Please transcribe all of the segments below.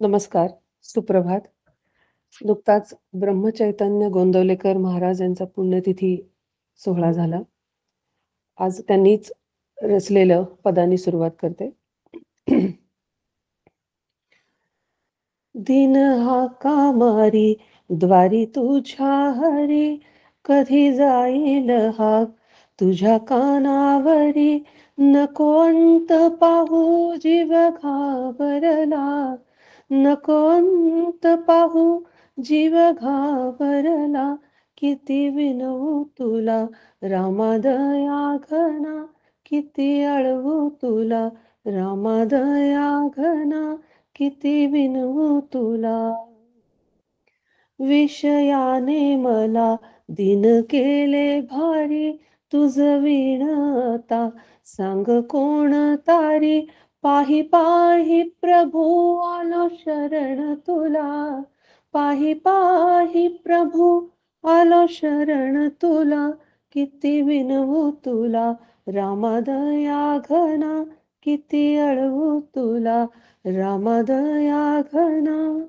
नमस्कार, सुप्रभात. नुकताच ब्रह्मचैतन्य गोंदवलेकर महाराज यांचा पुण्यतिथी सोहळा झाला. आज त्यांनीच रचलेलं पदांनी सुरुवात करते. दिन हाका मारी द्वारी तुझ्या हरी, कधी जाईल हाक तुझ्या कानावरी. नको अंत पाहू जीव घाबरला, नको अंत पाहू जीव घाबरला. किती विनवू तुला रामा दया घना, किती अळवू तुला रामा दया घना. किती विनवू तुला. विषयाने मला दिन केले भारी, तुझ विणता सांग कोण तारी. पाही पाही प्रभू आलो शरण तुला, पाही पाही प्रभू आलो शरण तुला. किती विनवू तुला रामा दया घना, किती अळवू तुला रामा दया घना.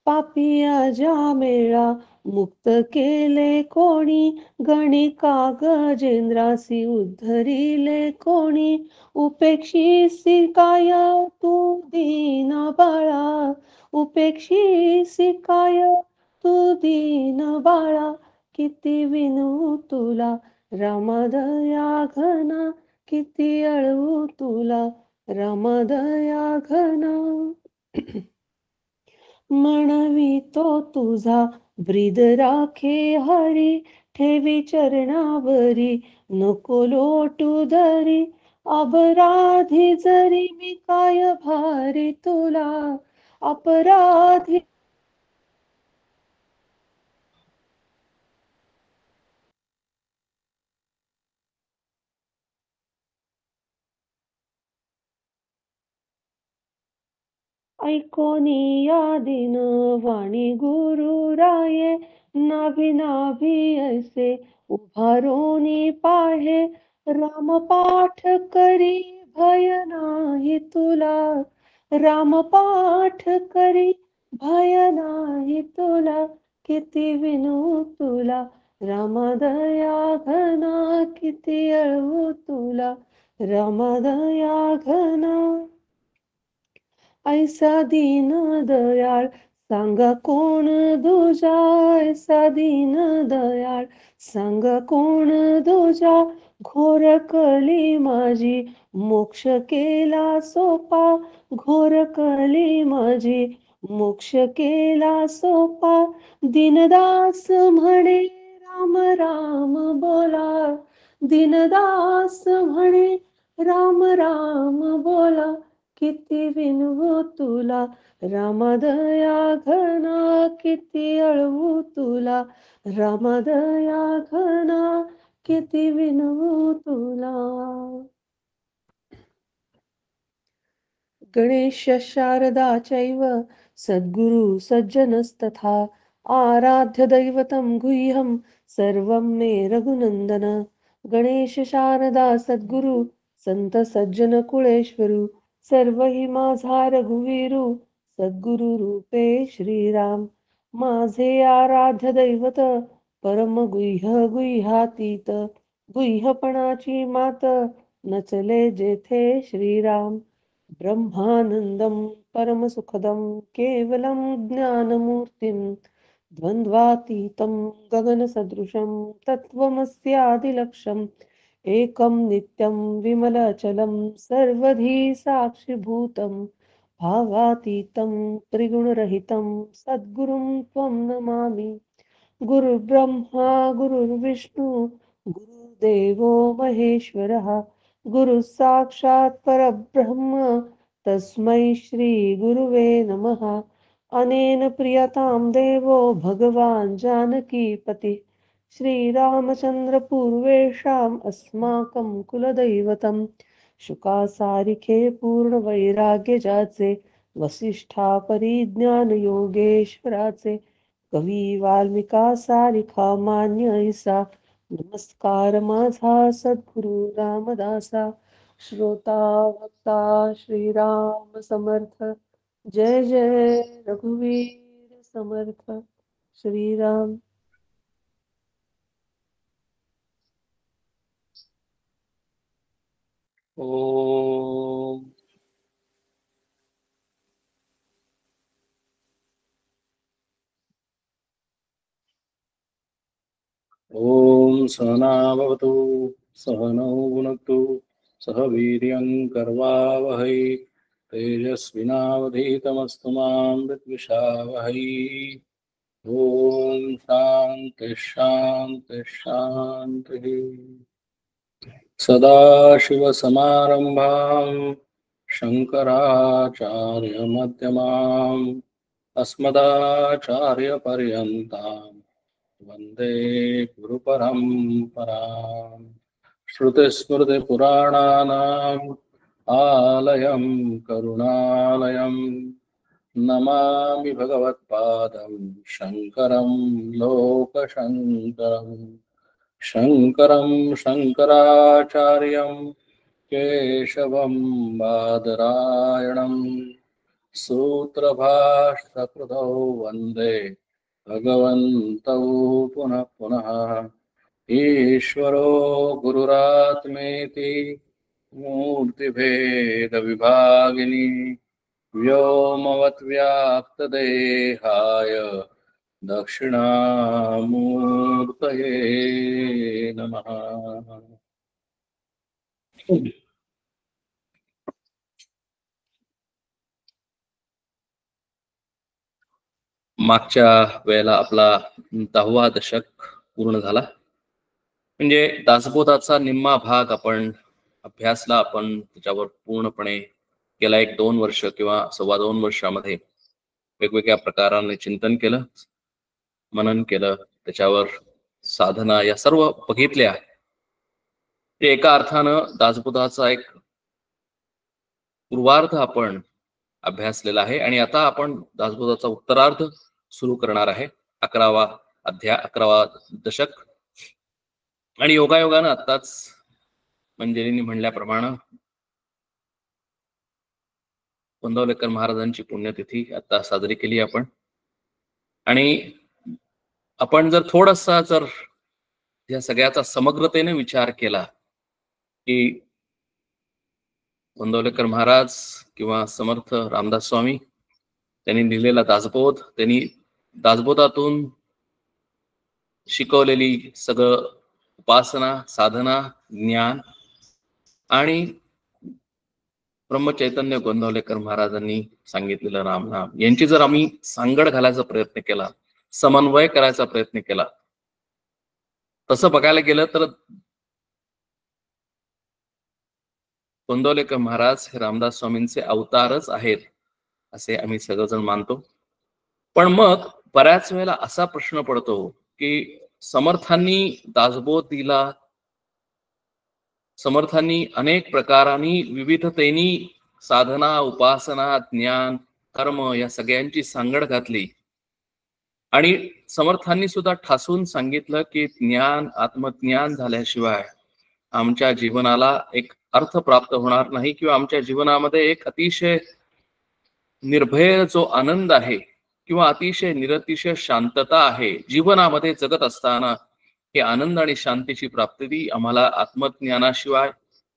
पापिया ज्या मेळा मुक्त केले कोणी, गणिका गजेंद्रासी उद्धरिले कोणी. उपेक्षिसी काय तू दीन बाळा, उपेक्षिसी काय तू दीन बाळा. किती विनवू तुला रामा दया घना, किती अळवू तुला रामा दया घना. म्हणवितो तुझा ब्रीद राखे हरी, ठेवी चरणावरी नको लोटू धरी. अपराधी जरी मी काय भारी तुला, अपराधी ऐकोनी या दिन वाणी गुरु राये. नाभी नाभी ऐसे उभारोनी पाहे, रामपाठ करी भय नाही तुला, रामपाठ करी भय नाही तुला. किती विनू तुला रामा दया घना, किती अळवू तुला रामा दया घना. ऐसा दीन दयाळ सांगा कोण दुजा, ऐसा दीन दयाळ सांगा कोण दुजा. घोर कली माझी मोक्ष केला सोपा, घोर कली माझी मोक्ष केला सोपा. दीनदास म्हणे राम राम बोला, दीनदास म्हणे राम राम बोला. किती विनवू तुला रामा दया घना, किती अळवू तुला रामा दया घना. किती विनवू तुला. गणेश शारदा चैव सद्गुरु सज्जनस्तथा, आराध्य दैवतं गुह्यं सर्वं मे रघुनंदन. गणेश शारदा सद्गुरु संत सज्जन कुळेश्वरू, सर्व ही माझा रघुवीरू सद्गुरु रूपे श्रीराम. माझे आराध्य दैवत परम गुह्य गुह्यातीत, गुह्यपणाची मात नचले जेथे श्रीराम. ब्रह्मानंदं परमसुखदं केवलं ज्ञानमूर्तिं, द्वन्द्वातीतं गगनसदृशं तत्त्वमस्यादिलक्ष्यम्. एकं नित्यं विमलाचलं सर्वधी साक्षिभूतं, भावातीतं त्रिगुणरहितं सद्गुरुं त्वं नमामि. गुरुर्ब्रह्मा गुरुर्विष्णू गुरुर्देवो महेश्वरः, गुरुः साक्षात् परब्रह्म तस्मै श्री गुरुवे नमः. अनेन प्रियतां देवो भगवान् जानकीपतिः, श्रीरामचंद्र पूर्वेषाम् अस्माकं कुलदैवतं. शुकासारिखे पूर्ण वैराग्य जाचे, वसिष्ठा परिज्ञान योगेश्वराचे. कवी वाल्मिका सारिखा मान्य ऐसा, नमस्कार माझा सद्गुरु रामदासा. श्रोता वक्ता श्रीराम समर्थ। जय जय रघुवीर समर्थ। श्रीराम। ओम सहना भवतु सहनौ भुनक्तु सह वीर्यं कर्वावहै तेजस्विनावधीतमस्तु मा विद्विषावहै। ओम शांति शांति शांति। सदाशिवसमारम्भां शङ्कराचार्यमध्यमाम् अस्मदाचार्यपर्यन्तां वन्दे गुरुपरम्पराम्। श्रुतिस्मृतिपुराणानाम् आलयं करुणालयं नमामि भगवत्पादं शङ्करं लोकशङ्करम्। शङ्करं शङ्कराचार्यं केशवं बादरायणं सूत्रभाष्यकृतौ वन्दे भगवन्तौ पुनः पुनः। ईश्वरो गुरुरात्मेति मूर्तिभेदविभागिनी व्योमवद्व्याप्तदेहाय दक्षिणामूर्तये नमः। मागच्या वेळेला आपला 10वा दशक पूर्ण झाला, म्हणजे दासबोधाचा निम्मा भाग आपण अभ्यासला. आपण त्याच्यावर पूर्णपणे गेला 1-2 वर्ष किंवा 2.25 वर्षामध्ये वेगवेगळ्या प्रकाराने चिंतन केलं, मनन केलं, त्याच्यावर साधना या सर्व बघितल्या. ते एका अर्थानं दासबोधाचा एक पूर्वार्ध आपण अभ्यासलेला आहे आणि आता आपण दासबोधाचा उत्तरार्ध सुरू करणार आहे. 11वा अध्याय, 11वा दशक. आणि योगायोगानं आत्ताच मंजिरींनी म्हणल्याप्रमाणे गोंदवलेकर महाराजांची पुण्यतिथी आता साजरी केली आपण. आणि आपण जर थोडासा या सगळ्याचा समग्रतेने विचार केला की गोंदवलेकर महाराज किंवा समर्थ रामदास स्वामी त्यांनी लिहिलेला दासबोध, त्यांनी दासबोधातून शिकवलेली सगळं उपासना, साधना, ज्ञान आणि ब्रह्मचैतन्य गोंदवलेकर महाराजांनी सांगितलेलं रामनाम यांची जर आम्ही सांगड घालायचा प्रयत्न केला, समन्वय करायचा प्रयत्न केला, तसं बघायला गेलं तर गोंदवलेकर महाराज हे रामदास स्वामींचे अवतारच आहेत असे आम्ही सगळेजण मानतो. पण मग बऱ्याच वेळेला असा प्रश्न पडतो की समर्थांनी दासबोध दिला, समर्थांनी अनेक प्रकारांनी विविधतेनी साधना, उपासना, ज्ञान, कर्म या सगळ्यांची सांगड घातली आणि समर्थांनी सुद्धा ठासून सांगितलं की ज्ञान, आत्मज्ञान झाल्याशिवाय आमच्या जीवनाला एक अर्थ प्राप्त होणार नाही किंवा आमच्या जीवनामध्ये एक अतिशय निर्भय जो आनंद आहे किंवा अतिशय निरतिशय शांतता आहे जीवनामध्ये जगत असताना, हे आनंद आणि शांतीची प्राप्ती आम्हाला आत्मज्ञानाशिवाय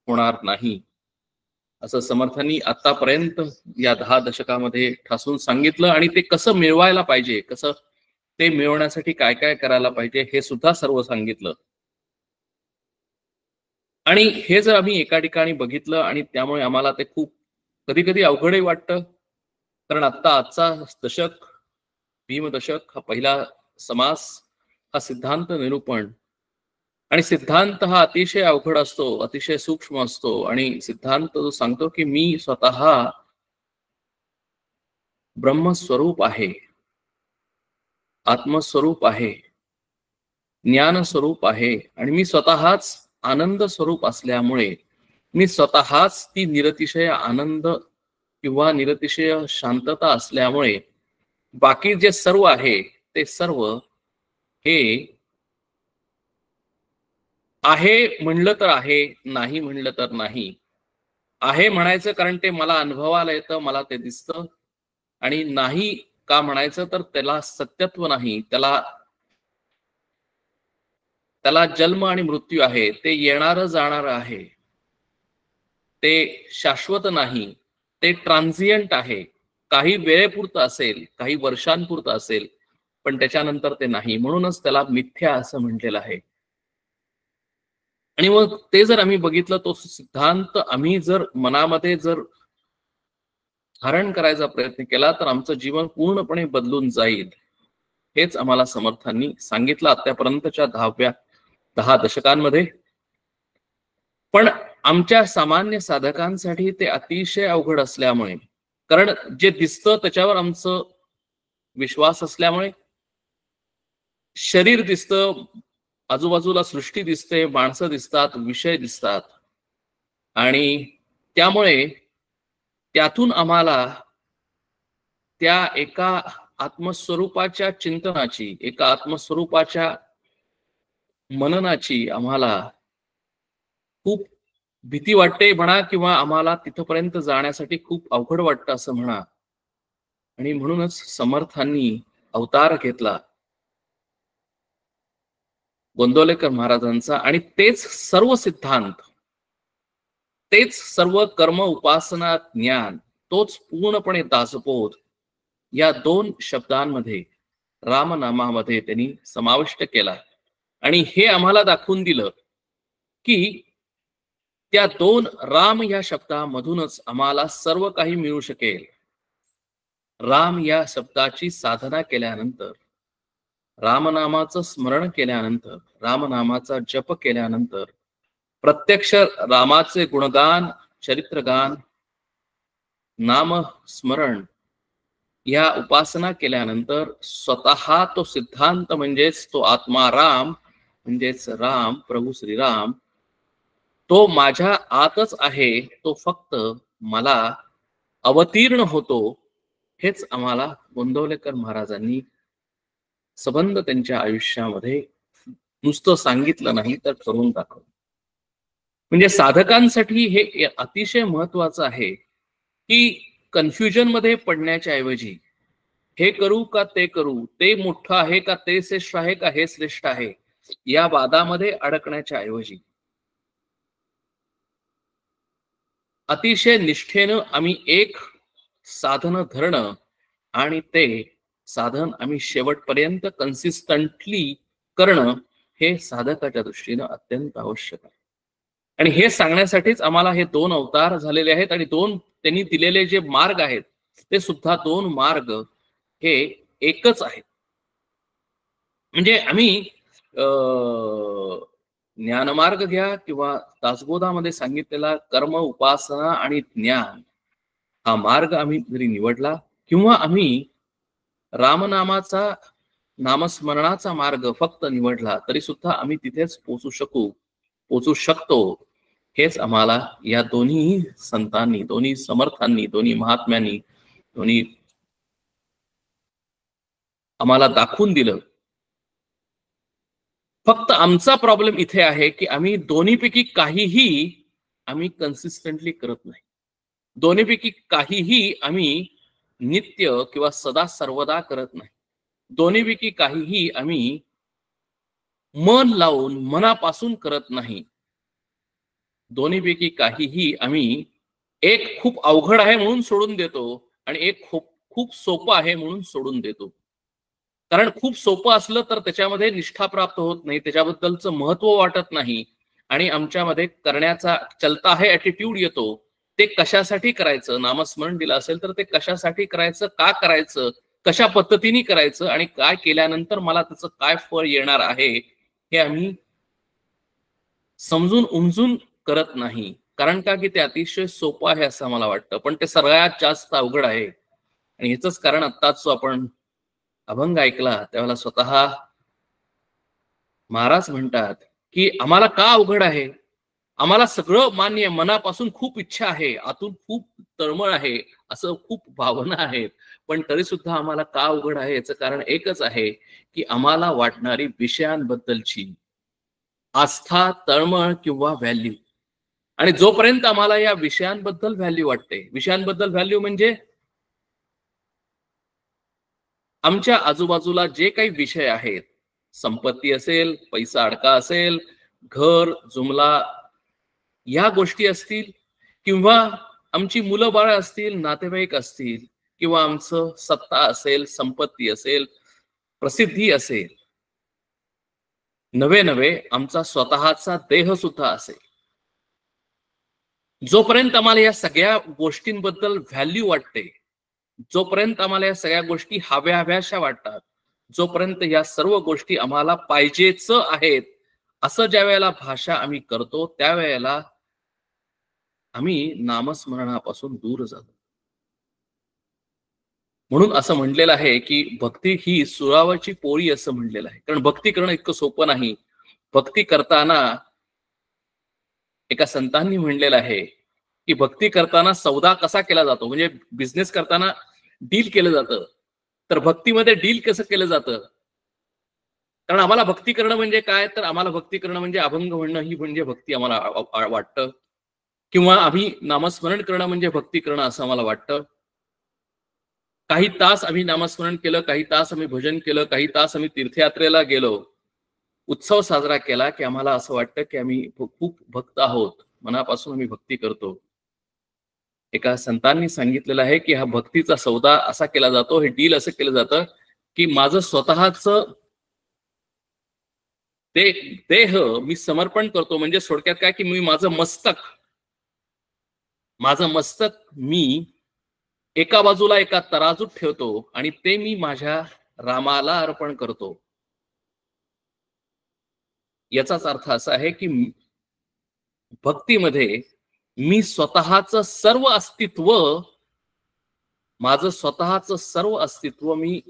होणार नाही असं समर्थांनी आतापर्यंत या 10 दशकामध्ये ठासून सांगितलं. आणि ते कसं मिळवायला पाहिजे, कसं ते मिळवण्यासाठी काय काय करायला पाहिजे हे सुद्धा सर्व सांगितलं. आणि हे जर आम्ही एका ठिकाणी बघितलं आणि त्यामुळे आम्हाला ते खूप कधी कधी अवघडही वाटतं, कारण आजचा दशक, भीम दशक, हा पहिला समास, हा सिद्धांत निरूपण. आणि सिद्धांत हा अतिशय अवघड असतो, अतिशय सूक्ष्म असतो. आणि सिद्धांत जो सांगतो की मी स्वतः ब्रह्मस्वरूप आहे, आत्मस्वरूप आहे, ज्ञान स्वरूप आहे आणि मी स्वतःच आनंद स्वरूप असल्यामुळे मी स्वतःच ती निरतिशय आनंद किंवा निरतिशय शांतता असल्यामुळे बाकी जे सर्व आहे ते सर्व हे आहे म्हणलं तर आहे, नाही म्हणलं तर नाही. आहे म्हणायचं कारण ते मला अनुभवाला येतं, मला ते दिसतं, आणि नाही का म्हणायचं तर त्याला सत्यत्व नाही, त्याला त्याला जन्म आणि मृत्यू आहे, ते येणारं जाणारं आहे, ते शाश्वत नाही, ते ट्रान्झियंट आहे, काही वेळेपुरतं असेल, काही वर्षांपुरतं असेल, पण त्याच्यानंतर ते नाही. म्हणूनच त्याला मिथ्या असं म्हटलेलं आहे. आणि मग ते जर आम्ही बघितलं, तो सिद्धांत आम्ही जर मनामध्ये जर धारण करायचा प्रयत्न केला तर आमचं जीवन पूर्णपणे बदलून जाईल. हेच आम्हाला समर्थांनी सांगितलं आतापर्यंतच्या 10 दशकांमध्ये. पण आमच्या सामान्य साधकांसाठी ते अतिशय अवघड असल्यामुळे, कारण जे दिसतं त्याच्यावर आमचं विश्वास असल्यामुळे, शरीर दिसतं, आजूबाजूला सृष्टी दिसते, माणसं दिसतात, विषय दिसतात, आणि त्यामुळे त्यातून आम्हाला त्या एका आत्मस्वरूपाच्या चिंतनाची, एका आत्मस्वरूपाच्या मननाची आम्हाला खूप भीती वाटते म्हणा, किंवा आम्हाला तिथपर्यंत जाण्यासाठी खूप अवघड वाटतं असं म्हणा. आणि म्हणूनच समर्थांनी अवतार घेतला गोंदवलेकर महाराजांचा, आणि तेच सर्व सिद्धांत, तेच सर्व कर्म, उपासना, ज्ञान, तोच पूर्णपणे दासबोध या 2 शब्दांमध्ये, रामनामामध्ये त्यांनी समाविष्ट केला. आणि हे आम्हाला दाखवून दिलं की त्या 2 राम या शब्दामधूनच आम्हाला सर्व काही मिळू शकेल. राम या शब्दाची साधना केल्यानंतर, रामनामाचं स्मरण केल्यानंतर, रामनामाचा जप केल्यानंतर, प्रत्यक्ष रामाचे गुणगान, चरित्रगान, नाम स्मरण या उपासना केल्यानंतर स्वतः तो सिद्धांत म्हणजेच तो आत्मा राम, म्हणजेच राम, प्रभू श्रीराम, तो माझ्या आतच आहे, तो फक्त मला अवतीर्ण होतो. हेच आम्हाला गोंदवलेकर महाराजांनी संबंध त्यांच्या आयुष्यामध्ये नुसतं सांगितलं नाही तर करून दाखवलं. म्हणजे साधकांसाठी हे अतिशय महत्वाचं आहे की कन्फ्युजन मध्ये पडण्याच्या ऐवजी हे करू का ते करू, ते मोठं आहे का ते श्रेष्ठ आहे का हे श्रेष्ठ आहे, या वादामध्ये अडकण्याच्या ऐवजी अतिशय निष्ठेनं आम्ही एक साधन धरणं, आणि ते साधन आम्ही शेवटपर्यंत कन्सिस्टंटली करणं, हे साधकाच्या दृष्टीनं अत्यंत आवश्यक आहे. आणि हे सांगण्यासाठीच आम्हाला हे 2 अवतार झालेले आहेत, आणि 2 त्यांनी दिलेले जे मार्ग आहेत ते सुद्धा 2 मार्ग हे एकच आहेत. म्हणजे आम्ही ज्ञानमार्ग घ्या किंवा दासबोधामध्ये सांगितलेला कर्म, उपासना आणि ज्ञान हा मार्ग आम्ही जरी निवडला, किंवा आम्ही रामनामाचा, नामस्मरणाचा मार्ग फक्त निवडला, तरी सुद्धा आम्ही तिथेच पोचू शकतो. हेच आम्हाला या दोन्ही संतांनी, दोन्ही समर्थांनी, दोन्ही महात्म्यांनी, दोन्ही आम्हाला दाखवून दिलं. फक्त आमचा प्रॉब्लेम इथे आहे की आम्ही दोन्हीपैकी काहीही आम्ही कन्सिस्टंटली करत नाही. दोन्हीपैकी काहीही आम्ही नित्य किंवा सदा सर्वदा करत नाही. दोन्हीपैकी काहीही आम्ही मन लावून मनापासून करत नाही. दोन्हीपैकी काहीही आम्ही एक खूप अवघड आहे म्हणून सोडून देतो, आणि एक खूप खूप सोपं आहे म्हणून सोडून देतो. कारण खूप सोपं असलं तर त्याच्यामध्ये निष्ठा प्राप्त होत नाही, त्याच्याबद्दलचं महत्व वाटत नाही, आणि आमच्यामध्ये करण्याचा चलता है ऍटिट्यूड येतो. ते कशासाठी करायचं, नामस्मरण दिलं असेल तर ते कशासाठी करायचं, का करायचं, कशा पद्धतीने करायचं, आणि काय केल्यानंतर मला त्याचं काय फळ येणार आहे, हे आम्ही समजून उमजून करत नाही. कारण का की ते अतिशय सोपं आहे असं मला वाटतं, पण ते सगळ्यात जास्त अवघड आहे. आणि ह्याच कारण आत्ताच जो आपण अभंग ऐकला त्यावेळेला स्वतः महाराज म्हणतात की आम्हाला का अवघड आहे, आम्हाला सगळं मान्य, मनापासून खूप इच्छा आहे, आतून खूप तळमळ आहे, असं खूप भावना आहेत, पण तरी सुद्धा आम्हाला का अवघड आहे याचं कारण एकच आहे की आम्हाला वाटणारी विषयांबद्दलची आस्था, तळमळ किंवा व्हॅल्यू, आणि जोपर्यंत आम्हाला या विषयांबद्दल व्हॅल्यू वाटते, विषयांबद्दल व्हॅल्यू म्हणजे आमच्या आजूबाजूला जे काही विषय आहेत, संपत्ती असेल, पैसा अडका असेल, घर जुमला या गोष्टी असतील, किंवा आमची मुलं बाळ असतील, नातेवाईक असतील, किंवा आमचं सत्ता असेल, संपत्ती असेल, प्रसिद्धी असेल, नवे नवे आमचा स्वतःचा देह सुद्धा असेल, जोपर्यंत आम्हाला या सगळ्या गोष्टींबद्दल व्हॅल्यू वाटते, जोपर्यंत आम्हाला या सगळ्या गोष्टी हव्या हव्याशा वाटतात, जोपर्यंत या सर्व गोष्टी आम्हाला पाहिजेच आहेत असं ज्या वेळेला भाषा आम्ही करतो, त्यावेळेला आम्ही नामस्मरणापासून दूर जातो. म्हणून असं म्हटलेलं आहे की भक्ती ही सुरावरची पोळी असं म्हटलेलं आहे. कारण भक्ती करणं इतकं सोपं नाही. भक्ती करताना एका संतांनी म्हणलेलं आहे की भक्ती करताना सौदा कसा केला जातो, म्हणजे बिझनेस करताना डील केलं जातं, तर भक्तीमध्ये डील कसं केलं जातं. कारण आम्हाला भक्ती करणं म्हणजे काय, तर आम्हाला भक्ती करणं म्हणजे अभंग म्हणणं ही म्हणजे भक्ती आम्हाला वाटतं, किंवा आम्ही नामस्मरण करणं म्हणजे भक्ती करणं असं आम्हाला वाटतं. काही तास आम्ही नामस्मरण केलं, काही तास आम्ही भजन केलं, काही तास आम्ही तीर्थयात्रेला गेलो, उत्सव साजरा केला की आम्हाला असं वाटतं की आम्ही खूप भक्त आहोत, मनापासून आम्ही भक्ती करतो. एका संतांनी सांगितलेलं आहे की हा भक्तीचा सौदा असा केला जातो, हे डील असं केलं जातं की माझं स्वतःच ते देह मी समर्पण करतो. म्हणजे थोडक्यात काय की मी माझं मस्तक मी एका बाजूला एका तराजूत ठेवतो आणि ते मी माझ्या रामाला अर्पण करतो. याचाच अर्थ असा आहे की भक्तीमध्ये मी स्वतःच सर्व अस्तित्व, माझं स्वतःच सर्व अस्तित्व मी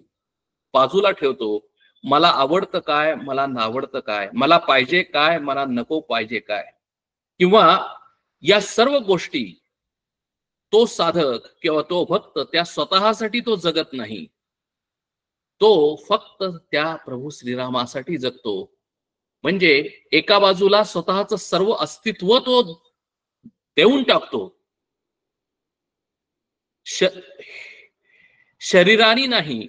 बाजूला ठेवतो. मला आवडतं काय, मला नावडतं काय, मला पाहिजे काय, मला नको पाहिजे काय, किंवा या सर्व गोष्टी तो साधक किंवा तो भक्त त्या स्वतःसाठी तो जगत नाही, तो फक्त त्या प्रभू श्रीरामासाठी जगतो. म्हणजे एका बाजूला स्वतःच सर्व अस्तित्व तो देऊन टाकतो, शरीरानी नाही.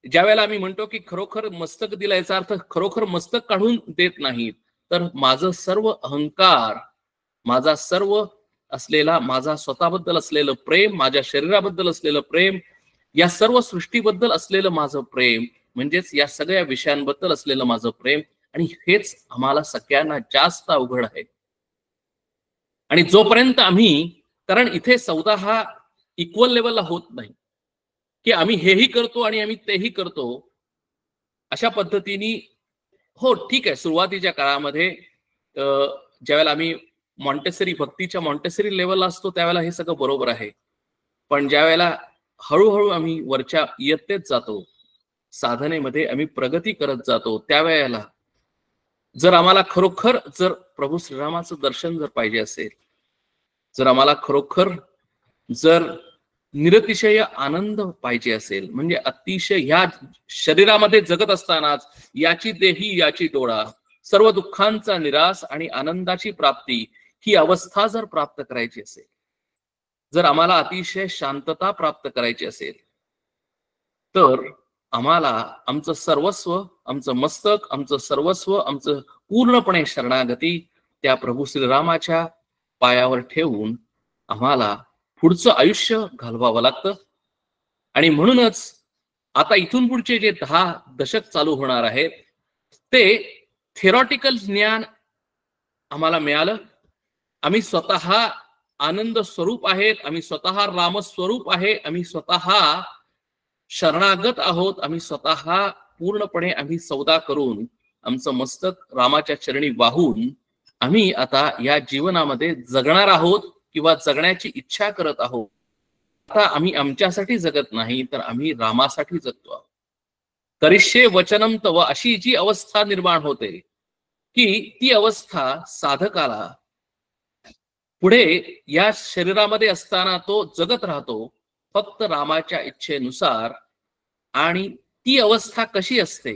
ज्यावेळेला आम्ही म्हणतो की खरोखर मस्तक दिला, याचा अर्थ खरोखर मस्तक काढून देत नाहीत, तर माझं सर्व अहंकार, माझा सर्व असलेला, माझा स्वतःबद्दल असलेलं प्रेम, माझ्या शरीराबद्दल असलेलं प्रेम, या सर्व सृष्टीबद्दल असलेलं माझं प्रेम, म्हणजेच या सगळ्या विषयांबद्दल असलेलं माझं प्रेम. आणि हेच आम्हाला सगळ्यांना जास्त अवघड आहे. आणि जोपर्यंत आम्ही, कारण इथे सौदा हा इक्वल लेवलला होत नाही की आम्ही हेही करतो आणि आम्ही तेही करतो अशा पद्धतीने. हो ठीक आहे, सुरुवातीच्या काळामध्ये ज्यावेळेला आम्ही मॉन्टेसरी भक्तीच्या मॉन्टेसरी लेवलला असतो त्यावेळेला हे सगळं बरोबर आहे. पण ज्यावेळेला हळूहळू आम्ही वरच्या इयत्तेत जातो, साधनेमध्ये आम्ही प्रगती करत जातो, त्यावेळेला जर आम्हाला खरोखर जर प्रभू श्रीरामाचं दर्शन जर पाहिजे असेल, जर आम्हाला खरोखर जर निरतिशय आनंद पाहिजे असेल, म्हणजे अतिशय ह्या शरीरामध्ये जगत असतानाच याची देही याची डोळा, सर्व दुःखांचा निराश आणि आनंदाची प्राप्ती, ही अवस्था जर प्राप्त करायची असेल, जर आम्हाला अतिशय शांतता प्राप्त करायची असेल, तर आम्हाला आमचं सर्वस्व, आमचं मस्तक, आमचं सर्वस्व, आमचं पूर्णपणे शरणागती त्या प्रभू श्रीरामाच्या पायावर ठेवून आम्हाला पुढचं आयुष्य घालवावं लागतं. आणि म्हणूनच आता इथून पुढचे जे 10 दशक चालू होणार आहेत, ते थेरॉटिकल ज्ञान आम्हाला मिळालं. आम्ही स्वतः आनंद स्वरूप आहेत, आम्ही स्वतः रामस्वरूप आहे, आम्ही स्वतः शरणागत आहोत, आम्ही स्वतः पूर्णपणे आम्ही सौदा करून आमचं मस्तक रामाच्या चरणी वाहून आम्ही आता या जीवनामध्ये जगणार आहोत किंवा जगण्याची इच्छा करत आहोत. आता आम्ही आमच्यासाठी जगत नाही, तर आम्ही रामासाठी जगतो आहोत. करिष्ये वचनम तव, अशी जी अवस्था निर्माण होते की ती अवस्था साधकाला पुढे या शरीरामध्ये असताना तो जगत राहतो फक्त रामाच्या इच्छेनुसार. आणि ती अवस्था कशी असते,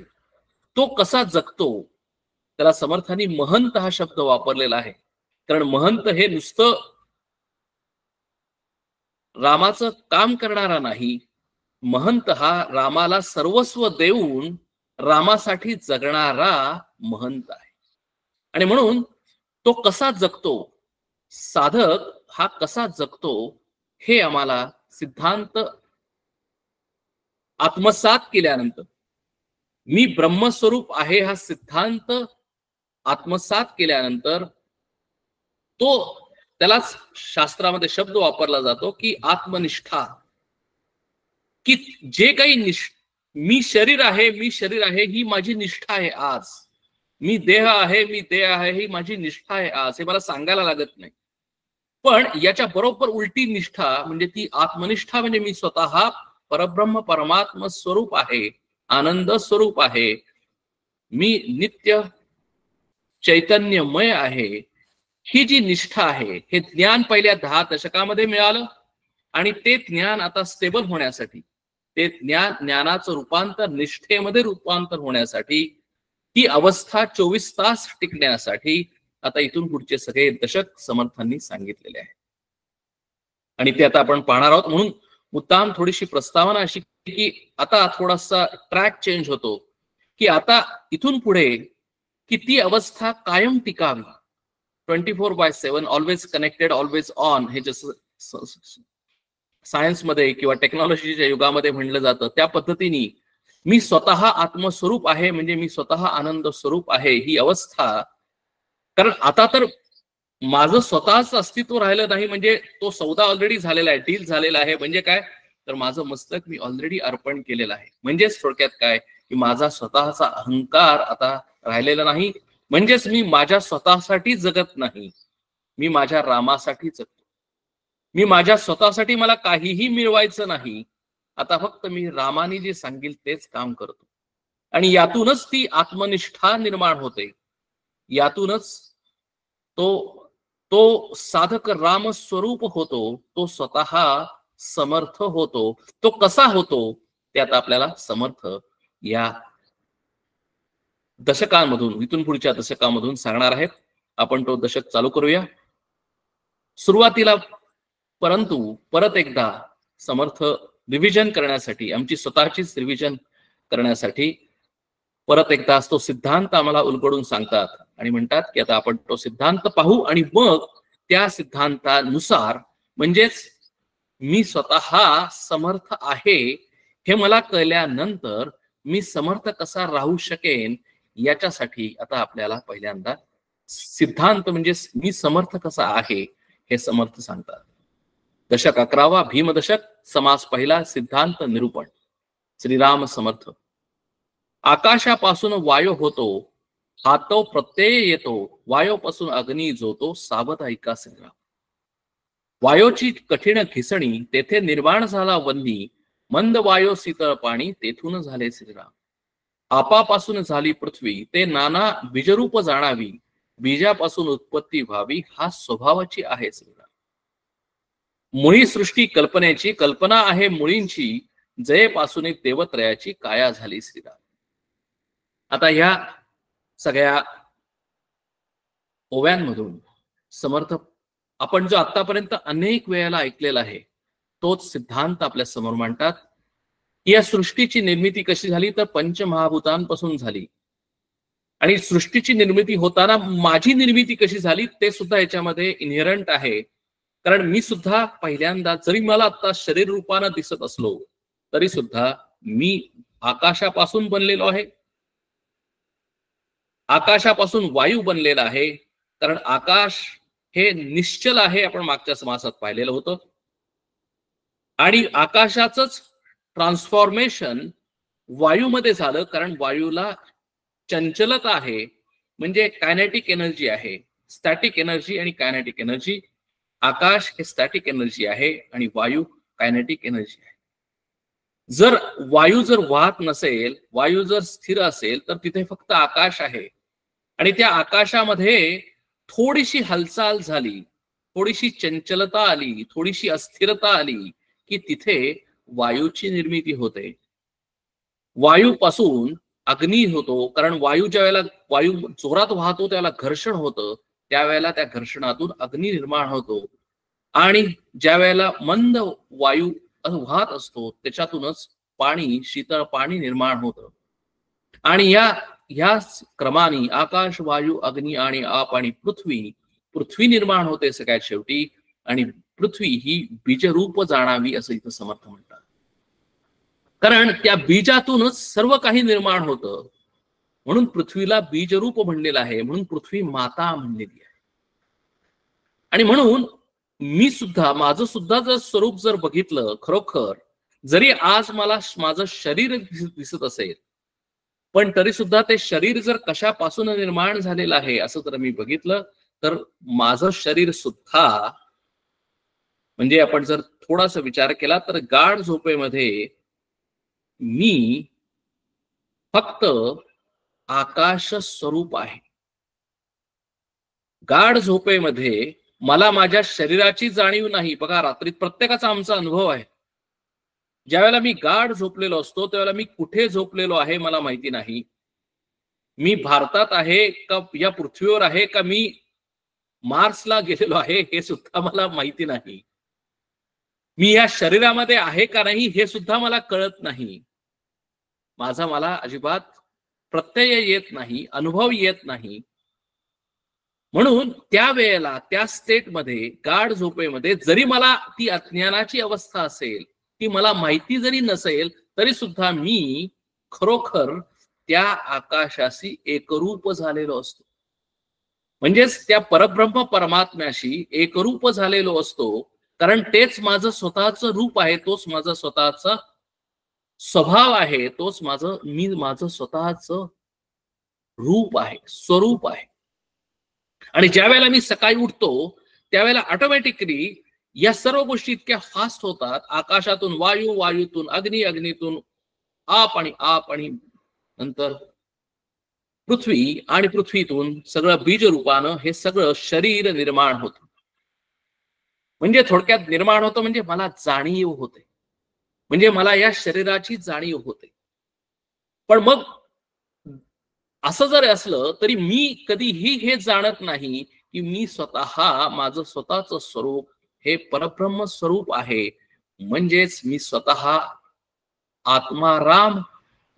तो कसा जगतो, त्याला समर्थांनी महंत हा शब्द वापरलेला आहे. कारण महंत हे नुसतं रामाचं काम करणारा नाही, महंत हा रामाला सर्वस्व देऊन रामासाठी जगणारा महंत आहे. आणि म्हणून तो कसा जगतो, साधक हा कसा जगतो, हे आम्हाला सिद्धांत आत्मसात केल्यानंतर, मी ब्रह्मस्वरूप आहे हा सिद्धांत आत्मसात केल्यानंतर, तो त्यालाच शास्त्रामध्ये शब्द वापरला जातो की आत्मनिष्ठा, की जे काही मी शरीर आहे, मी शरीर आहे ही माझी निष्ठा आहे आज, मी देह आहे, मी देह आहे ही माझी निष्ठा आहे आज, हे मला सांगायला लागत नाही. पण याच्या बरोबर उलटी निष्ठा म्हणजे ती आत्मनिष्ठा, म्हणजे मी स्वतः परब्रह्म परमात्मा स्वरूप आहे, आनंद स्वरूप आहे, मी नित्य चैतन्यमय आहे, ही जी निष्ठा आहे, हे ज्ञान पहिल्या 10 दशकामध्ये मिळालं. आणि ते ज्ञान आता स्टेबल होण्यासाठी, ते ज्ञानाचं रूपांतर निष्ठेमध्ये रूपांतर होण्यासाठी, ती अवस्था 24 तास टिकण्यासाठी आता इथून पुढचे सगळे दशक समर्थांनी सांगितलेले आहे. आणि ते आता आपण पाहणार आहोत. म्हणून मुद्दाम थोडीशी प्रस्तावना अशी की आता थोडासा ट्रॅक चेंज होतो, की आता इथून पुढे की ती अवस्था कायम टिकावी, 24/7, ऑलवेज कनेक्टेड, ऑलवेज ऑन, हे जसं सायन्समध्ये किंवा टेक्नॉलॉजीच्या युगामध्ये म्हणलं जातं, त्या पद्धतीने मी स्वतः आत्मस्वरूप आहे, म्हणजे मी स्वतः आनंद स्वरूप आहे, ही अवस्था. कारण आता तर माझं स्वतःच अस्तित्व राहिलं नाही, म्हणजे तो सौदा ऑलरेडी झालेला आहे, डील झालेला आहे. म्हणजे काय, तर माझं मस्तक मी ऑलरेडी अर्पण केलेलं आहे. म्हणजेच थोडक्यात काय, की माझा स्वतःचा अहंकार आता राहिलेला नाही, म्हणजेच मी माझ्या स्वतःसाठी जगत नाही, मी माझ्या रामासाठी जगतो. मी माझ्या स्वतःसाठी मला काहीही मिळवायचं नाही, आता फक्त मी रामाने जे सांगेल तेच काम करतो. आणि यातूनच ती आत्मनिष्ठा निर्माण होते, यातूनच तो साधक राम स्वरूप होतो, तो स्वतः समर्थ होतो. तो कसा होतो ते आता आपल्याला समर्थ या दशकांमधून, इथून पुढच्या दशकांमधून सांगणार आहेत. आपण तो दशक चालू करूया. सुरुवातीला परंतु परत एकदा समर्थ रिव्हिजन करण्यासाठी, आमची स्वतःचीच रिव्हिजन करण्यासाठी परत एकदा तो सिद्धांत आम्हाला उलगडून सांगतात आणि म्हणतात की आता आपण तो सिद्धांत पाहू आणि मग त्या सिद्धांतानुसार, म्हणजेच मी स्वतः समर्थ आहे हे मला कळल्यानंतर मी समर्थ कसा राहू शकेन, याच्यासाठी आता आपल्याला पहिल्यांदा सिद्धांत म्हणजे मी समर्थ कसा आहे हे समर्थ सांगतात. दशक 11वा भीमदशक, समास पहिला, सिद्धांत निरूपण. श्रीराम समर्थ. आकाशापासून वायू होतो, हातो प्रत्यय येतो, वायूपासून अग्नी जोतो, सावध ऐका श्रीराम. वायूची कठीण खिसणी, तेथे निर्माण झाला वन्नी, मंद वायू शीतळ पाणी, तेथून झाले श्रीराम. आपापासून झाली पृथ्वी, ते नाना बीजरूप जाणावी, बीजापासून उत्पत्ती व्हावी, हा स्वभावाची आहे श्रीराम. मुळी सृष्टी कल्पनेची, कल्पना आहे मुळींची, जयेपासून देवत्रयाची काया झाली श्रीराम. आता ह्या सगळ्या ओव्यांमधून समर्थ आपण जो आतापर्यंत अनेक वेळेला ऐकलेला आहे तोच सिद्धांत आपल्या समोर मांडतात. या सृष्टीची निर्मिती कशी झाली, तर पंचमहाभूतांपासून झाली. आणि सृष्टीची निर्मिती होताना माझी निर्मिती कशी झाली ते सुद्धा याच्यामध्ये इनहेरंट आहे. कारण मी सुद्धा पहिल्यांदा, जरी मला आता शरीर रूपानं दिसत असलो तरी सुद्धा मी आकाशापासून बनलेलो आहे. आकाशापासून वायू बनलेला आहे, कारण आकाश हे निश्चल आहे, आपण मागच्या समासात पाहिलेलं होतं. आणि आकाशाचंच ट्रान्सफॉर्मेशन वायूमध्ये झालं, कारण वायूला चंचलता आहे, म्हणजे कायनेटिक एनर्जी आहे. स्टॅटिक एनर्जी आणि कायनेटिक एनर्जी. आकाश हे स्टॅटिक एनर्जी आहे आणि वायू कायनेटिक एनर्जी आहे. जर वायू जर वाहत नसेल, वायू जर स्थिर असेल, तर तिथे फक्त आकाश आहे. आणि त्या आकाशामध्ये थोडीशी हालचाल झाली, थोडीशी चंचलता आली, थोडीशी अस्थिरता आली की तिथे वायूची निर्मिती होते. वायूपासून अग्नी होतो, कारण वायू ज्या वेळेला वायू जोरात वाहतो त्याला घर्षण होतं, त्यावेळेला त्या घर्षणातून अग्नी निर्माण होतो आणि ज्या वेळेला मंद वायू वाहत असतो त्याच्यातूनच पाणी, शीतळ पाणी निर्माण होतं. आणि या क्रमाने आकाश, वायू, अग्नी आणि आप आणि पृथ्वी निर्माण होते सगळ्यात शेवटी. आणि पृथ्वी ही बीजरूप जाणावी असं इथं समर्थ म्हणतात. कारण त्या बीजातूनच सर्व काही निर्माण होतं, म्हणून पृथ्वीला बीजरूप म्हणलेलं आहे, म्हणून पृथ्वी माता म्हणलेली आहे. आणि म्हणून माझं सुद्धा जर स्वरूप जर बघितलं, खरोखर जरी आज मला माझं शरीर दिसत असेल, पण तरी सुद्धा ते शरीर जर कशापासून निर्माण झालेलं आहे असं जर मी बघितलं, तर माझं शरीर सुद्धा, म्हणजे आपण जर थोडासा विचार केला तर गाढ झोपेमध्ये मी फक्त आकाश स्वरूप आहे. गाढ झोपेमध्ये मला माझ्या शरीराची जाणीव नाही. बघा, रात्रीत प्रत्येकाचा आमचा अनुभव आहे. ज्यावेळेला मी गाढ झोपलेलो असतो त्यावेळेला मी कुठे झोपलेलो आहे मला माहिती नाही. मी भारतात आहे का या पृथ्वीवर आहे का मी मार्सला गेलेलो आहे हे सुद्धा मला माहिती नाही. मी या शरीरामध्ये आहे का नाही हे सुद्धा मला कळत नाही. मला अजिबात प्रत्यय येत नाही, अनुभव येत नाही. म्हणून त्यावेळेला त्या स्टेटमध्ये, गाढ झोपेमध्ये, जरी मला ती अज्ञानाची अवस्था असेल, ती मला माहिती जरी नसेल, तरी सुद्धा मी खरोखर त्या आकाशाशी एकरूप झालेलो असतो. म्हणजेच त्या परब्रह्म परमात्म्याशी एकरूप झालेलो असतो. कारण तेच माझं स्वतःचं रूप आहे, तोच माझा स्वतःचा स्वभाव आहे, तोच माझं स्वतःचं रूप आहे, स्वरूप आहे. आणि ज्या वेळेला मी सकाळी उठतो त्यावेळेला ऑटोमॅटिकली या सर्व गोष्टी इतक्या फास्ट होतात. आकाशातून वायू, वायूतून अग्नी, अग्नीतून आप आणि नंतर पृथ्वी आणि पृथ्वीतून सगळं बीज रूपानं हे सगळं शरीर निर्माण होतं. म्हणजे थोडक्यात निर्माण होतं म्हणजे मला जाणीव होते, म्हणजे मला या शरीराची जाणीव होते. पण मग असं जर असलं तरी मी कधीही हे जाणत नाही की मी स्वतः, माझं स्वतःचं स्वरूप हे परब्रह्म स्वरूप आहे. म्हणजेच मी स्वतः आत्माराम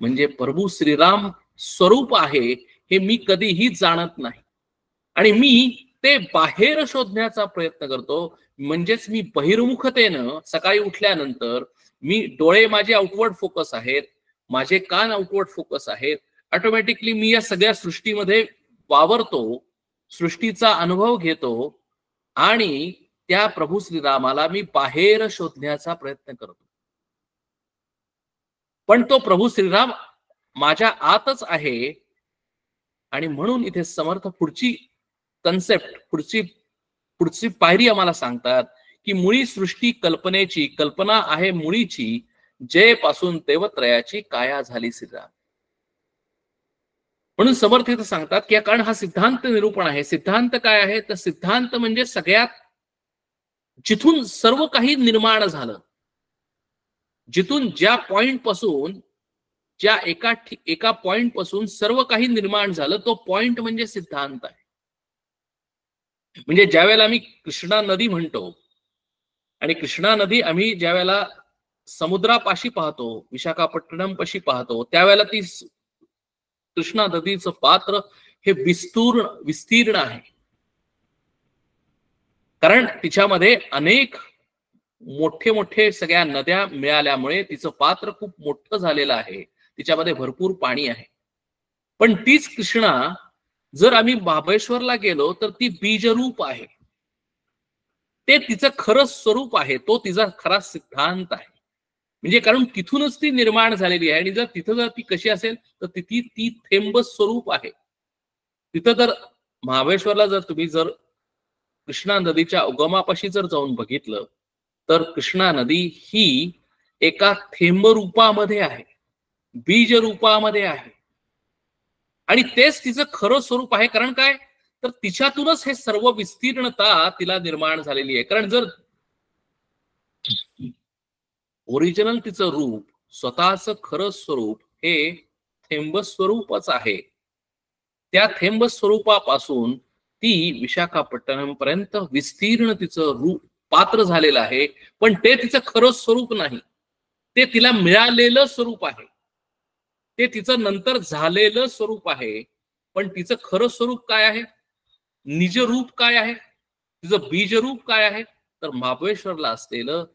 म्हणजे प्रभू श्रीराम स्वरूप आहे हे मी कधीही जाणत नाही. आणि मी ते बाहेर शोधण्याचा प्रयत्न करतो. म्हणजेच मी बहिर्मुखतेनं सकाळी उठल्यानंतर मी डोळे माझे आउटवर्ड फोकस आहेत, माझे कान आउटवर्ड फोकस आहेत. ऑटोमॅटिकली मी या सगळ्या सृष्टीमध्ये वावरतो, सृष्टीचा अनुभव घेतो आणि त्या प्रभू श्रीरामाला मी बाहेर शोधण्याचा प्रयत्न करतो. पण तो प्रभू श्रीराम माझ्या आतच आहे. आणि म्हणून इथे समर्थ पुढची कन्सेप्ट, पुढची पायरी आम्हाला सांगतात की मुळी सृष्टी कल्पनेची, कल्पना आहे मुळीची, जय पासून देवत्रयाची काया झाली श्रीराम. म्हणून समर्थ इथं सांगतात की कारण हा सिद्धांत निरूपण आहे. सिद्धांत काय आहे तर सिद्धांत म्हणजे सगळ्यात जिथून सर्व काही निर्माण झालं, जिथून ज्या पॉइंट पासून, ज्या एका पॉइंट पासून सर्व काही निर्माण झालं, तो पॉइंट म्हणजे सिद्धांत आहे. म्हणजे ज्या वेळेला आम्ही कृष्णा नदी म्हणतो आणि कृष्णा नदी आम्ही ज्या वेळेला समुद्रापाशी पाहतो, विशाखापट्टणम पाशी पाहतो, त्यावेळेला ती कृष्णा नदीचं पात्र हे विस्तीर्ण आहे. कारण तिच्यामध्ये अनेक मोठे सगळ्या नद्या मिळाल्यामुळे तिचं पात्र खूप मोठं झालेलं आहे. तिच्यामध्ये भरपूर पाणी आहे. पण तीच कृष्णा जर आम्ही महाबळेश्वरला गेलो तर ती बीजरूप आहे. ते तिचं खरं स्वरूप आहे, तो तिचा खरा सिद्धांत आहे. म्हणजे कारण तिथूनच ती निर्माण झालेली आहे. आणि जर ती कशी असेल तर ती थेंब स्वरूप आहे. तिथं जर महाबळेश्वरला जर तुम्ही जर कृष्णा नदीच्या उगमापाशी जर जाऊन बघितलं तर कृष्णा नदी ही एका थेंब रूपामध्ये आहे, बीज रूपामध्ये आहे. आणि तेच तिचं खरं स्वरूप आहे. कारण काय तर तिच्यातूनच हे सर्व विस्तीर्णता तिला निर्माण झालेली आहे. कारण जर ओरिजिनल तिचं रूप, स्वतःचं खरं स्वरूप हे थेंब स्वरूपच आहे. त्या थेंब स्वरूपापासून ती विशाखापट्टणम पर्यंत विस्तीर्ण तिचं रूप पात्र झालेलं आहे, पण ते तिचं खरं स्वरूप नाही. ते तिला मिळालेलं स्वरूप आहे, ते तिचं नंतर झालेलं स्वरूप आहे. पण तिचं खरं स्वरूप काय आहे, निज रूप काय आहे, तिचं बीज रूप काय आहे, तर महाबळेश्वरला असलेलं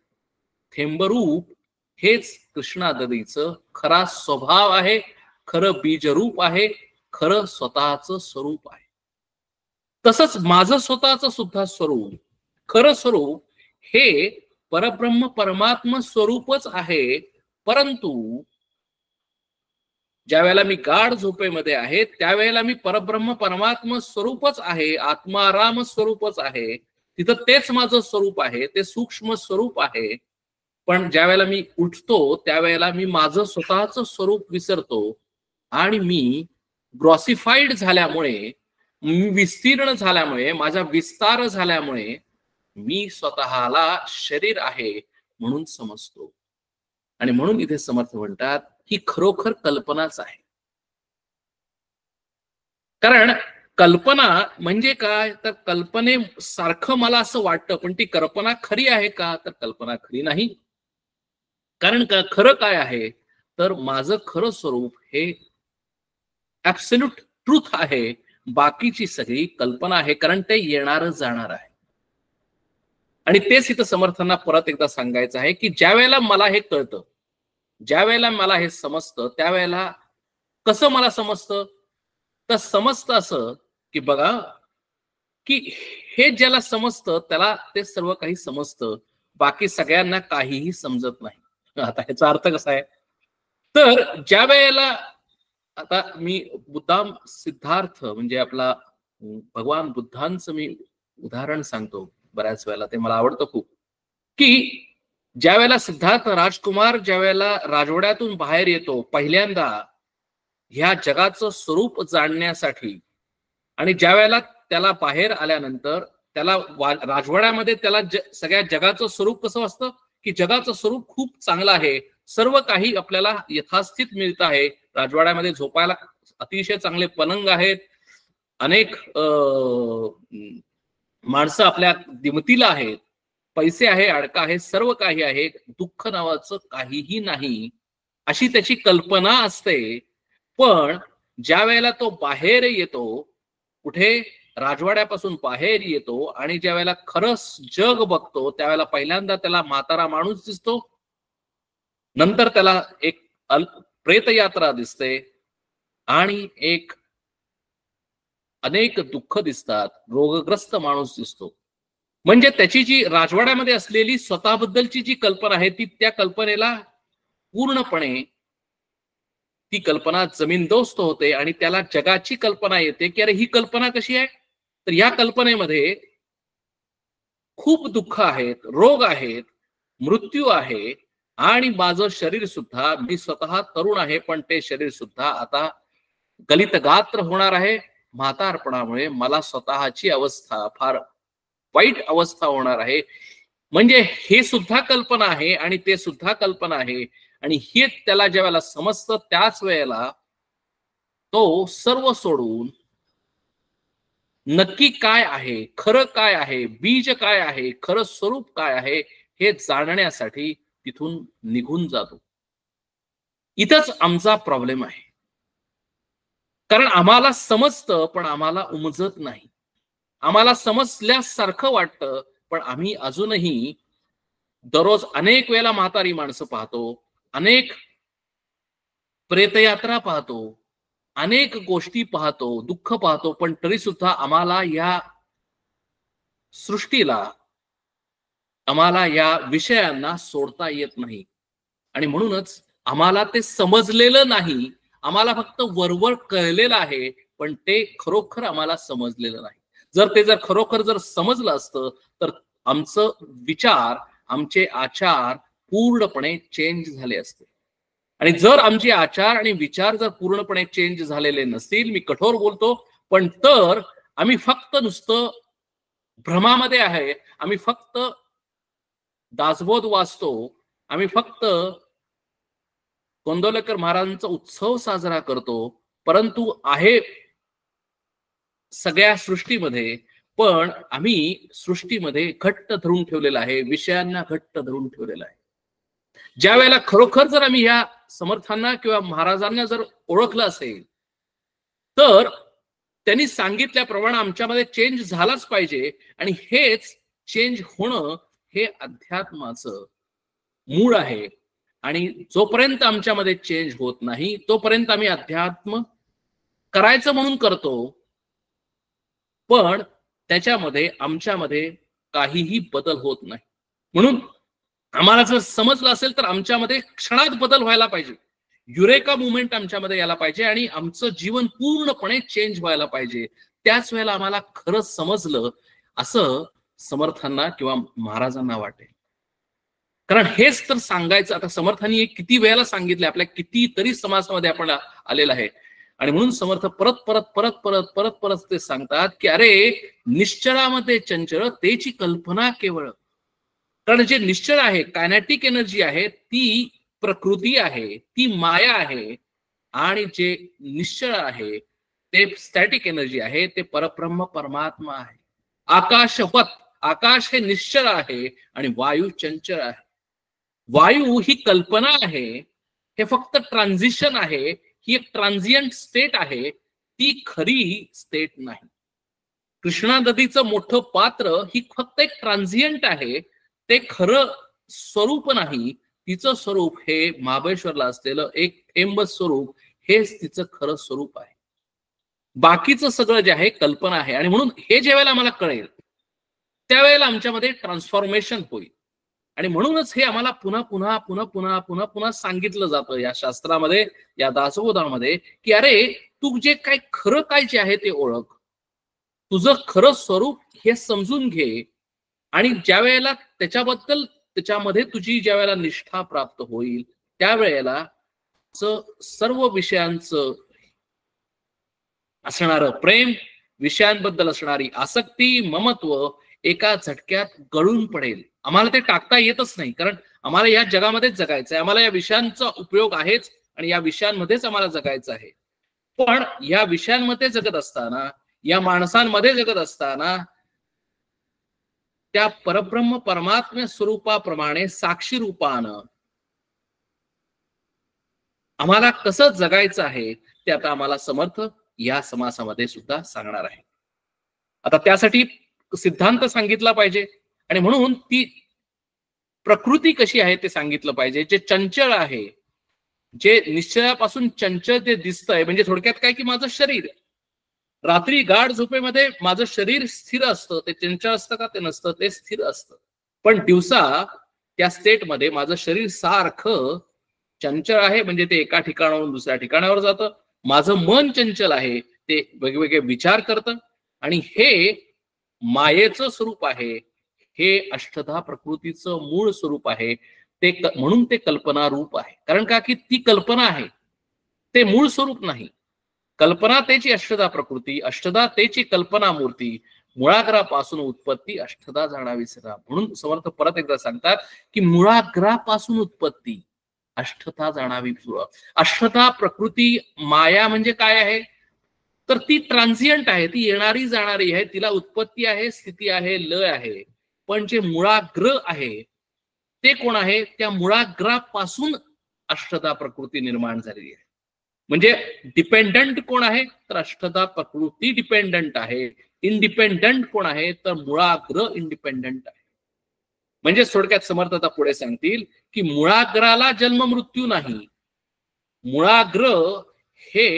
थेंबरूप हेच कृष्णा नदीचं खरा स्वभाव आहे, खरं बीजरूप आहे, खरं स्वतःचं स्वरूप आहे. तसंच माझं स्वतःचं सुद्धा स्वरूप, खरं स्वरूप हे परब्रह्म परमात्मा स्वरूपच आहे. परंतु ज्या वेळेला मी गाढ झोपेमध्ये आहे त्यावेळेला मी परब्रह्म परमात्मा स्वरूपच आहे, आत्माराम स्वरूपच आहे. तिथं तेच माझं स्वरूप आहे, ते सूक्ष्म स्वरूप आहे. पण ज्या वेळेला मी उठतो त्यावेळेला मी माझं स्वतःचं स्वरूप विसरतो आणि मी ग्रॉसिफाईड झाल्यामुळे, मी विस्तीर्ण झाल्यामुळे, माझा विस्तार झाल्यामुळे मी स्वतःला शरीर आहे म्हणून समजतो. आणि म्हणून इथे समर्थ म्हणतात ही खरोखर कल्पनाच आहे. कारण कल्पना म्हणजे काय, तर कल्पनेसारखं मला असं वाटतं, पण ती कल्पना खरी आहे का, तर कल्पना खरी नाही. कारण का खरं काय आहे, तर माझं खरं स्वरूप हे ऍब्सोल्यूट ट्रूथ आहे, बाकीची सगळी कल्पना आहे, कारण ते येणारच जाणार आहे. आणि तेच इथं समर्थांना परत एकदा सांगायचं आहे की ज्या वेळेला मला हे कळतं, ज्या वेळेला मला हे समजतं, त्यावेळेला कसं मला समजतं, तर समजतं असं की बघा की हे ज्याला समजतं त्याला ते सर्व काही समजतं, बाकी सगळ्यांना काहीही समजत नाही. आता ह्याचा अर्थ कसा आहे, तर ज्या वेळेला आता मी बुद्धाम सिद्धार्थ म्हणजे आपला भगवान बुद्धांचं मी उदाहरण सांगतो बऱ्याच वेळेला, ते मला आवडतं खूप, की ज्या वेळेला सिद्धार्थ राजकुमार ज्या वेळेला राजवाड्यातून बाहेर येतो पहिल्यांदा ह्या जगाचं स्वरूप जाणण्यासाठी, आणि ज्या वेळेला त्याला बाहेर आल्यानंतर त्याला राजवाड्यामध्ये त्याला सगळ्या जगाचं स्वरूप कसं असतं, की जगाचं स्वरूप खूप चांगलं आहे, सर्व काही आपल्याला यथास्थित मिळत आहे. राजवाड्यामध्ये झोपायला अतिशय चांगले पलंग आहेत, अनेक माणसं आपल्या दिमतीला आहेत, पैसे आहे, अडका आहे, सर्व काही आहे, दुःख नावाचं काहीही नाही, अशी त्याची कल्पना असते. पण ज्या वेळेला तो बाहेर येतो, कुठे राजवाड्यापासून बाहेर येतो आणि ज्या वेळेला खरंच जग बघतो त्यावेळेला पहिल्यांदा त्याला म्हातारा माणूस दिसतो, नंतर त्याला एक प्रेतयात्रा दिसते आणि एक अनेक दुःख दिसतात, रोगग्रस्त माणूस दिसतो. म्हणजे त्याची जी राजवाड्यामध्ये असलेली स्वतःबद्दलची जी कल्पना आहे ती त्या कल्पनेला पूर्णपणे ती कल्पना जमीनदोस्त होते आणि त्याला जगाची कल्पना येते की अरे ही कल्पना कशी आहे, तर या कल्पनेमध्ये खूप दुःख आहेत, रोग आहेत, मृत्यू आहे आणि माझं शरीर सुद्धा, मी स्वतः तरुण आहे पण ते शरीर सुद्धा आता गलित गात्र होणार आहे, म्हातारपणामुळे मला स्वतःची अवस्था फार वाईट अवस्था होणार आहे. म्हणजे हे सुद्धा कल्पना आहे आणि ते सुद्धा कल्पना आहे. आणि हे त्याला ज्या वेळेला समजतं त्याच वेळेला तो सर्व सोडून नक्की काय आहे, खरं काय आहे, बीज काय आहे, खरं स्वरूप काय आहे हे जाणण्यासाठी तिथून निघून जातो. इथंच आमचा प्रॉब्लेम आहे, कारण आम्हाला समजतं पण आम्हाला उमजत नाही. आम्हाला समजल्यासारखं वाटतं पण आम्ही अजूनही दररोज अनेक वेळेला म्हातारी माणसं पाहतो, अनेक प्रेतयात्रा पाहतो, अनेक गोष्टी पाहतो, दुःख पाहतो, पण तरी सुद्धा आम्हाला या सृष्टीला, आम्हाला या विषयांना सोडता येत नाही. आणि म्हणूनच आम्हाला ते समजलेलं नाही, आम्हाला फक्त वरवर कळलेलं आहे पण ते खरोखर आम्हाला समजलेलं नाही. जर खरोखर जर समजलं असतं तर आमचं विचार, आमचे आचार पूर्णपणे चेंज झाले असते. आणि जर आमचे आचार आणि विचार जर पूर्णपणे चेंज झालेले नसतील, मी कठोर बोलतो, पण तर आम्ही फक्त नुसतं भ्रमामध्ये आहे, आम्ही फक्त दासबोध वाचतो, आम्ही फक्त गोंदवलेकर महाराजांचा उत्सव साजरा करतो, परंतु आहे सगळ्या सृष्टीमध्ये, पण आम्ही सृष्टीमध्ये घट्ट धरून ठेवलेलं आहे, विषयांना घट्ट धरून ठेवलेलं आहे. ज्या वेळेला खरोखर जर आम्ही या समर्थांना किंवा महाराजांना जर ओळखलं असेल, तर त्यांनी सांगितल्याप्रमाणे आमच्यामध्ये चेंज झालाच पाहिजे. आणि हेच चेंज होणं हे अध्यात्माचं मूळ आहे. आणि जोपर्यंत आमच्यामध्ये चेंज होत नाही तोपर्यंत आम्ही अध्यात्म करायचं म्हणून करतो, पण त्याच्यामध्ये आमच्यामध्ये काहीही बदल होत नाही. म्हणून आम्हाला जर समजलं असेल तर आमच्यामध्ये क्षणात बदल व्हायला पाहिजे, युरेका मुवमेंट आमच्यामध्ये यायला पाहिजे आणि आमचं जीवन पूर्णपणे चेंज व्हायला पाहिजे. त्याच वेळेला आम्हाला खरं समजलं असं समर्थांना किंवा महाराजांना वाटेल. कारण हेच तर सांगायचं. आता समर्थांनी किती वेळेला सांगितले, आपल्या कितीतरी समाजामध्ये आपण आलेलं आहे. आणि म्हणून समर्थ परत परत परत परत परत परत ते सांगतात की अरे निश्चळामध्ये चंचल तेची कल्पना केवळ. कारण जे निश्चळ आहे, कायनेटिक एनर्जी आहे, ती प्रकृती आहे, ती माया आहे. आणि जे निश्चळ आहे ते स्टॅटिक एनर्जी आहे, ते परब्रह्म परमात्मा आहे. आकाशवत, आकाश हे निश्चळ आहे आणि वायू चंचल आहे. वायू ही कल्पना आहे, हे फक्त ट्रान्झिशन आहे, ही एक ट्रान्झियंट स्टेट आहे, ती खरी स्टेट नाही. कृष्णा नदीचं मोठं पात्र ही फक्त एक ट्रान्झियंट आहे, ते खरं स्वरूप नाही. तिचं स्वरूप हे महाबळेश्वरला असलेलं एक थेंब स्वरूप, हेच तिचं खरं स्वरूप आहे. बाकीचं सगळं जे आहे कल्पना आहे. आणि म्हणून हे ज्या वेळेला आम्हाला कळेल त्यावेळेला आमच्यामध्ये ट्रान्सफॉर्मेशन होईल. आणि म्हणूनच हे आम्हाला पुन्हा पुन्हा पुन्हा पुन्हा पुन्हा पुन्हा सांगितलं जातं या शास्त्रामध्ये, या दासबोधामध्ये, की अरे तू जे काय खरं काय जे आहे ते ओळख, तुझं खरं स्वरूप हे समजून घे. आणि ज्या वेळेला त्याच्याबद्दल त्याच्यामध्ये तुझी ज्या वेळेला निष्ठा प्राप्त होईल त्यावेळेला सर्व विषयांचं असणारं प्रेम, विषयांबद्दल असणारी आसक्ती, ममत्व एका झटक्यात गळून पडेल. आम्हाला ते टाकता येतच नाही, कारण आम्हाला या जगामध्येच जगायचं आहे, आम्हाला या विषयांचा उपयोग आहेच आणि या विषयांमध्येच आम्हाला जगायचं आहे. पण या विषयांमध्ये जगत असताना, या माणसांमध्ये जगत असताना त्या परब्रह्म परमात्म्य स्वरूपाप्रमाणे साक्षी रूपानं आम्हाला कसं जगायचं आहे ते आता आम्हाला समर्थ या समासामध्ये सुद्धा सांगणार आहे. आता त्यासाठी सिद्धांत सांगितला पाहिजे आणि म्हणून ती प्रकृती कशी आहे ते सांगितलं पाहिजे. जे चंचल आहे, जे निश्चयापासून चंचल ते दिसतंय, म्हणजे थोडक्यात काय की माझं शरीर रात्री गाढ झोपेमध्ये माझं शरीर स्थिर असतं. ते चंचल असतं का? ते नसतं, ते स्थिर असतं. पण दिवसा त्या स्टेटमध्ये माझं शरीर सारखं चंचल आहे, म्हणजे ते एका ठिकाणावरून दुसऱ्या ठिकाणावर जातं. माझं मन चंचल आहे, ते वेगवेगळे विचार करतं. आणि हे मायेचं स्वरूप आहे, हे अष्टधा प्रकृतीचं मूळ स्वरूप आहे. ते म्हणून ते कल्पना रूप आहे. कारण का की ती कल्पना आहे, ते मूळ स्वरूप नाही. कल्पना त्याची अष्टधा प्रकृती, अष्टधा त्याची कल्पना मूर्ती, मुळाग्रापासून उत्पत्ती अष्टधा जाणावी सदा. म्हणून समर्थ परत एकदा सांगतात की मुळाग्रापासून उत्पत्ती अष्टधा जाणावी. अष्टधा प्रकृती माया म्हणजे काय आहे, तर ती ट्रान्झियंट आहे, ती येणारी जाणारी आहे, तिला उत्पत्ती आहे, स्थिती आहे, लय आहे. पण जे मुळाग्र आहे ते कोण आहे? त्या मुळाग्रापासून अष्टधा प्रकृती निर्माण झालेली आहे. म्हणजे डिपेंडंट कोण आहे? तर अष्टधा प्रकृती डिपेंडंट आहे. इंडिपेंडंट कोण आहे? तर मुळाग्र इंडिपेंडंट आहे. म्हणजे थोडक्यात समर्थ आता पुढे सांगतील की मुळाग्राला जन्म मृत्यू नाही. मुळाग्र हे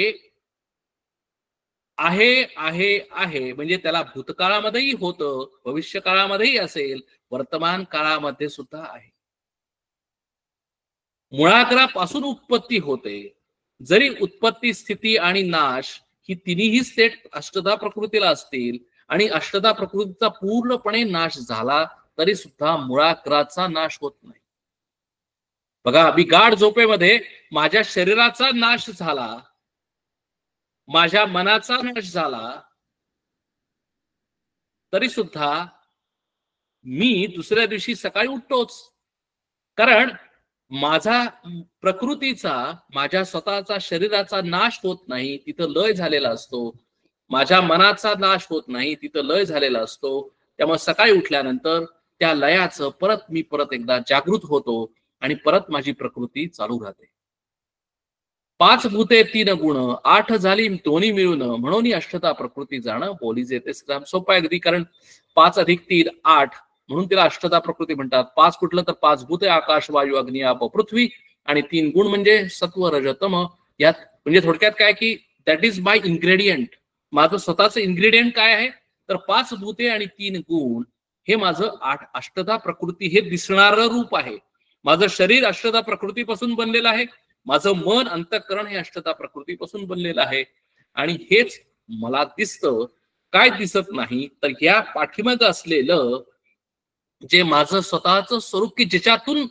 आहे आहे आहे, म्हणजे त्याला भूतकाळामध्येही होतं, भविष्य काळामध्येही असेल, वर्तमान काळामध्ये सुद्धा आहे. मुळाग्रापासून उत्पत्ती होते. जरी उत्पत्ती, स्थिती आणि नाश ही तिन्ही स्टेट अष्टधा प्रकृतीला असतील आणि अष्टधा प्रकृतीचा पूर्णपणे नाश झाला तरी सुद्धा मुळाग्राचा नाश होत नाही. बघा, मी गाढ झोपेमध्ये माझ्या शरीराचा नाश झाला, माझ्या मनाचा नाश झाला, तरी सुद्धा मी दुसऱ्या दिवशी सकाळी उठतोच. कारण माझा प्रकृतीचा, माझ्या स्वतःचा शरीराचा नाश होत नाही, तिथं लय झालेला असतो. माझ्या मनाचा नाश होत नाही, तिथं लय झालेला असतो. त्यामुळे सकाळी उठल्यानंतर त्या लयाचं परत एकदा जागृत होतो आणि परत माझी प्रकृती चालू राहते. 5 भूते 3 गुण 8 झाली दोन्ही मिळून, म्हणून अष्टधा प्रकृती जाणं बोली जेते श्रीराम. सोपं आहे अगदी, कारण 5 अधिक 3 8, म्हणून तिला अष्टधा प्रकृती म्हणतात. 5 कुठलं तर 5 भूते आकाश वायू अग्नी आप पृथ्वी, आणि 3 गुण म्हणजे सत्व रज तम. यात म्हणजे थोडक्यात काय की दॅट इज माय इन्ग्रेडियंट. माझं स्वतःचं इन्ग्रेडियंट काय आहे तर 5 भूते आणि 3 गुण हे माझं अष्टधा प्रकृती हे दिसणारं रूप आहे. माझं शरीर अष्टधा प्रकृतीपासून बनलेलं आहे. माझं मन अंतःकरण हे अष्टधा प्रकृतीपासून बनलेलं आहे. आणि हेच मला दिसतं. काय दिसत नाही तर या पाठीमागं असलेलं जे माझं स्वतःचं स्वरूप की ज्याच्यातून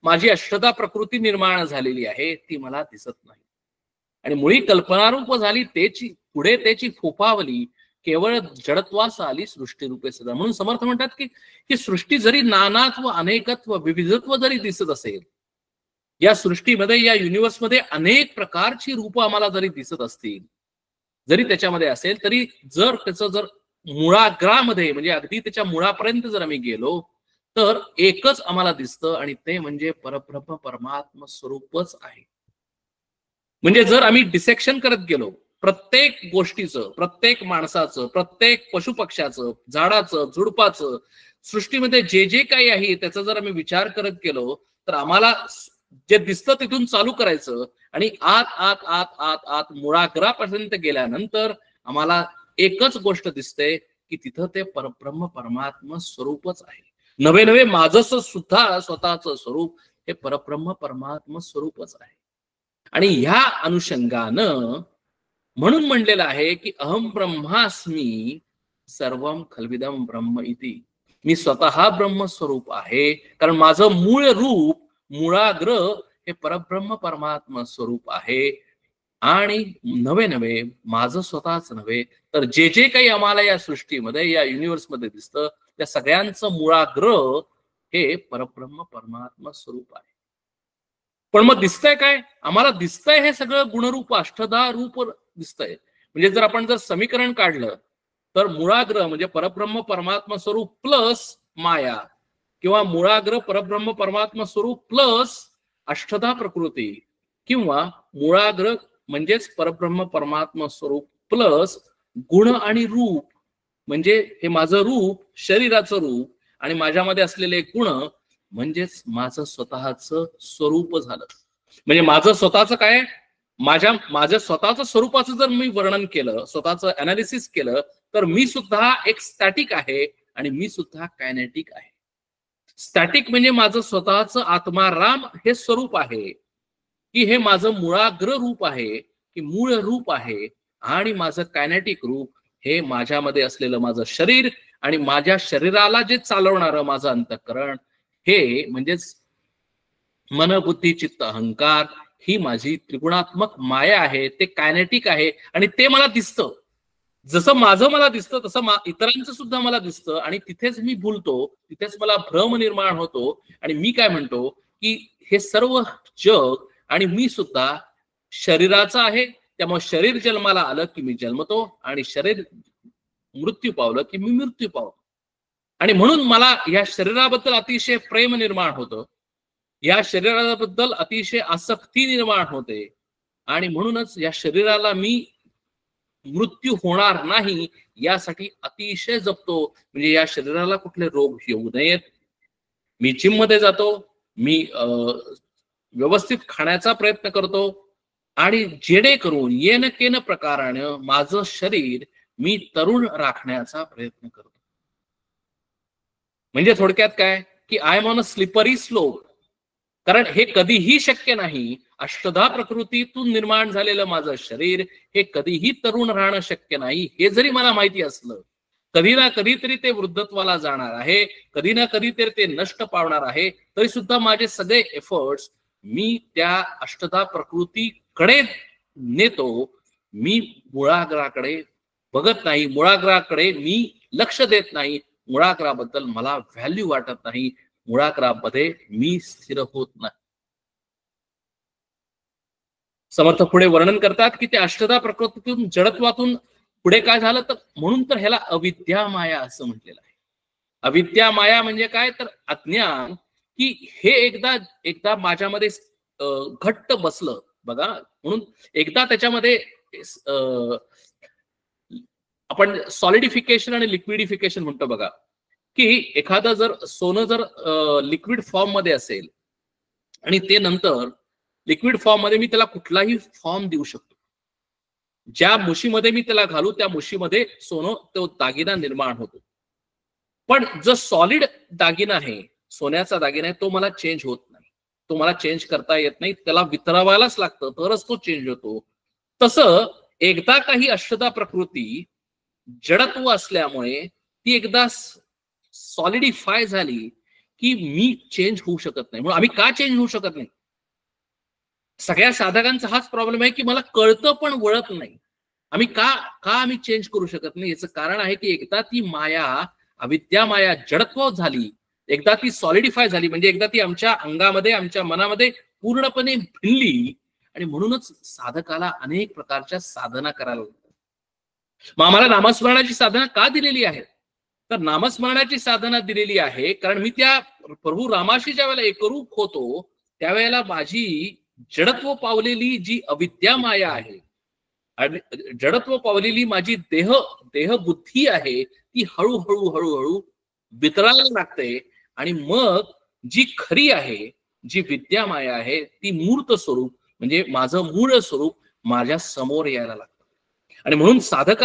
माझी अष्टधा प्रकृती निर्माण झालेली आहे ती मला दिसत नाही. आणि मुळी कल्पनारूप झाली त्याची पुढे त्याची फोफावली, केवळ जडत्वास आली सृष्टी रूपे सदा. म्हणून समर्थ म्हणतात की सृष्टी जरी नानात्व अनेकत्व विविधत्व जरी दिसत असेल, या सृष्टीमध्ये या युनिव्हर्समध्ये अनेक प्रकारची रूप आम्हाला जरी दिसत असतील, जरी त्याच्यामध्ये असेल, तरी जर त्याचं जर मुळाग्रामध्ये म्हणजे अगदी त्याच्या मुळापर्यंत जर आम्ही गेलो तर एकच आम्हाला दिसतं आणि ते म्हणजे परब्रह्म परमात्म स्वरूपच आहे. म्हणजे जर आम्ही डिसेक्शन करत गेलो प्रत्येक गोष्टीचं, प्रत्येक माणसाचं, प्रत्येक पशुपक्ष्याचं, झाडाचं, झुडपाचं, सृष्टीमध्ये जे जे काही आहे त्याचा जर आम्ही विचार करत गेलो तर आम्हाला जे दिसतं तिथून चालू करायचं आणि आत आत आत आत आत मुळाग्रापर्यंत गेल्यानंतर आम्हाला एकच गोष्ट दिसते की तिथं ते परब्रह्म परमात्म स्वरूपच आहे. नवे नवे माझं सुद्धा स्वतःचं स्वरूप हे परब्रह्म परमात्म स्वरूपच आहे. आणि ह्या अनुषंगानं म्हणून म्हणलेलं आहे की अहम ब्रह्मास्मी सर्वम खल्विदम ब्रह्म इति. मी स्वतः ब्रह्मस्वरूप आहे, कारण माझं मूळ रूप मुळाग्र हे परब्रह्म परमात्मा स्वरूप आहे. आणि नवे नवे माझं स्वतःच नव्हे तर जे जे काही आम्हाला या सृष्टीमध्ये या युनिव्हर्समध्ये दिसतं त्या सगळ्यांचं मुळाग्र हे परब्रह्म परमात्मा स्वरूप आहे. पण मग दिसतंय काय आम्हाला? दिसतंय हे सगळं गुणरूप अष्टधा रूप दिसतंय. म्हणजे जर आपण जर समीकरण काढलं तर मुळाग्र म्हणजे परब्रह्म परमात्मा स्वरूप प्लस माया, किंवा मुळाग्र परब्रह्म परमात्मा स्वरूप प्लस अष्टधा प्रकृती, किंवा मुळाग्र म्हणजेच परब्रह्म परमात्मा स्वरूप प्लस गुण आणि रूप, म्हणजे हे माझं रूप शरीराचं रूप आणि माझ्यामध्ये असलेले गुण म्हणजेच माझं स्वतःचं स्वरूप झालं. म्हणजे माझं स्वतःचं काय, माझ्या स्वतःचं स्वरूपाचं जर मी वर्णन केलं, स्वतःचं अनालिसिस केलं तर मी सुद्धा एक स्टॅटिक आहे आणि मी सुद्धा कायनेटिक आहे. स्टॅटिक म्हणजे माझं स्वतःचं आत्माराम हे स्वरूप आहे, की हे माझं मुळाग्र रूप आहे, की मूळ रूप आहे. आणि माझं कायनेटिक रूप हे माझ्यामध्ये असलेलं माझं शरीर आणि माझ्या शरीराला जे चालवणारं माझं अंतःकरण हे म्हणजेच मन बुद्धी चित्त अहंकार ही माझी त्रिगुणात्मक माया आहे. ते कायनेटिक आहे आणि ते मला दिसतं. जसं माझं मला दिसतं तसं इतरांचं सुद्धा मला दिसतं आणि तिथेच मी भूलतो, तिथेच मला भ्रम निर्माण होतो आणि मी काय म्हणतो की हे सर्व जग आणि मी सुद्धा शरीराचं आहे. त्यामुळे शरीर जन्माला आलं की मी जन्मतो आणि शरीर मृत्यू पावलं की मी मृत्यू पावतो. आणि म्हणून मला या शरीराबद्दल अतिशय प्रेम निर्माण होतं, या शरीराबद्दल अतिशय आसक्ती निर्माण होते आणि म्हणूनच या शरीराला मी मृत्यू होणार नाही यासाठी अतिशय जपतो. म्हणजे या शरीराला कुठले रोग येऊ नयेत. मी जिम मध्ये जातो, मी व्यवस्थित खाण्याचा प्रयत्न करतो आणि जेणेकरून येन केन प्रकारानं माझं शरीर मी तरुण राखण्याचा प्रयत्न करतो. म्हणजे थोडक्यात काय की I am on a slippery slope. कारण हे कधीही शक्य नाही, अष्टधा प्रकृतीतून निर्माण झालेलं माझं शरीर हे कधीही तरुण राहणं शक्य नाही. हे जरी मला माहिती असलं, कधी ना कधीतरी ते वृद्धत्वाला जाणार आहे, कधी ना कधीतरी ते नष्ट पावणार आहे, तरी सुद्धा माझे सगळे एफर्ट्स मी त्या अष्टधा प्रकृतीकडे नेतो. मी मुळाग्राकडे बघत नाही, मुळाग्राकडे मी लक्ष देत नाही, मुळाग्राबद्दल मला व्हॅल्यू वाटत नाही, मुळाग्रामध्ये मी स्थिर होत नाही. समर्थ पुढे वर्णन करतात की त्या अष्टधा प्रकृतीतून जडत्वातून पुढे काय झालं तर म्हणून तर ह्याला अविद्या माया असं म्हटलेलं आहे. अविद्या माया म्हणजे काय तर अज्ञान, की हे एकदा माझ्यामध्ये घट्ट बसलं बघा. म्हणून एकदा त्याच्यामध्ये आपण सॉलिडिफिकेशन आणि लिक्विडिफिकेशन म्हणतो बघा, की एखादं जर सोनं जर लिक्विड फॉर्म मध्ये असेल आणि ते नंतर लिक्विड फॉर्म मध्ये मी त्याला कुठलाही फॉर्म देऊ शकतो. ज्या मुशीमध्ये मी त्याला घालू त्या मुशीमध्ये सोनं तो दागिना निर्माण होतो. पण जो सॉलिड दागिना आहे, सोन्याचा दागिना आहे, तो मला चेंज होत नाही, तो मला चेंज करता येत नाही, त्याला वितरवायलाच लागतं तरच तो चेंज होतो. तसं एकदा काही अष्टधा प्रकृती जडत्व असल्यामुळे ती एकदा सॉलिडिफाय झाली की मी चेंज होऊ शकत नाही. म्हणून आम्ही का चेंज होऊ शकत नाही? सगळ्या साधकांचा हाच प्रॉब्लेम आहे की मला कळतं पण वळत नाही. आम्ही आम्ही चेंज करू शकत नाही? याचं कारण आहे की एकदा ती माया, अविद्या माया जडत्व झाली, एकदा ती सॉलिडिफाय झाली, म्हणजे एकदा ती आमच्या अंगामध्ये, आमच्या मनामध्ये पूर्णपणे भिनली. आणि म्हणूनच साधकाला अनेक प्रकारच्या साधना करायला लागतात. मग आम्हाला नामस्मरणाची साधना का दिलेली आहे? तर नामस्मरणाची साधना दिलेली आहे कारण मी त्या प्रभू रामाशी ज्या वेळेला एकरूप होतो त्यावेळेला माझी जडत्व पावलेली जी अविद्या माया आहे, जडत्व पावलेली माझी देहबुद्धी आहे, ती हळूहळू हळूहळू वितरायला लागते. आणि मग जी खरी आहे, जी विद्या माया आहे, ती मूर्त स्वरूप म्हणजे माझं मूळ स्वरूप माझ्या समोर यायला लागतं. आणि म्हणून साधक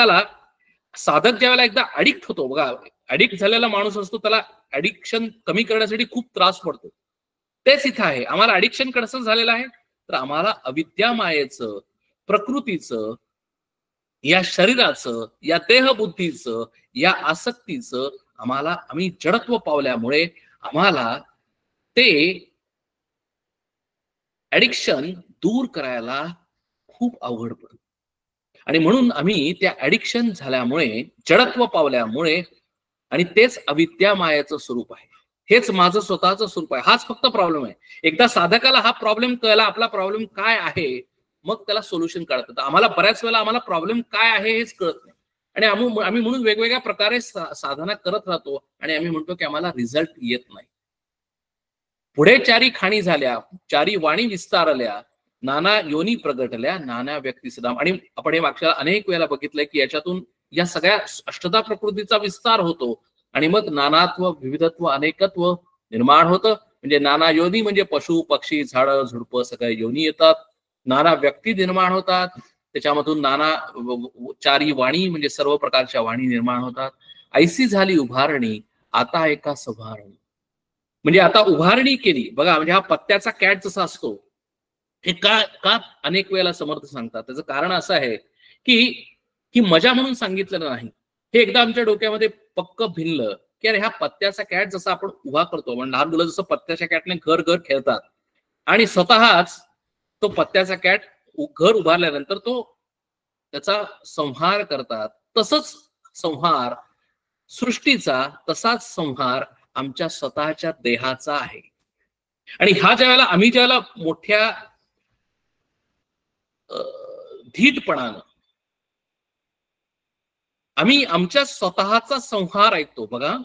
ज्यावेळेला एकदा अडिक्ट होतो बघा, अडिक्ट झालेला माणूस असतो त्याला ऍडिक्शन कमी करण्यासाठी खूप त्रास पडतो. तेच इथं आहे. आम्हाला ऍडिक्शन कसं झालेलं आहे तर आम्हाला अविद्या मायेचं, प्रकृतीचं, या शरीराचं, या देहबुद्धीचं, या आसक्तीचं आम्ही जडत्व पावल्यामुळे आम्हाला ते ऍडिक्शन दूर करायला खूप अवघड पडतं. आणि म्हणून आम्ही त्या ऍडिक्शन झाल्यामुळे, जडत्व पावल्यामुळे, आणि तेच अविद्या मायाचं स्वरूप आहे, हेच माझं स्वतःचं स्वरूप आहे, हाच फक्त प्रॉब्लेम आहे. एकदा साधकाला हा प्रॉब्लेम कळला, आपला प्रॉब्लेम काय आहे, मग त्याला सोल्युशन कळतं. आम्हाला बऱ्याच वेळेला आम्हाला प्रॉब्लेम काय आहे हेच कळत नाही. आणि आम्ही म्हणून वेगवेगळ्या प्रकारे साधना करत राहतो आणि आम्ही म्हणतो की आम्हाला रिझल्ट येत नाही. पुढे चारी खाणी झाल्या, चारी वाणी विस्तारल्या, नाना योनी प्रगटल्या, नाना व्यक्ती सदाम. आणि आपण हे मागच्या अनेक वेळेला बघितलंय की याच्यातून या सगळ्या अष्टधा प्रकृतीचा विस्तार होतो आणि मग नानात्व, विविधत्व, अनेकत्व निर्माण होतं. म्हणजे नाना योनी म्हणजे पशु, पक्षी, झाडं, झुडपं सगळ्या योनी येतात. नाना व्यक्ती निर्माण होतात, त्याच्यामधून नाना चारी वाणी म्हणजे सर्व प्रकारच्या वाणी निर्माण होतात. ऐसी झाली उभारणी आता एका सभारणी. म्हणजे आता उभारणी केली बघा. म्हणजे हा पत्त्याचा कॅट जसा असतो, हे का अनेक वेळेला समर्थ सांगतात. त्याचं कारण असं आहे की मजा म्हणून सांगितलेलं नाही. हे एकदा आमच्या डोक्यामध्ये पक्क भिनलं की अरे हा पत्त्याचा कॅट जसा आपण उभा करतो, म्हणजे लहान मुलं जसं पत्त्याच्या कॅटने घर खेळतात आणि स्वतःच तो पत्त्याचा कॅट घर उभारल्यानंतर तो त्याचा संहार करतात, तसंच संहार सृष्टीचा, तसाच संहार आमच्या स्वतःच्या देहाचा आहे. आणि हा आम्ही ज्यावेळेला मोठ्या धीटपणानं आम्ही आमच्या स्वतःचा संहार ऐकतो बघा.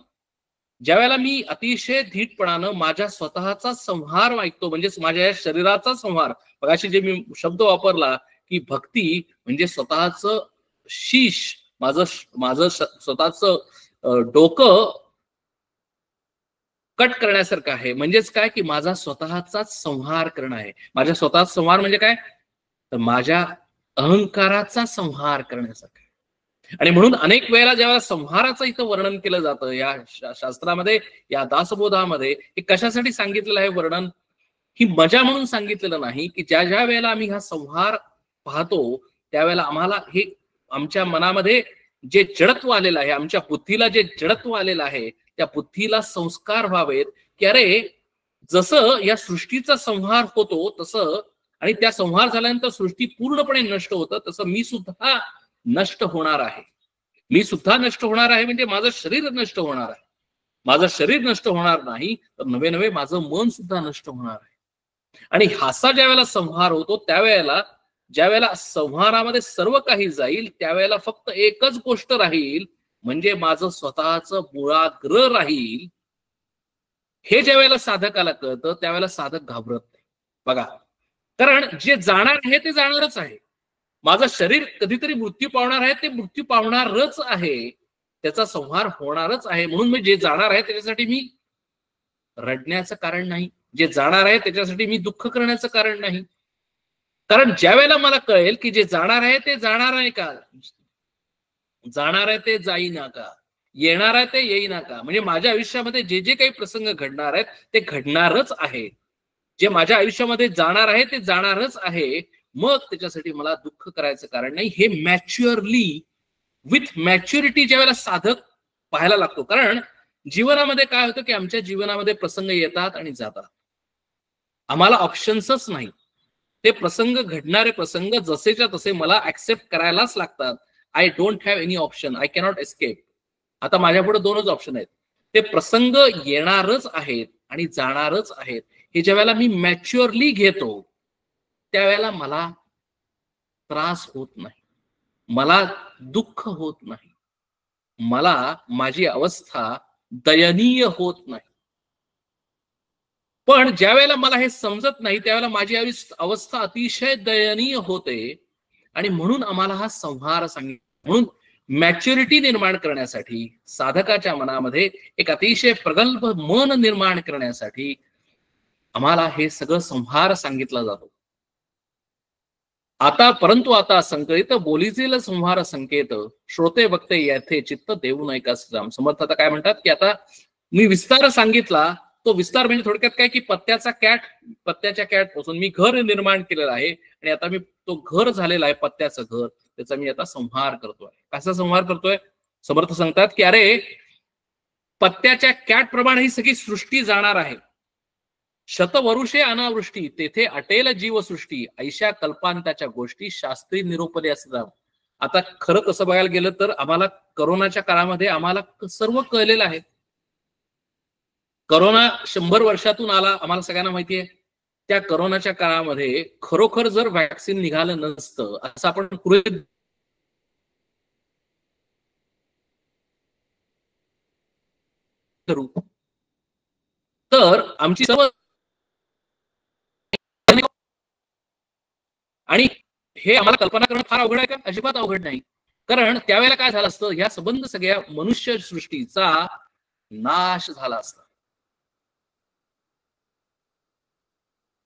ज्यावेळेला मी अतिशय धीटपणानं माझ्या स्वतःचा संहार ऐकतो, म्हणजे माझ्या शरीराचा संहार. बघाशी जे मी शब्द वापरला की भक्ती म्हणजे स्वतःचं शीश, माझं स्वतःच डोकं कट करण्यासारखं आहे. म्हणजेच काय की माझा स्वतःचाच संहार करणं आहे. माझ्या स्वतःचा संहार म्हणजे काय तर माझ्या अहंकाराचा संहार करण्यासारखं आहे. आणि म्हणून अनेक वेळेला ज्यावेळेला संहाराचं इथं वर्णन केलं जातं या शास्त्रामध्ये, या दासबोधामध्ये, हे कशासाठी सांगितलेलं आहे वर्णन? ही मजा म्हणून सांगितलेलं नाही की ज्या वेळेला आम्ही हा संहार पाहतो त्यावेळेला आम्हाला हे आमच्या मनामध्ये जे जडत्व आलेलं आहे, आमच्या बुद्धीला जे जडत्व आलेलं आहे, त्या बुद्धीला संस्कार व्हावेत की अरे जसं या सृष्टीचा संहार होतो तसं, आणि त्या संहार झाल्यानंतर सृष्टी पूर्णपणे नष्ट होतं, तसं मी सुद्धा नष्ट होणार आहे. मी सुद्धा नष्ट होणार आहे म्हणजे माझं शरीर नष्ट होणार आहे. माझं शरीर नष्ट होणार नाही तर नवे माझं मन सुद्धा नष्ट होणार आहे. आणि हाचा ज्या वेळेला संहार होतो त्यावेळेला ज्या वेळेला संहारामध्ये सर्व काही जाईल त्यावेळेला फक्त एकच गोष्ट राहील, म्हणजे माझं स्वतःचं मूळाग्र राहील. हे ज्या वेळेला साधकाला कळतं त्यावेळेला साधक घाबरत नाही. बघा, कारण जे जाणार आहे ते जाणारच आहे. माझं शरीर कधीतरी मृत्यू पावणार आहे, ते मृत्यू पावणारच आहे, त्याचा संहार होणारच आहे. म्हणून मी जे जाणार आहे त्याच्यासाठी मी रडण्याचं कारण नाही, जे जाणार आहे त्याच्यासाठी मी दुःख करण्याचं कारण नाही. कारण ज्या वेळेला मला कळेल की जे जाणार आहे ते जाणार आहे का, जाणार आहे ते जाईना का, येणार आहे ते येईना का, म्हणजे माझ्या आयुष्यामध्ये जे जे काही प्रसंग घडणार आहेत ते घडणारच आहे. जे माझ्या आयुष्यामध्ये जाणार आहे ते जाणारच आहे, मग त्याच्यासाठी मला दुःख करायचं कारण नाही. हे मॅच्युअरली, विथ मॅच्युरिटी ज्या वेळेला साधक पाहायला लागतो. कारण जीवनामध्ये काय होतं की आमच्या जीवनामध्ये प्रसंग येतात आणि जातात, आम्हाला ऑप्शन्सच नाही. ते प्रसंग, घडणारे प्रसंग जसेच्या तसे मला ऍक्सेप्ट करायलाच लागतात. I don't have any option, I cannot escape. आता माझ्यापुढे दोनच ऑप्शन आहेत, ते प्रसंग येणारच आहेत आणि जाणारच आहेत. हे ज्या वेळेला मी मॅच्युअरली घेतो त्यावेळेला मला त्रास होत नाही, मला दुःख होत नाही, मला माझी अवस्था दयनीय होत नाही. पण ज्या वेळेला मला हे समजत नाही त्यावेळेला माझी अवस्था अतिशय दयनीय होते. आणि म्हणून आम्हाला हा संहार सांगितला. म्हणून मॅच्युरिटी निर्माण करण्यासाठी, साधकाच्या मनामध्ये एक अतिशय प्रगल्भ मन निर्माण करण्यासाठी आम्हाला हे सगळं संहार सांगितला जातो. परंतु आता संकलित बोलीतील संहार संकेत, श्रोते वक्ते येथे चित्त देऊ नये का राम. समर्थ आता काय म्हणतात की आता मी विस्तार सांगितला, तो विस्तार म्हणजे थोडक्यात काय की पत्त्याच्या कॅट पासून मी घर निर्माण केलेलं आहे आणि आता मी तो घर झालेला आहे पत्त्याचं घर, त्याचा मी आता संहार करतोय. कसा संहार करतोय? समर्थ सांगतात की अरे, पत्त्याच्या कॅट प्रमाणे ही सगळी सृष्टी जाणार आहे. शतवरुषे अनावृष्टी तेथे अटेल जीवसृष्टी, ऐशा कल्पांताच्या गोष्टी शास्त्री निरोपले असतात. आता खरं कसं बघायला गेलं तर आम्हाला करोनाच्या काळामध्ये आम्हाला सर्व कळलेलं आहे. करोना 100 वर्षातून आला, आम्हाला सगळ्यांना माहिती आहे. त्या करोनाच्या काळामध्ये खरोखर जर व्हॅक्सिन निघालं नसतं असं आपण गृहीत धरू तर आमची सर्व, आणि हे आम्हाला कल्पना करणं फार अवघड आहे का? अजिबात अवघड नाही. कारण त्यावेळेला काय झालं असतं, या संबंध सगळ्या मनुष्य सृष्टीचा नाश झाला असता.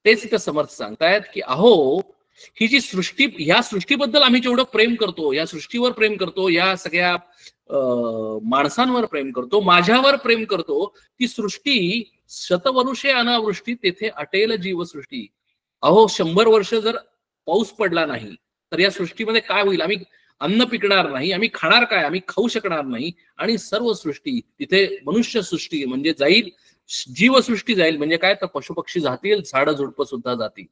तेच इथं समर्थ सांगतायत की अहो, ही जी सृष्टी, ह्या सृष्टीबद्दल आम्ही जेवढं प्रेम करतो, या सृष्टीवर प्रेम करतो, या सगळ्या माणसांवर प्रेम करतो, माझ्यावर प्रेम करतो, ती सृष्टी शतवरुषे अनावृष्टी तेथे अटेल जीवसृष्टी. अहो, 100 वर्ष जर पाऊस पडला नाही तर या सृष्टीमध्ये काय होईल? आम्ही अन्न पिकणार नाही, आम्ही खाणार काय? आम्ही खाऊ शकणार नाही. आणि सर्व सृष्टी तिथे मनुष्य सृष्टी म्हणजे जाईल, जीवसृष्टी जाईल. म्हणजे काय? तर पशुपक्षी जातील, झाडं झुडपं सुद्धा जातील.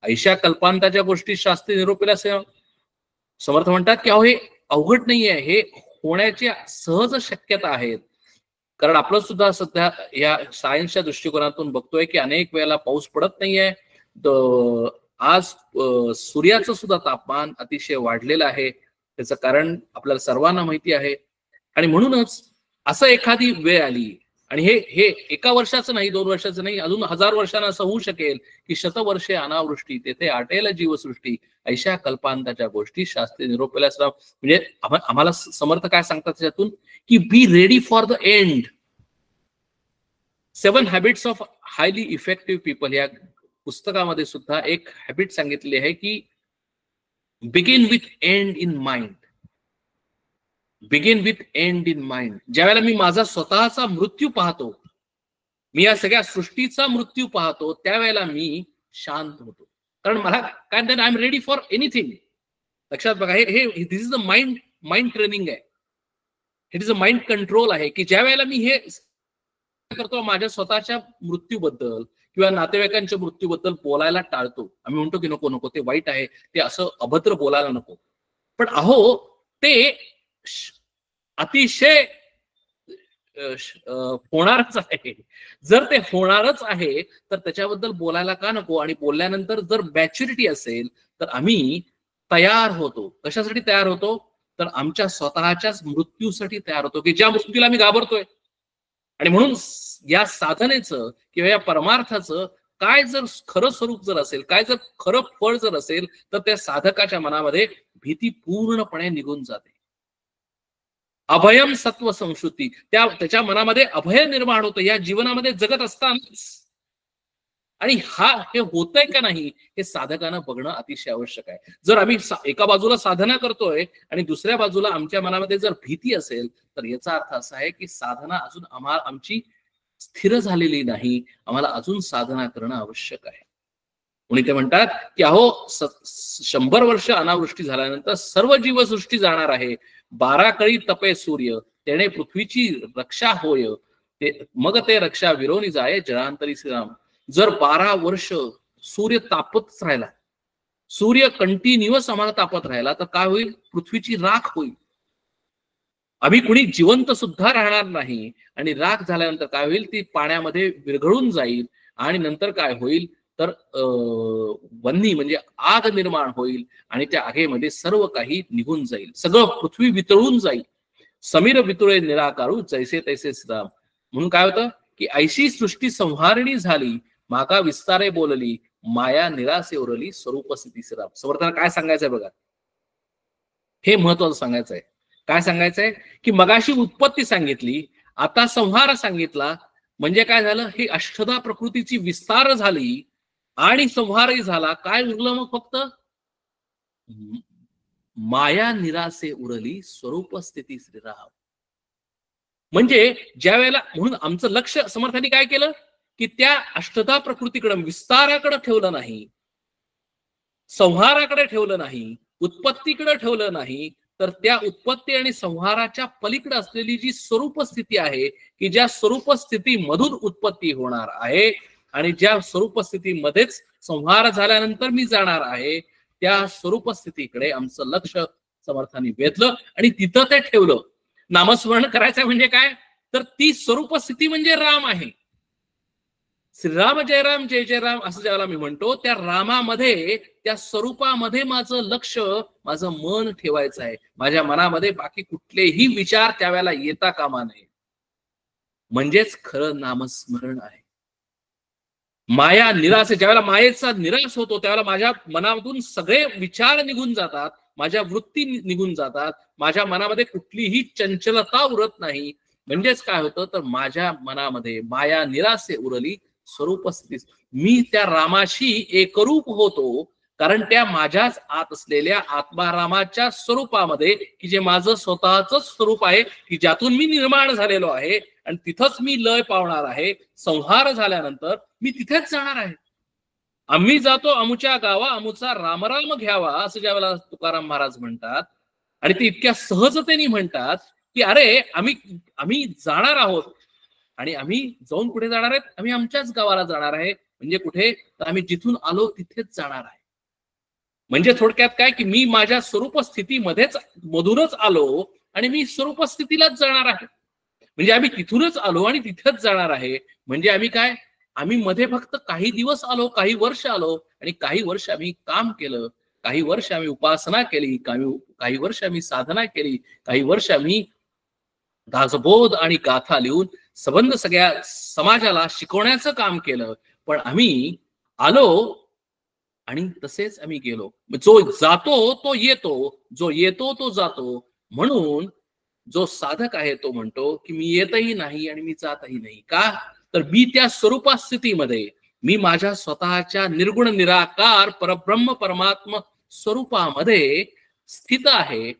ऐशा कल्पांताच्या गोष्टी शास्त्री निरोपेल असे समर्थ म्हणतात की अहो, हे अवघड नाहीये, हे होण्याची सहज शक्यता आहेत. कारण आपलं सुद्धा सध्या या सायन्सच्या दृष्टिकोनातून बघतोय की अनेक वेळेला पाऊस पडत नाहीये. आज सूर्याचं सुद्धा तापमान अतिशय वाढलेलं आहे. त्याचं कारण आपल्याला सर्वांना माहिती आहे. आणि म्हणूनच असं एखादी वेळ आली, आणि हे एका वर्षाचं नाही, 2 वर्षाचं नाही, अजून 1000 वर्षांना असं होऊ शकेल की शतवर्षे अनावृष्टी तेथे आटेल जीवसृष्टी, ऐशा कल्पांताच्या गोष्टी शास्त्री निरोपेल असतात. म्हणजे आम्हाला समर्थ काय सांगतात त्याच्यातून की be ready for the end. 7 habits of highly effective people या पुस्तकामध्ये सुद्धा एक हॅबिट सांगितली आहे की begin with and in mind. Begin with and in mind. ज्यावेळेला मी माझा स्वतःचा मृत्यू पाहतो, मी या सगळ्या सृष्टीचा मृत्यू पाहतो, त्यावेळेला मी शांत होतो. कारण मला काय, then I am ready for anything. लक्षात बघा, हे this is the mind training आहे. It is a mind control आहे की ज्या वेळेला मी हे करतो, माझ्या स्वतःच्या मृत्यूबद्दल किंवा नातेवाईकांच्या मृत्यूबद्दल बोलायला टाळतो. आम्ही म्हणतो की नको नको, ते वाईट आहे, ते असं अभद्र बोलायला नको. पण अहो, ते अतिशय होणारच आहे. जर ते होणारच आहे तर त्याच्याबद्दल बोलायला का नको? आणि बोलल्यानंतर जर मॅच्युरिटी असेल तर आम्ही तयार होतो. कशासाठी तयार होतो? तर आमच्या स्वतःच्याच मृत्यूसाठी तयार होतो, की ज्या मृत्यूला आम्ही घाबरतोय. आणि म्हणून या साधनेचं किंवा या परमार्थाचं काय जर खरं स्वरूप जर असेल, काय जर खरं फळ जर असेल, तर त्या साधकाच्या मनामध्ये भीती पूर्णपणे निघून जाते. अभयम सत्व संश्रुती, त्याच्या मनामध्ये अभय निर्माण होतं या जीवनामध्ये जगत असतानाच. आणि हे होतंय का नाही हे साधकानं बघणं अतिशय आवश्यक आहे. जर आम्ही एका बाजूला साधना करतोय आणि दुसऱ्या बाजूला आमच्या मनामध्ये जर भीती असेल, तर याचा अर्थ असा आहे की साधना अजून आमची स्थिर झालेली नाही. आम्हाला अजून साधना करणं आवश्यक आहे. म्हणून ते म्हणतात की अहो 100 वर्ष अनावृष्टी झाल्यानंतर सर्व जीवसृष्टी जाणार आहे. 12 कळी तपे सूर्य, त्याने पृथ्वीची रक्षा होय. मग ते रक्षा विरोनी जाय जळांतरी श्रीराम. जर 12 वर्ष सूर्य तापतच राहिला, सूर्य कंटिन्युअस आम्हाला तापत राहिला, तर काय होईल? पृथ्वीची राख होईल. आम्ही कुणी जिवंत सुद्धा राहणार नाही. आणि राख झाल्यानंतर काय होईल? ती पाण्यामध्ये विरघळून जाईल. आणि नंतर काय होईल? तर वन्नी म्हणजे आग निर्माण होईल आणि त्या आगेमध्ये सर्व काही निघून जाईल. सगळं पृथ्वी वितळून जाईल. समीर वितुळे निराकारू जैसे तैसे श्रीराम. म्हणून काय होतं की ऐशी सृष्टी संहारिणी झाली, माका विस्तारे बोलली, माया निरासे उरली, स्वरूप स्थिती श्रीराम. समर्थांना काय सांगायचंय बघा, हे महत्वाचं सांगायचंय. काय सांगायचंय की मगाशी उत्पत्ती सांगितली, आता संहार सांगितला. म्हणजे काय झालं? ही अष्टधा प्रकृतीची विस्तार झाली आणि संहारही झाला. काय उरलं मग? फक्त माया निरासे उरली, स्वरूप स्थिती श्रीराम. म्हणजे ज्या वेळेला, म्हणून आमचं लक्ष समर्थांनी काय केलं की त्या अष्टधा प्रकृतीकडे, विस्ताराकडे ठेवलं नाही, संहाराकडे ठेवलं नाही, उत्पत्तीकडे ठेवलं नाही, तर त्या उत्पत्ती आणि संहाराच्या पलीकडे असलेली जी स्वरूप स्थिती आहे, की ज्या स्वरूप स्थितीमधून उत्पत्ती होणार आहे आणि ज्या स्वरूप स्थितीमध्येच संहार झाल्यानंतर मी जाणार आहे, त्या स्वरूप स्थितीकडे आमचं लक्ष समर्थांनी वेधलं आणि तिथं ते ठेवलं. नामस्मरण करायचं म्हणजे काय? तर ती स्वरूप स्थिती म्हणजे राम आहे. श्रीराम जय राम जय जय राम असं ज्याला मी म्हणतो, त्या रामामध्ये, त्या स्वरूपामध्ये माझं लक्ष, माझं मन ठेवायचं आहे. माझ्या मनामध्ये बाकी कुठलेही विचार त्यावेळेला येता कामा नये. म्हणजेच खरं नामस्मरण आहे. माया निराश, ज्यावेळेला मायेचा निराश होतो त्यावेळेला माझ्या मनामधून सगळे विचार निघून जातात, माझ्या वृत्ती निघून जातात, माझ्या मनामध्ये कुठलीही चंचलता उरत नाही. म्हणजेच काय होतं? तर माझ्या मनामध्ये माया निराशे उरली, स्वरूप स्थिती. मी त्या रामाशी एकरूप होतो, कारण त्या माझ्याच आत असलेल्या आत्मारामाच्या स्वरूपामध्ये, की जे माझं स्वतःच स्वरूप आहे, की ज्यातून मी निर्माण झालेलो आहे आणि तिथंच मी लय पावणार आहे. संहार झाल्यानंतर मी तिथेच जाणार आहे. आम्ही जातो अमुच्या गावा, अमुचा रामराम घ्यावा, असं ज्यावेळेला तुकाराम महाराज म्हणतात. आणि ते इतक्या सहजतेने म्हणतात की अरे आम्ही जाणार आहोत आणि आम्ही जाऊन कुठे जाणार आहेत? आम्ही आमच्याच गावाला जाणार आहे. म्हणजे कुठे? तर आम्ही जिथून आलो तिथेच जाणार आहे. म्हणजे थोडक्यात काय की मी माझ्या स्वरूप स्थितीमध्येच मधूनच आलो आणि मी स्वरूप स्थितीलाच जाणार आहे. म्हणजे आम्ही तिथूनच आलो आणि तिथेच जाणार आहे. म्हणजे आम्ही काय? आम्ही मध्ये फक्त काही दिवस आलो, काही वर्ष आलो आणि काही वर्ष आम्ही काम केलं, काही वर्ष आम्ही उपासना केली, काही वर्ष आम्ही साधना केली, काही वर्ष आम्ही दासबोध आणि गाथा लिहून संबंध सगळ्या समाजाला शिकवण्याचं काम केलं. पण आम्ही आलो आणि तसेच आम्ही गेलो. जो जातो तो येतो, जो येतो तो जातो. म्हणून जो साधक आहे तो म्हणतो की मी येतही नाही आणि मी जातही नाही. का? तर मी त्या स्वरूपा स्थितीमध्ये, मी माझ्या स्वतःच्या निर्गुण निराकार परब्रह्म परमात्मा स्वरूपामध्ये स्थित आहे.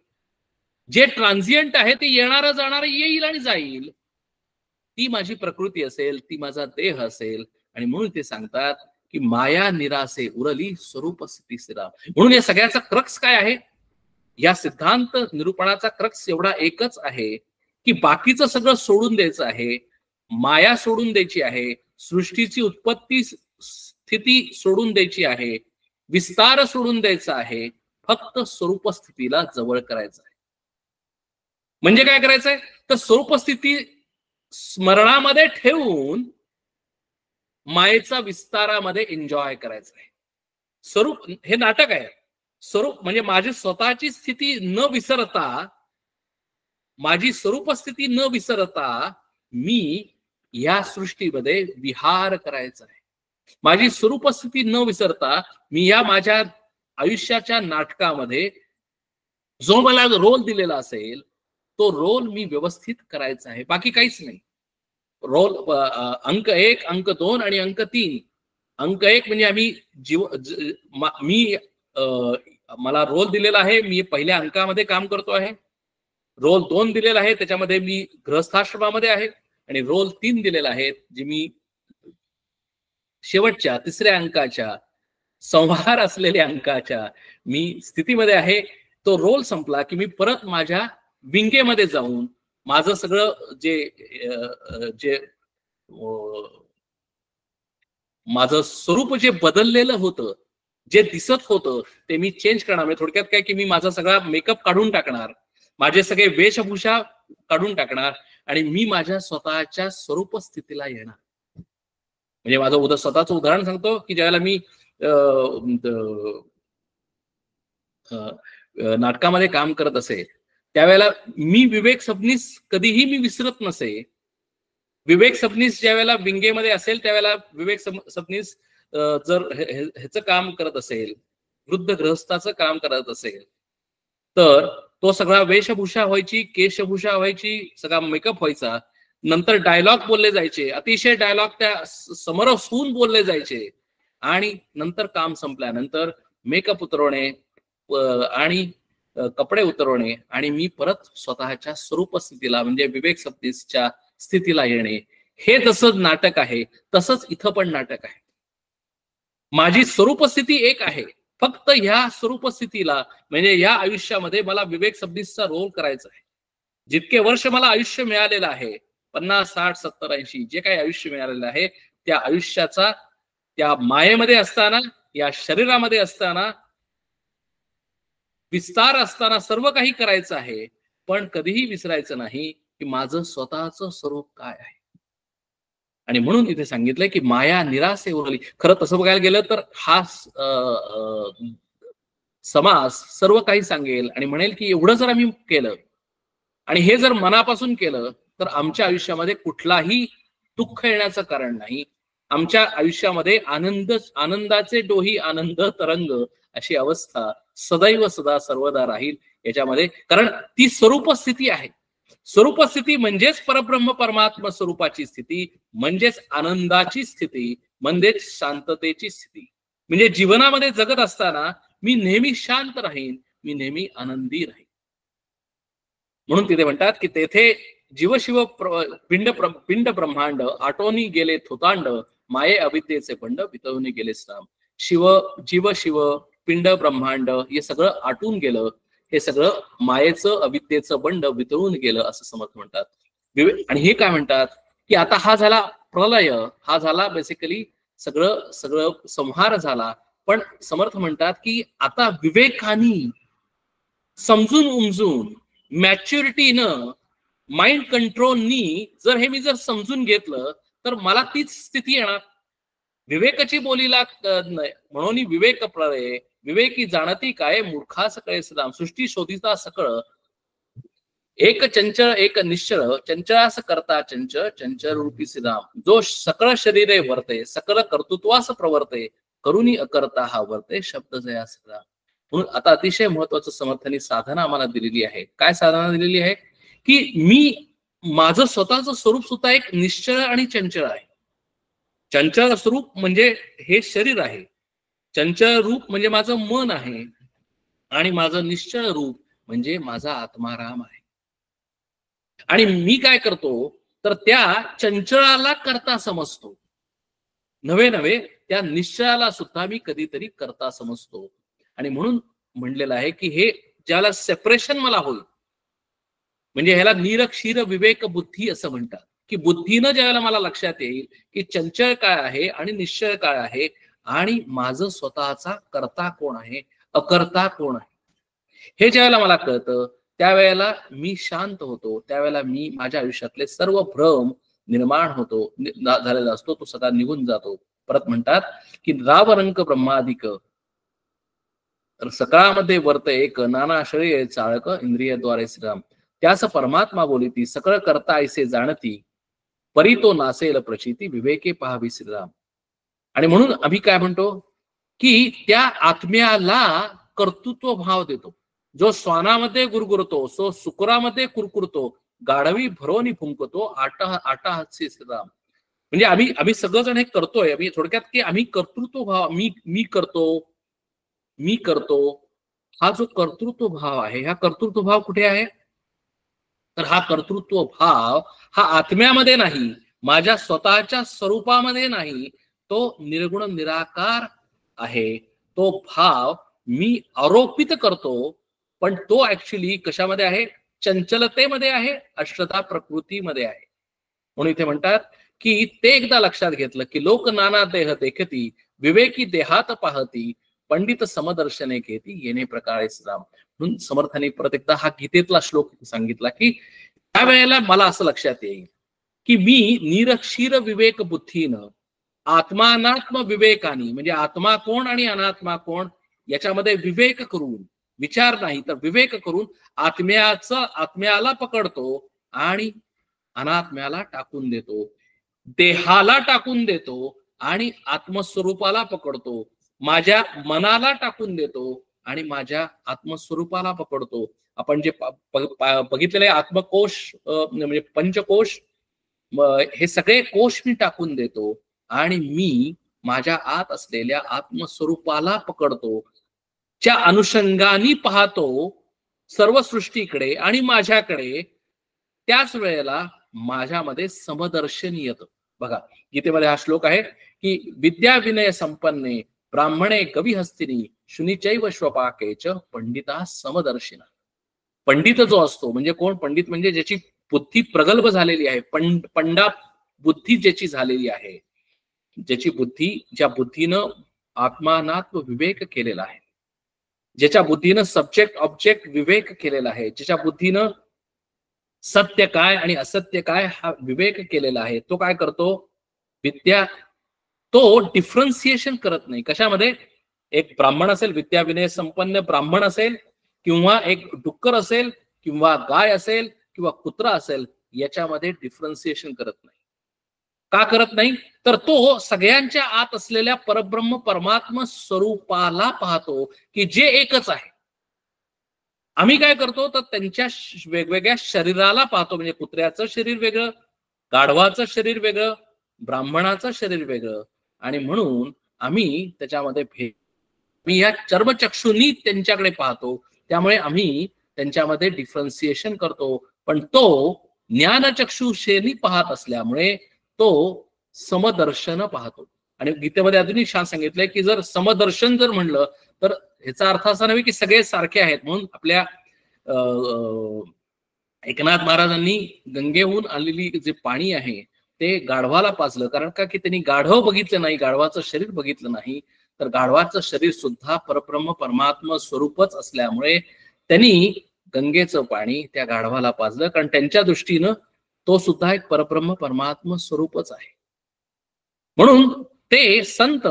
जे ट्रान्झियंट आहे ते येणारं जाणारं येईल आणि जाईल. ती माझी प्रकृती असेल, ती माझा देह असेल. आणि म्हणून ते सांगतात की माया निरासे उरली, स्वरूप स्थिती श्रीराम. म्हणून या सगळ्याचा क्रक्स काय आहे? या सिद्धांत निरूपणाचा क्रक्स एवढा एकच आहे की बाकीचं सगळं सोडून द्यायचं आहे. माया सोडून द्यायची आहे, सृष्टीची उत्पत्ती स्थिती सोडून द्यायची आहे, विस्तार सोडून द्यायचा आहे. फक्त स्वरूप स्थितीला जवळ करायचं आहे. म्हणजे काय करायचंय? तर स्वरूप स्थिती स्मरणामध्ये ठेवून मायेचा विस्तारामध्ये एन्जॉय करायचं आहे. स्वरूप हे नाटक आहे. स्वरूप म्हणजे माझी स्वतःची स्थिती न विसरता, माझी स्वरूप स्थिती न विसरता मी या सृष्टीमध्ये विहार करायचा आहे. माझी स्वरूप स्थिती न विसरता मी या माझ्या आयुष्याच्या नाटकामध्ये जो मला रोल दिलेला असेल तो रोल मी व्यवस्थित करायचा आहे, बाकी काहीच नाही. रोल अंक 1, अंक 2 आणि अंक 3. अंक 1 म्हणजे आम्ही मी मला रोल दिलेला आहे, मी पहिल्या अंकामध्ये काम करतो आहे. रोल 2 दिलेला आहे, त्याच्यामध्ये मी गृहस्थाश्रमामध्ये आहे. आणि रोल 3 दिलेला आहे, जे मी शेवटच्या 3ऱ्या अंकाच्या संहार असलेल्या अंकाच्या मी स्थितीमध्ये आहे. तो रोल संपला की मी परत माझ्या विंगेमध्ये जाऊन माझं सगळं जे माझं स्वरूप जे बदललेलं होतं, जे दिसत होतं ते मी चेंज करणार. म्हणजे थोडक्यात काय की मी माझा सगळा मेकअप काढून टाकणार, माझे सगळे वेशभूषा काढून टाकणार आणि मी माझ्या स्वतःच्या स्वरूप स्थितीला येणार. म्हणजे माझं स्वतःचं उदाहरण सांगतो की ज्यावेळेला मी नाटकामध्ये काम करत असे त्यावेळेला मी विवेक सबनीस कधीही मी विसरत नसे. विवेक सबनीस ज्या वेळेला विंगेमध्ये असेल त्यावेळेला विवेक सबनीस जर ह्याचं काम करत असेल, वृद्ध गृहस्थाचं काम करत असेल, तर तो सगळा वेशभूषा व्हायची, केशभूषा व्हायची, सगळा मेकअप व्हायचा. नंतर डायलॉग बोलले जायचे, अतिशय डायलॉग त्या समरस होऊन बोलले जायचे. आणि नंतर काम संपल्यानंतर मेकअप उतरवणे आणि कपडे उतरवणे आणि मी परत स्वतःच्या स्वरूप स्थितीला म्हणजे विवेक सबनीसच्या स्थितीला येणे. हे जसं नाटक आहे तसंच इथं पण नाटक आहे. माझी स्वरूप स्थिती एक आहे, फक्त ह्या स्वरूप स्थितीला म्हणजे या आयुष्यामध्ये मला विवेक सबनीसचा रोल करायचा आहे. जितके वर्ष मला आयुष्य मिळालेलं आहे, 50, 60, 70, 80 जे काही आयुष्य मिळालेलं आहे, त्या आयुष्याचा त्या मायेमध्ये असताना, या शरीरामध्ये असताना, विस्तार असताना सर्व काही करायचं आहे. पण कधीही विसरायचं नाही की माझं स्वतःचं स्वरूप काय आहे. आणि म्हणून इथे सांगितलंय की माया निरासे उरली. खरं तसं बघायला गेलं तर हा समास सर्व काही सांगेल आणि म्हणेल की एवढं जर आम्ही केलं आणि हे जर मनापासून केलं तर आमच्या आयुष्यामध्ये कुठलाही दुःख येण्याचं कारण नाही. आमच्या आयुष्यामध्ये आनंदाचे डोही आनंद तरंग अशी अवस्था सदैव सदा सर्वदा राहील याच्यामध्ये. कारण ती स्वरूप स्थिती आहे. स्वरूप स्थिती म्हणजेच परब्रह्म परमात्मा स्वरूपाची स्थिती, म्हणजेच आनंदाची स्थिती, म्हणजेच शांततेची स्थिती. म्हणजे जीवनामध्ये जगत असताना मी नेहमी शांत राहीन, मी नेहमी आनंदी राहीन. म्हणून तिथे म्हणतात की तेथे जीवशिव पिंड ब्रह्मांड आटोनी गेले थोतांड, माये अविद्येचे बंड वितवून गेले श्राम. जीव शिव पिंड ब्रह्मांड हे सगळं आटून गेलं, हे सगळं मायेचं अविद्येचं बंड वितळून गेलं असं समर्थ म्हणतात. आणि हे काय म्हणतात की आता हा झाला प्रलय, हा झाला बेसिकली सगळं संहार झाला. पण समर्थ म्हणतात की आता विवेकानी समजून उमजून मॅच्युरिटीनं माइंड कंट्रोलनी जर हे मी जर समजून घेतलं तर मला तीच स्थिती येणार. विवेकाची बोलीला म्हणून विवेक प्रलय विवेकी जाणती काय मूर्खा सकळे सदाम. सृष्टी शोधिता सकळ एक चंचल एक निश्चळ चंचळास करता चंचल चंचल रूपी सिदाम. जो सकळ शरीरे वर्ते सकळ कर्तृत्वास प्रवर्ते करुणी अकर्ता हा वर्ते शब्द जया सदा. म्हणून आता अतिशय महत्वाचं समर्थांनी साधना आम्हाला दिलेली आहे. काय साधना दिलेली आहे की मी माझं स्वतःचं स्वरूप सुद्धा एक निश्चळ आणि चंचळ आहे. चंचल स्वरूप म्हणजे हे शरीर आहे, चंचल रूप म्हणजे माझं मन आहे आणि माझं निश्चळ रूप म्हणजे माझा आत्माराम आहे. आणि मी काय करतो तर त्या चंचळाला करता समजतो, नव्हे त्या निश्चयाला सुद्धा मी कधीतरी करता समजतो. आणि म्हणून म्हणलेलं आहे की हे ज्याला सेपरेशन मला होईल म्हणजे ह्याला निरक्षीर विवेक बुद्धी असं म्हणतात की बुद्धीनं ज्यावेळेला मला लक्षात येईल की चंचल काय आहे आणि निश्चय काय आहे आणि माझं स्वतःचा करता कोण आहे अकर्ता कोण आहे हे ज्यावेळेला मला कळतं त्यावेळेला मी शांत होतो. त्यावेळेला मी माझ्या आयुष्यातले सर्व भ्रम निर्माण होतो झालेला असतो तो सगळा निघून जातो. परत म्हणतात की रावरंक ब्रह्मादिक सकाळामध्ये वर्त एक, नाना शरीर चाळक इंद्रियद्वारे श्रीराम. त्यास परमात्मा बोलिती, सकळ करता ऐसे जाणती, परी तो नासेल प्रचिती, विवेके पाहावी श्रीराम. आणि म्हणून आम्ही काय म्हणतो की त्या आत्म्याला कर्तृत्व भाव देतो. जो स्वानामध्ये गुरगुरतो, सो सुकुरामध्ये कुरकुरतो, गाढवी भरोनी फुंकतो, आटा हातसे श्रीराम. म्हणजे आम्ही सगळेजण हे करतोय. आम्ही थोडक्यात की आम्ही कर्तृत्व भाव, मी करतो, हा जो कर्तृत्व भाव आहे, हा कर्तृत्व भाव कुठे आहे? तर हा कर्तृत्व भाव हा आत्म्यामध्ये नाही, माझ्या स्वतःच्या स्वरूपामध्ये नाही, तो निर्गुण निराकार आहे. तो भाव मी आरोपित करतो, पण तो ऍक्च्युली कशामध्ये आहे? चंचलतेमध्ये आहे, अष्टधा प्रकृतीमध्ये आहे. म्हणून इथे म्हणतात की ते एकदा लक्षात घेतलं की लोक नाना देह देखती, विवेकी देहात पाहती, पंडित समदर्शने घेती, येणे प्रकारे श्रीराम. म्हणून समर्थाने परत एकदा हा गीतेतला श्लोक सांगितला की त्यावेळेला मला असं लक्षात येईल की मी निरक्षीर विवेक बुद्धीनं आत्मानात्म विवेकानी, म्हणजे आत्मा कोण आणि अनात्मा कोण याच्यामध्ये विवेक करून, विचार नाही तर विवेक करून आत्म्याला पकडतो आणि अनात्म्याला टाकून देतो, देहाला टाकून देतो आणि आत्मस्वरूपाला पकडतो, माझ्या मनाला टाकून देतो आणि माझ्या आत्मस्वरूपाला पकडतो. आपण जे बघितलेले आत्मकोश म्हणजे पंचकोश, हे सगळे कोश मी टाकून देतो आणि मी माझ्या आत असलेल्या आत्मस्वरूपाला पकडतो, च्या अनुषंगाने पाहतो सर्व सृष्टीकडे आणि माझ्याकडे. त्याच वेळेला माझ्यामध्ये समदर्शन येतं. बघा गीतेमध्ये हा श्लोक आहे की विद्या विनय संपन्ने ब्राह्मणे कवी हस्तिनी, शुनिचैव श्वपाकेच पंडिता समदर्शिना. पंडित जो असतो म्हणजे कोण? पंडित म्हणजे ज्याची बुद्धी प्रगल्भ झालेली आहे, पंडा बुद्धी ज्याची झालेली आहे, ज्याची बुद्धी, ज्या बुद्धीनं आत्मानात्म विवेक केलेला आहे, ज्याच्या बुद्धीनं सब्जेक्ट ऑब्जेक्ट विवेक केलेला आहे, ज्याच्या बुद्धीनं सत्य काय आणि असत्य काय हा विवेक केलेला आहे, तो काय करतो? विद्या, तो डिफरन्सिएशन करत नाही. कशामध्ये? एक ब्राह्मण असेल, विद्या विनय संपन्न ब्राह्मण असेल, किंवा एक डुक्कर असेल, किंवा गाय असेल, किंवा कुत्रा असेल, याच्यामध्ये डिफरन्सिएशन करत नाही. का करत नाही? तर तो सगळ्यांच्या आत असलेल्या परब्रह्म परमात्मा स्वरूपाला पाहतो की जे एकच आहे. आम्ही काय करतो तर त्यांच्या वेगवेगळ्या शरीराला पाहतो. म्हणजे कुत्र्याचं शरीर वेगळं, गाढवाचं शरीर वेगळं, ब्राह्मणाचं शरीर वेगळं, आणि म्हणून आम्ही त्याच्यामध्ये मी या चर्मचक्षुनी त्यांच्याकडे पाहतो. त्यामुळे आम्ही त्यांच्यामध्ये डिफरन्सिएशन करतो. पण तो ज्ञानचक्षुषेनी पाहत असल्यामुळे तो समदर्शन पाहतो. आणि गीतेमध्ये अजूनही छान सांगितलंय की जर समदर्शन जर म्हणलं तर ह्याचा अर्थ असा नव्हे की सगळे सारखे आहेत. म्हणून आपल्या एकनाथ महाराजांनी गंगेहून आलेली जे पाणी आहे ते गाढवाला पाजलं. कारण का? की त्यांनी गाढव बघितलं नाही, गाढवाचं शरीर बघितलं नाही. तर गाढवाचं शरीर सुद्धा परब्रह्म परमात्मा स्वरूपच असल्यामुळे त्यांनी गंगेचं पाणी त्या गाढवाला पाजलं, कारण त्यांच्या दृष्टीनं तो सुद्धा एक परब्रह्म परमात्मा स्वरूपच आहे. म्हणून ते संत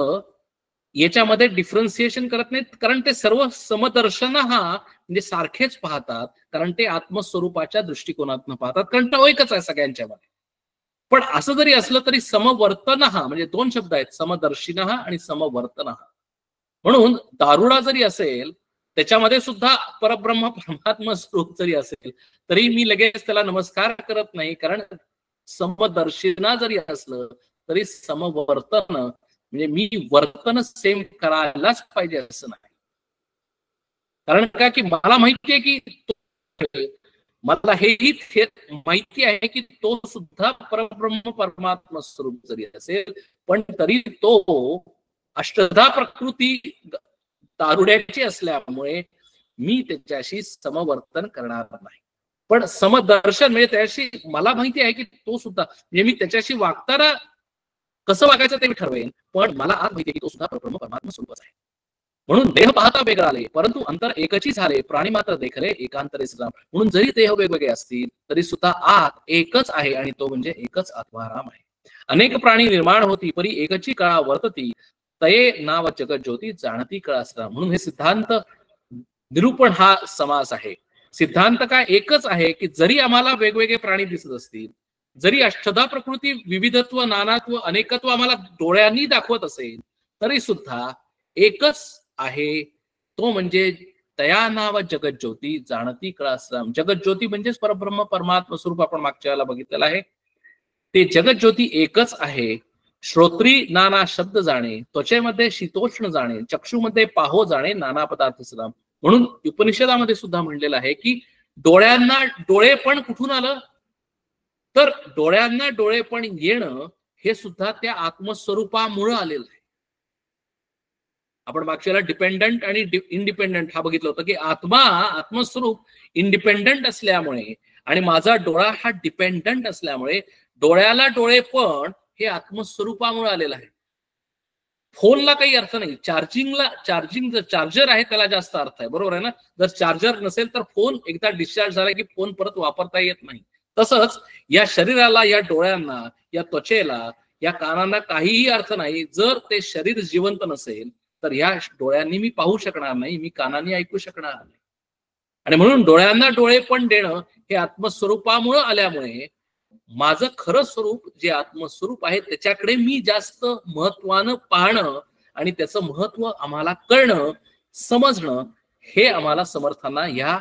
याच्यामध्ये डिफरन्सिएशन करत नाहीत, कारण ते सर्व समदर्शन हा म्हणजे सारखेच पाहतात, कारण ते आत्मस्वरूपाच्या दृष्टिकोनातून पाहतात, कारण तो एकच आहे सगळ्यांच्यामध्ये. पण असं जरी असलं तरी समवर्तन हा म्हणजे दोन शब्द आहेत, समदर्शिन आणि समवर्तन. म्हणून दारुडा जरी असेल त्याच्यामध्ये सुद्धा परब्रह्म परमात्मा स्वरूप जरी असेल तरी मी लगेच त्याला नमस्कार करत नाही, कारण समदर्शिना जरी असलं तरी समवर्तन म्हणजे मी वर्तन सेम करायलाच पाहिजे असं नाही. कारण का? की मला माहिती आहे की मला हेही माहिती आहे की तो सुद्धा परब्रह्म परमात्मा स्वरूप जरी असेल पण तरी तो अष्टधा प्रकृती दारुड्याची असल्यामुळे मी त्याच्याशी समवर्तन करणार नाही. पण समदर्शन म्हणजे त्याशी मला माहिती आहे की तो सुद्धा म्हणजे मी त्याच्याशी वागताना कसं वागायचं ते मी ठरवेन, पण मला आज माहिती आहे की तो सुद्धा परब्रह्म परमात्मा स्वरूपच आहे. म्हणून देह पाहता वेगळा आले परंतु अंतर एकची झाले, प्राणी मात्र देखले एकांतरे श्रीराम. म्हणून जरी देह वेगवेगळे असतील तरी सुद्धा आत एकच आहे आणि तो म्हणजे एकच आत्माराम आहे. अनेक प्राणी निर्माण होती परी एकची कळा वर्तती, तये नाव जगत ज्योती जाणती कळा श्रीराम. म्हणून हे सिद्धांत निरूपण हा समास आहे. सिद्धांत काय एकच आहे की जरी आम्हाला वेगवेगळे प्राणी दिसत असतील, जरी अष्टधा प्रकृती विविधत्व नानात्व अनेकत्व आम्हाला डोळ्यांनी दाखवत असेल, तरी सुद्धा एकच आहे, तो म्हणजे तया नाव जगज्योती जाणती कळाश्रम. जगज्योती म्हणजेच परब्रह्म परमात्म स्वरूप आपण मागच्या वेळेला बघितलेलं आहे. ते जगज्योती एकच आहे. श्रोत्री नाना शब्द जाणे, त्वचेमध्ये शीतोष्ण जाणे, चक्षुमध्ये पाहो जाणे, नाना पदार्थ सुद्धा. म्हणून उपनिषदामध्ये सुद्धा म्हणलेलं आहे की डोळ्यांना डोळेपण कुठून आलं, तर डोळ्यांना डोळेपण येणं हे सुद्धा त्या आत्मस्वरूपामुळे आलेलं आहे. आपण मागच्याला डिपेंडंट आणि इंडिपेंडंट हा बघितलं होतं की आत्मस्वरूप इंडिपेंडंट असल्यामुळे आणि माझा डोळा हा डिपेंडंट असल्यामुळे डोळ्याला डोळेपण हे आत्मस्वरूपामुळे आलेलं आहे. फोनला काही अर्थ नाही. चार्जिंग जर चार्जर आहे त्याला जास्त अर्थ आहे, बरोबर आहे ना. जर चार्जर नसेल तर फोन एकदा डिस्चार्ज झाला की फोन परत वापरता येत नाही. तसंच या शरीराला, या डोळ्यांना, या त्वचेला, या कानांना काहीही अर्थ नाही जर ते शरीर जिवंत नसेल. तर या डोळ्यांनी मी पाहू शकणार नाही, मी कानांनी ऐकू शकणार नाही. आणि म्हणून डोळ्यांना डोळेपण देणं हे आत्मस्वरूपामुळे आल्यामुळे माझं खरं स्वरूप जे आत्मस्वरूप आहे त्याच्याकडे मी जास्त महत्वानं पाहणं आणि त्याचं महत्व आम्हाला कळणं, समजणं हे आम्हाला समर्थांना या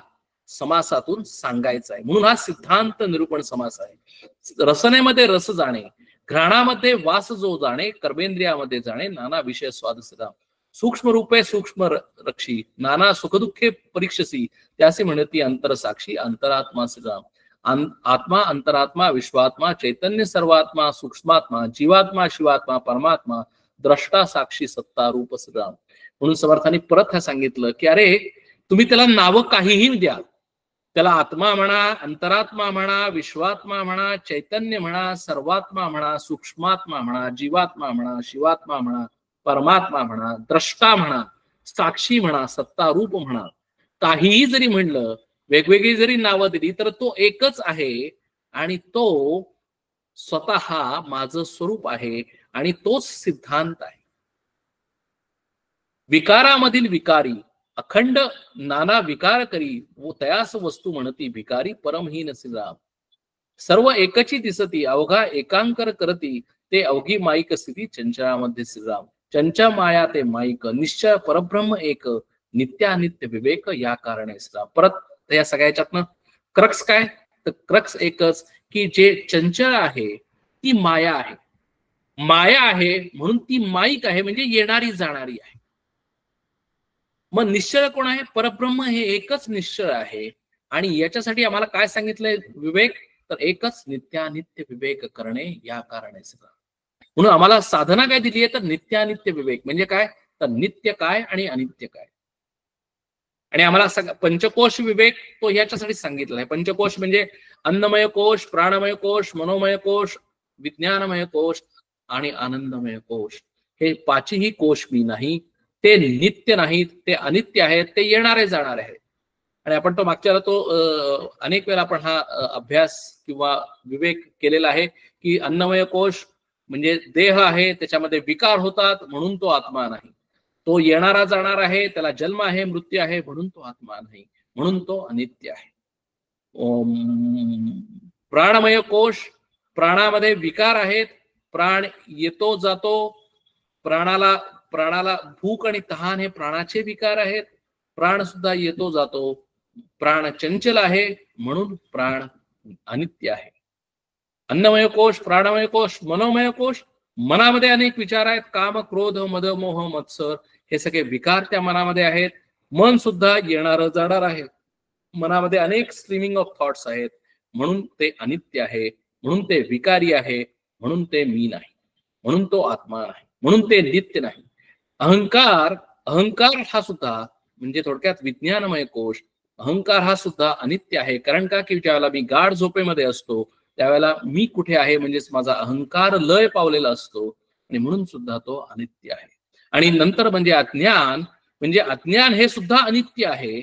समासातून सांगायचं आहे. म्हणून हा सिद्धांत निरूपण समास आहे. रसनेमध्ये रस जाणे, घ्राणामध्ये वास जो जाणे, कर्मेंद्रियामध्ये जाणे, नाना विषय स्वाद सदा, सूक्ष्म रूपे सूक्ष्म रक्षी, नाना सुखदुःखे परीक्षसी, त्यासे म्हणती अंतरसाक्षी, अंतरात्मा श्रीराम. आत्मा, अंतरात्मा, विश्वात्मा, चैतन्य सर्वात्मा, सूक्ष्मात्मा, जीवात्मा, शिवात्मा, परमात्मा, द्रष्टा, साक्षी, सत्ता, रूप श्रीराम. म्हणून समर्थांनी परत हे सांगितलं की अरे तुम्ही त्याला नावं काहीही द्या, त्याला आत्मा म्हणा, अंतरात्मा म्हणा, विश्वात्मा म्हणा, चैतन्य म्हणा, सर्वात्मा म्हणा, सूक्ष्मात्मा म्हणा, जीवात्मा म्हणा, शिवात्मा म्हणा, परमात्मा म्हणा, द्रष्टा म्हणा, साक्षी म्हणा, सत्ता रूप म्हणा, काहीही जरी म्हणलं, वेगवेगळी जरी नावं दिली तर तो एकच आहे आणि तो स्वतः माझं स्वरूप आहे आणि तोच सिद्धांत आहे. विकारामधील विकारी, अखंड नाना विकार करी, व तयास वस्तू म्हणती भिकारी, परमहीन श्रीराम. सर्व एकची दिसती, अवघा एकांकर करती, ते अवघी माईक स्थिती चंचळामध्ये श्रीराम. चंचल माया ते माईक, निश्चय परब्रह्म एक, नित्यानित्य विवेक या कारणे श्रीराम. परत या सगळ्याच्यातनं क्रक्स काय, तर क्रक्स एकच की जे चंचल आहे ती माया आहे. माया आहे म्हणून ती माईक आहे, म्हणजे येणारी जाणारी आहे. मग निश्चळ कोण आहे, परब्रह्म हे एकच निश्चळ आहे. आणि याच्यासाठी आम्हाला काय सांगितलंय विवेक, तर एकच नित्यानित्य विवेक करणे या कारणे श्रीराम. म्हणून आम्हाला साधना काय दिली आहे, तर नित्यानित्य विवेक म्हणजे काय, तर नित्य काय आणि अनित्य काय. आणि आम्हाला पंचकोश विवेक तो याच्यासाठी सांगितलं आहे. पंचकोश म्हणजे अन्नमय कोश, प्राणमय कोश, मनोमय कोश, विज्ञानमय कोश आणि आनंदमय कोश. हे पाचही कोश मी नाही, ते नित्य नाहीत, ते अनित्य आहेत, ते येणारे जाणारे आहेत. आणि आपण तो मागच्या तो अनेक वेळा आपण हा अभ्यास किंवा विवेक केलेला आहे की अन्नमय कोश म्हणजे देह आहे, त्याच्यामध्ये विकार होतात म्हणून तो आत्मा नाही. तो येणारा जाणार आहे, त्याला जन्म आहे, मृत्यू आहे, म्हणून तो आत्मा नाही, म्हणून तो अनित्य आहे. प्राणमय कोश, प्राणामध्ये विकार आहेत, प्राण येतो जातो, प्राणाला भूक आणि तहान हे प्राणाचे विकार आहेत, प्राण सुद्धा येतो जातो, प्राण चंचल आहे म्हणून प्राण अनित्य आहे. अन्नमय कोश, प्राणमय कोश, मनोमय कोश, मनामध्ये अनेक विचार आहेत, काम, क्रोध, मद, मोह, मत्सर हे सगळे विकार त्या मनामध्ये आहेत. मन सुद्धा येणारं जाणार आहे, मनामध्ये अनेक स्ट्रीमिंग ऑफ थॉट्स आहेत, म्हणून ते अनित्य आहे, म्हणून ते विकारी आहे, म्हणून ते मी नाही, म्हणून तो आत्मा नाही, म्हणून ते नित्य नाही. अहंकार हा सुद्धा म्हणजे थोडक्यात विज्ञानमय कोश, अहंकार हा सुद्धा अनित्य आहे. कारण का की ज्यावेळेला मी गाढ झोपेमध्ये असतो त्यावेळेला मी कुठे आहे म्हणजेच माझा अहंकार लय पावलेला असतो आणि म्हणून सुद्धा तो अनित्य आहे. आणि नंतर म्हणजे अज्ञान, म्हणजे अज्ञान हे सुद्धा अनित्य आहे,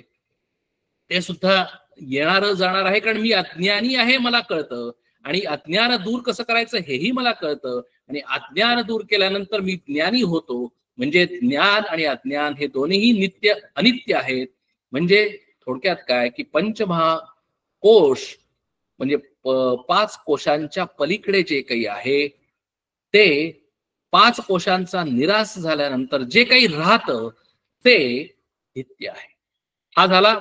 ते सुद्धा येणार जाणार आहे. कारण मी अज्ञानी आहे मला कळतं, आणि अज्ञान दूर कसं करायचं हेही मला कळतं, आणि अज्ञान दूर केल्यानंतर मी ज्ञानी होतो. म्हणजे ज्ञान आणि अज्ञान हे दोन्हीही नित्य अनित्य आहेत, म्हणजे थोडक्यात काय की पंचमहाकोश म्हणजे 5 कोशांच्या पलीकडे जे काही आहे ते 5 कोशांचा निराश झाल्यानंतर जे काही राहतं ते नित्य आहे. हा झाला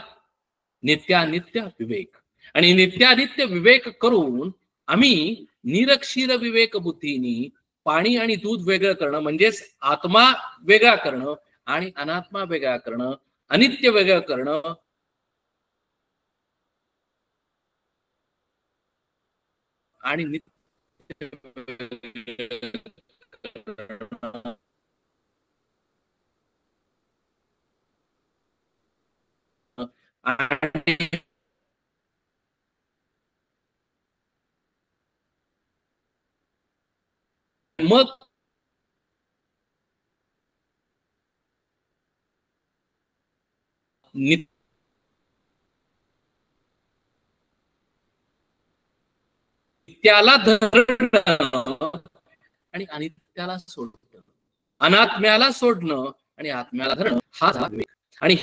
नित्यानित्य विवेक. आणि नित्यानित्य विवेक करून आम्ही निरक्षीर विवेक बुद्धीनी पाणी आणि दूध वेगळं करणं म्हणजेच आत्मा वेगळा करणं आणि अनात्मा वेगळा करणं, अनित्य वेगळं करणं आणि नित्य आणि मग नित्याला धरणं आणि अनित्याला सोडणं, अनात्म्याला सोडणं आणि आत्म्याला धरणं हा झाला विवेक. आणि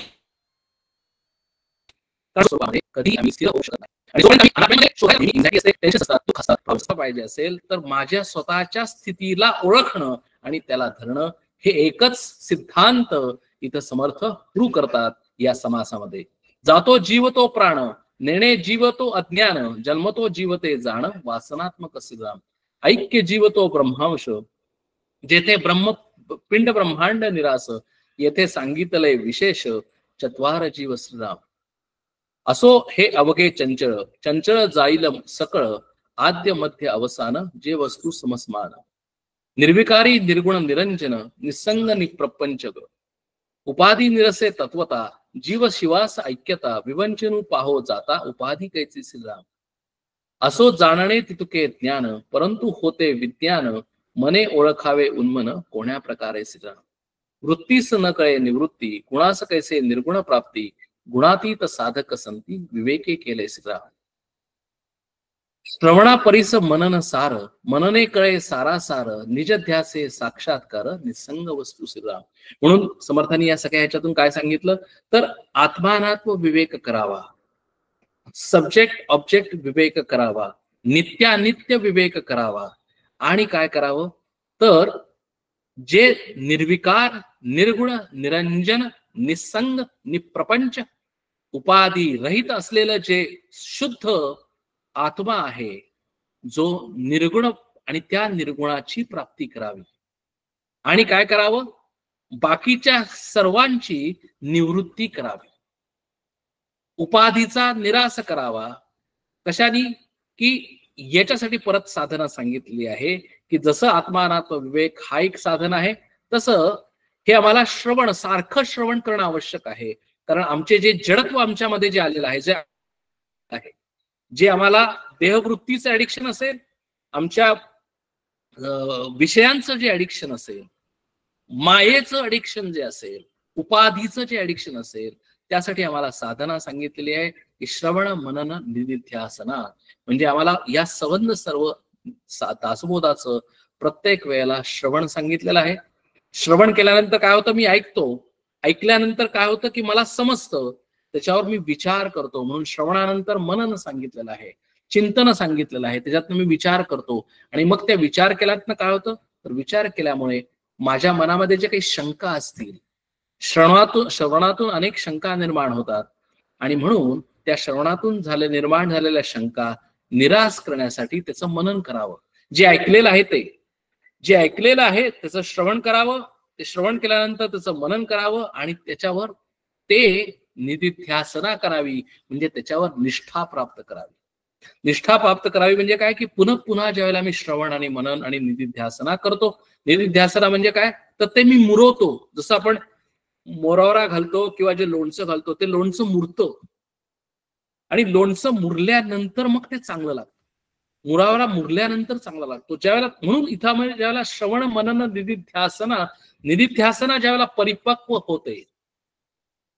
कधी आम्ही स्थिर होऊ शकत नाही. आणि जोपर्यंत आम्ही अनात्म्यामध्ये शोधायला नेहमी असते, टेन्शन असतात, दुःख असतात, अवस्था पाहिजे असेल तर माझ्या स्वतःच्या स्थितीला ओळखणं आणि त्याला धरणं हे एकच सिद्धांत इथं समर्थ प्रूव्ह करतात या समासामध्ये. जातो जीव तो प्राण, नेणे जीव तो अज्ञान, जन्मतो जीव ते जाण, वासनात्मक श्रीराम. ऐक्य जीव तो ब्रह्मांश, जेथे ब्रह्म पिंड ब्रह्मांड निरास, येथे सांगितलंय विशेष, चत्वार जीव श्रीराम. असो हे अवघे चंचळ, चंचळ जाईल सकळ, आद्य मध्य अवसान, जे वस्तू समसमान. निर्विकारी निर्गुण निरंजन, निसंग निप्रपंच, उपाधी निरसे तत्वता, जीव शिवास ऐक्यता, विवंचनू पाहो जाता, उपाधी कैची श्रीराम. असो जाणणे तितुके ज्ञान, परंतु होते विज्ञान, मने ओळखावे उन्मन, कोण्या प्रकारे श्रीराम. वृत्तीस न कळे निवृत्ती, गुणास कैसे निर्गुण प्राप्ती, गुणातीत साधक संती, विवेके केले श्रीराम. श्रवणा परिस मनन सार, मनने कळे सारासार, निज ध्यासे साक्षात्कार, निसंग वस्तू श्रीराम. म्हणून समर्थांनी या सगळ्या ह्याच्यातून काय सांगितलं तर आत्मानात्म विवेक करावा, सब्जेक्ट ऑब्जेक्ट विवेक करावा, नित्यानित्य विवेक करावा आणि काय करावं तर जे निर्विकार निर्गुण निरंजन निसंग निप्रपंच उपाधी रहित असलेलं जे शुद्ध आत्मा आहे जो निर्गुण आणि त्या निर्गुणाची प्राप्ती करावी. आणि काय करावं बाकीच्या सर्वांची निवृत्ती करावी, उपाधीचा निराश करावा. कशाने की याच्यासाठी परत साधना सांगितली आहे की जसं आत्मानात्म विवेक हा एक साधन आहे तसं हे आम्हाला श्रवण सारखं श्रवण करणं आवश्यक आहे. कारण आमचे जे जडत्व आमच्यामध्ये जे आलेलं आहे जे आहे जे आम्हाला देहवृत्तीचं ऍडिक्शन असेल, आमच्या विषयांचं जे ऍडिक्शन असेल, मायेचं ऍडिक्शन जे असेल, उपाधीचं जे ऍडिक्शन असेल, त्यासाठी आम्हाला साधना सांगितलेली आहे की श्रवण मनन निधिध्यासना. म्हणजे आम्हाला या संबंध सर्व दासबोधाचं प्रत्येक वेळेला श्रवण सांगितलेलं आहे. श्रवण केल्यानंतर काय होतं मी ऐकतो, ऐकल्यानंतर काय होतं की मला समजतं, त्याच्यावर मी विचार करतो. म्हणून श्रवणानंतर मनन सांगितलेलं आहे, चिंतन सांगितलेलं आहे, त्याच्यात मी विचार करतो. आणि मग त्या विचार केल्यानंतर काय होतं तर विचार केल्यामुळे माझ्या मनामध्ये जे काही शंका असतील, श्रवणातून अनेक शंका निर्माण होतात आणि म्हणून त्या श्रवणातून निर्माण झालेल्या शंका निराश करण्यासाठी त्याचं मनन करावं. जे ऐकलेलं आहे त्याचं श्रवण करावं, ते श्रवण केल्यानंतर त्याचं मनन करावं आणि त्याच्यावर ते निधिध्यासना करावी, म्हणजे त्याच्यावर निष्ठा प्राप्त करावी. निष्ठा प्राप्त करावी म्हणजे काय की पुन्हा पुन्हा ज्यावेळेला मी श्रवण आणि मनन आणि निधिध्यासना करतो, निधिध्यासना म्हणजे काय तर ते मी मुरवतो. जसं आपण मोरावरा घालतो किंवा जे लोणचं घालतो ते लोणचं मुरतं आणि लोणचं मुरल्यानंतर मग ते चांगलं लागतं. मुरावरा मुरल्यानंतर चांगला लागतो ज्यावेळेला. म्हणून इथं म्हणजे ज्यावेळेला श्रवण मनन निधिध्यासना ज्यावेळेला परिपक्व होते